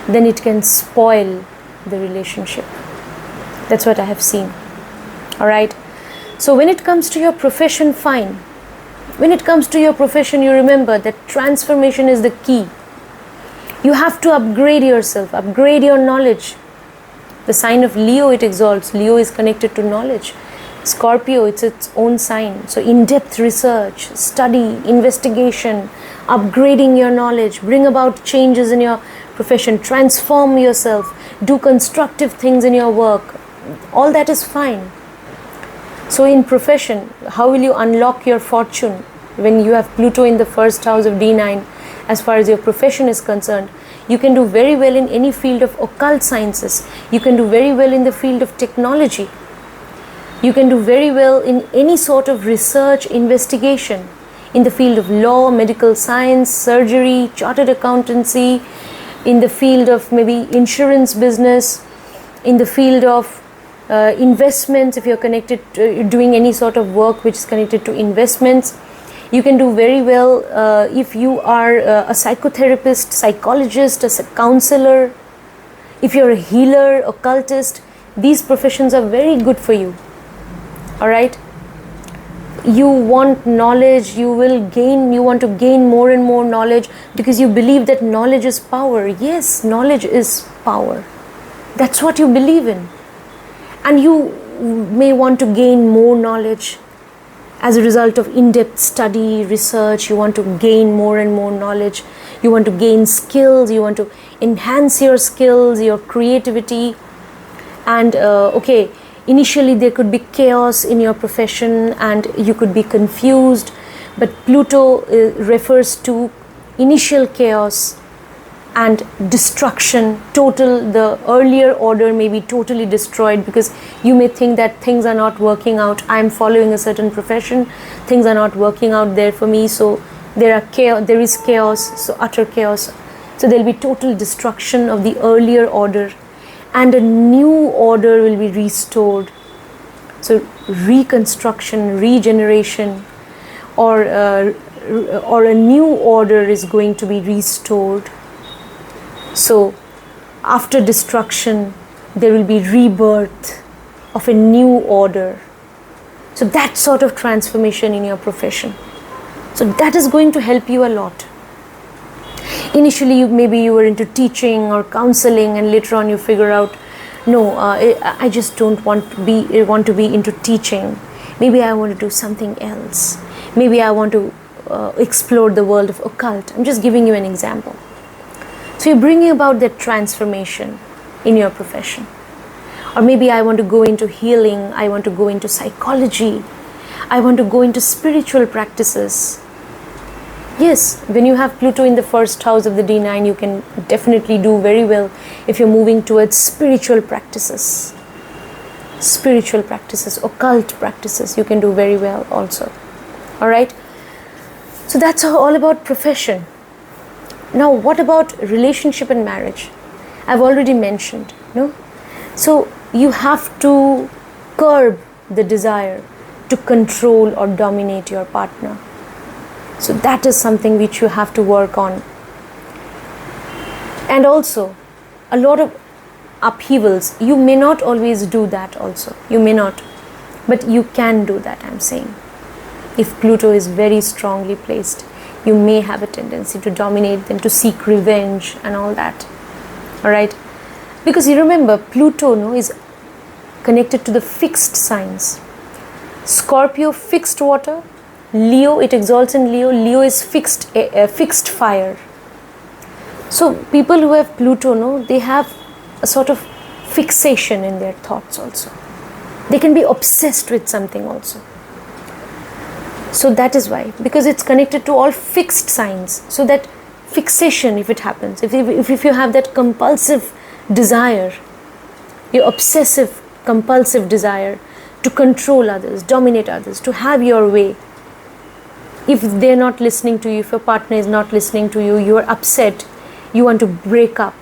then it can spoil the relationship. That's what I have seen. Alright, so when it comes to your profession, fine. When it comes to your profession, you remember that transformation is the key. You have to upgrade yourself, upgrade your knowledge. The sign of Leo, it exalts. Leo is connected to knowledge. Scorpio, it's its own sign. So in-depth research, study, investigation, upgrading your knowledge, bring about changes in your profession, transform yourself, do constructive things in your work. All that is fine. So in profession, how will you unlock your fortune when you have Pluto in the first house of D9? As far as your profession is concerned, you can do very well in any field of occult sciences. You can do very well in the field of technology. You can do very well in any sort of research, investigation, in the field of law, medical science, surgery, chartered accountancy, in the field of maybe insurance business, in the field of investments, if you're connected to doing any sort of work which is connected to investments. You can do very well if you are a psychotherapist, psychologist, a counselor, if you're a healer, occultist. These professions are very good for you. Alright? You want knowledge, you want to gain more and more knowledge because you believe that knowledge is power. Yes, knowledge is power. That's what you believe in. And you may want to gain more knowledge as a result of in-depth study, research. You want to gain more and more knowledge. You want to gain skills. You want to enhance your skills, your creativity. And okay, initially there could be chaos in your profession and you could be confused. But Pluto refers to initial chaos and destruction, the earlier order may be totally destroyed because you may think that things are not working out. I'm following a certain profession, things are not working out there for me, so there is chaos, so utter chaos. So there will be total destruction of the earlier order and a new order will be restored. So reconstruction, regeneration, or a new order is going to be restored. So after destruction, there will be rebirth of a new order. So that sort of transformation in your profession. So that is going to help you a lot. Initially, maybe you were into teaching or counseling, and later on you figure out, no, I just don't want to be into teaching. Maybe I want to do something else. Maybe I want to explore the world of occult. I'm just giving you an example. So you're bringing about that transformation in your profession. Or maybe I want to go into healing, I want to go into psychology, I want to go into spiritual practices. Yes, when you have Pluto in the first house of the D9, you can definitely do very well if you're moving towards spiritual practices. Spiritual practices, occult practices, you can do very well also. Alright? So that's all about profession. Now, what about relationship and marriage? I've already mentioned, no? So you have to curb the desire to control or dominate your partner. So that is something which you have to work on. And also, a lot of upheavals, you may not always do that also. You may not. But you can do that, I'm saying. If Pluto is very strongly placed, you may have a tendency to dominate them, to seek revenge and all that. Alright? Because you remember, Pluto is connected to the fixed signs. Scorpio, fixed water. Leo, it exalts in Leo. Leo is fixed fire. So people who have Pluto, they have a sort of fixation in their thoughts also. They can be obsessed with something also. So that is why, because it's connected to all fixed signs. So that fixation, if it happens, if you have that compulsive desire, your obsessive compulsive desire to control others, dominate others, to have your way, if they're not listening to you, if your partner is not listening to you, you are upset, you want to break up,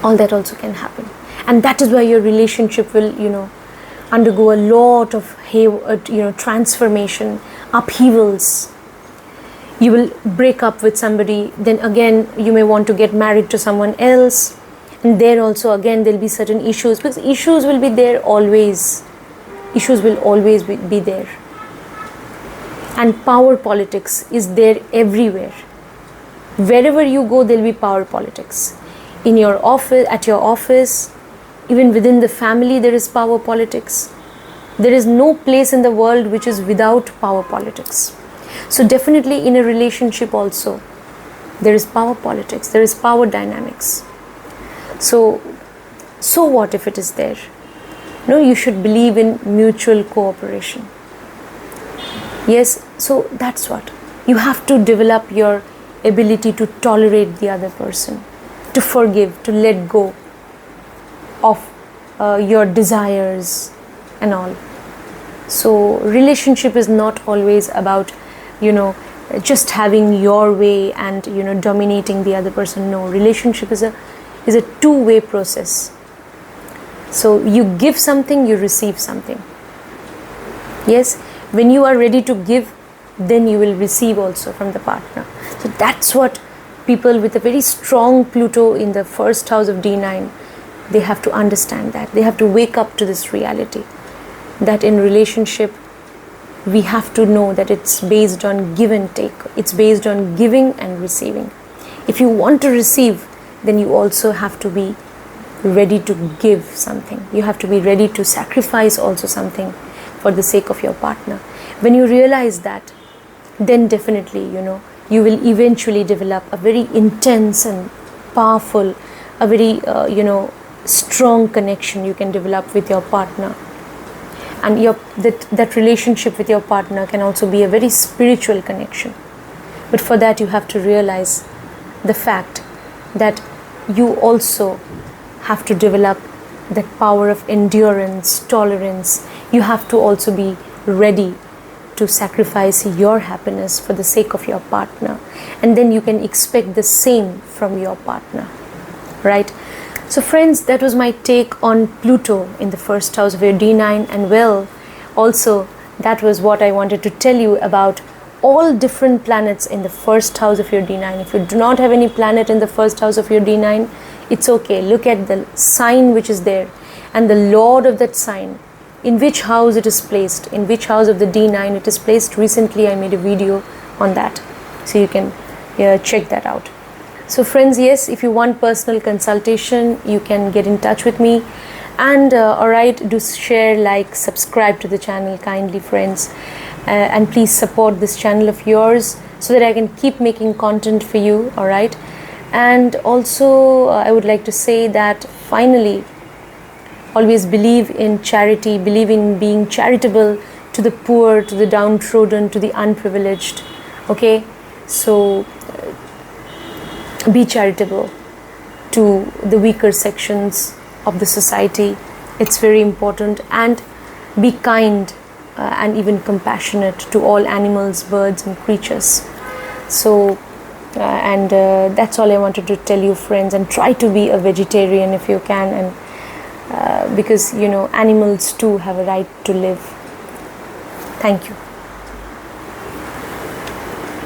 all that also can happen. And that is why your relationship will, undergo a lot of transformation, upheavals. You will break up with somebody, then again you may want to get married to someone else, and there also again there will be certain issues, because issues will be there always. Issues will always be there. And power politics is there everywhere. Wherever you go, there will be power politics. In your office, at your office, even within the family, there is power politics. There is no place in the world which is without power politics. So definitely in a relationship also, there is power politics, there is power dynamics. So what if it is there? No, you should believe in mutual cooperation. Yes, so that's what. You have to develop your ability to tolerate the other person, to forgive, to let go of your desires and all. So relationship is not always about, just having your way and, dominating the other person. No, relationship is a two-way process. So you give something, you receive something. Yes, when you are ready to give, then you will receive also from the partner. So that's what people with a very strong Pluto in the first house of D9, they have to understand that. They have to wake up to this reality, that in relationship, we have to know that it's based on give and take. It's based on giving and receiving. If you want to receive, then you also have to be ready to give something. You have to be ready to sacrifice also something for the sake of your partner. When you realize that, then definitely, you will eventually develop a very intense and powerful, a very, strong connection you can develop with your partner. And that relationship with your partner can also be a very spiritual connection. But for that, you have to realize the fact that you also have to develop that power of endurance, tolerance. You have to also be ready to sacrifice your happiness for the sake of your partner, and then you can expect the same from your partner, right? So friends, that was my take on Pluto in the first house of your D9, and well, also that was what I wanted to tell you about all different planets in the first house of your D9. If you do not have any planet in the first house of your D9, it's okay. Look at the sign which is there and the lord of that sign, in which house it is placed, in which house of the D9 it is placed. Recently I made a video on that, so you can check that out. So friends, yes, if you want personal consultation, you can get in touch with me. And alright, do share, like, subscribe to the channel kindly, friends, and please support this channel of yours so that I can keep making content for you. Alright, and also I would like to say that finally, always believe in charity, believe in being charitable to the poor, to the downtrodden, to the unprivileged. Okay, so be charitable to the weaker sections of the society. It's very important. And be kind and even compassionate to all animals, birds and creatures. So that's all I wanted to tell you, friends. And try to be a vegetarian if you can, and because animals too have a right to live. Thank you.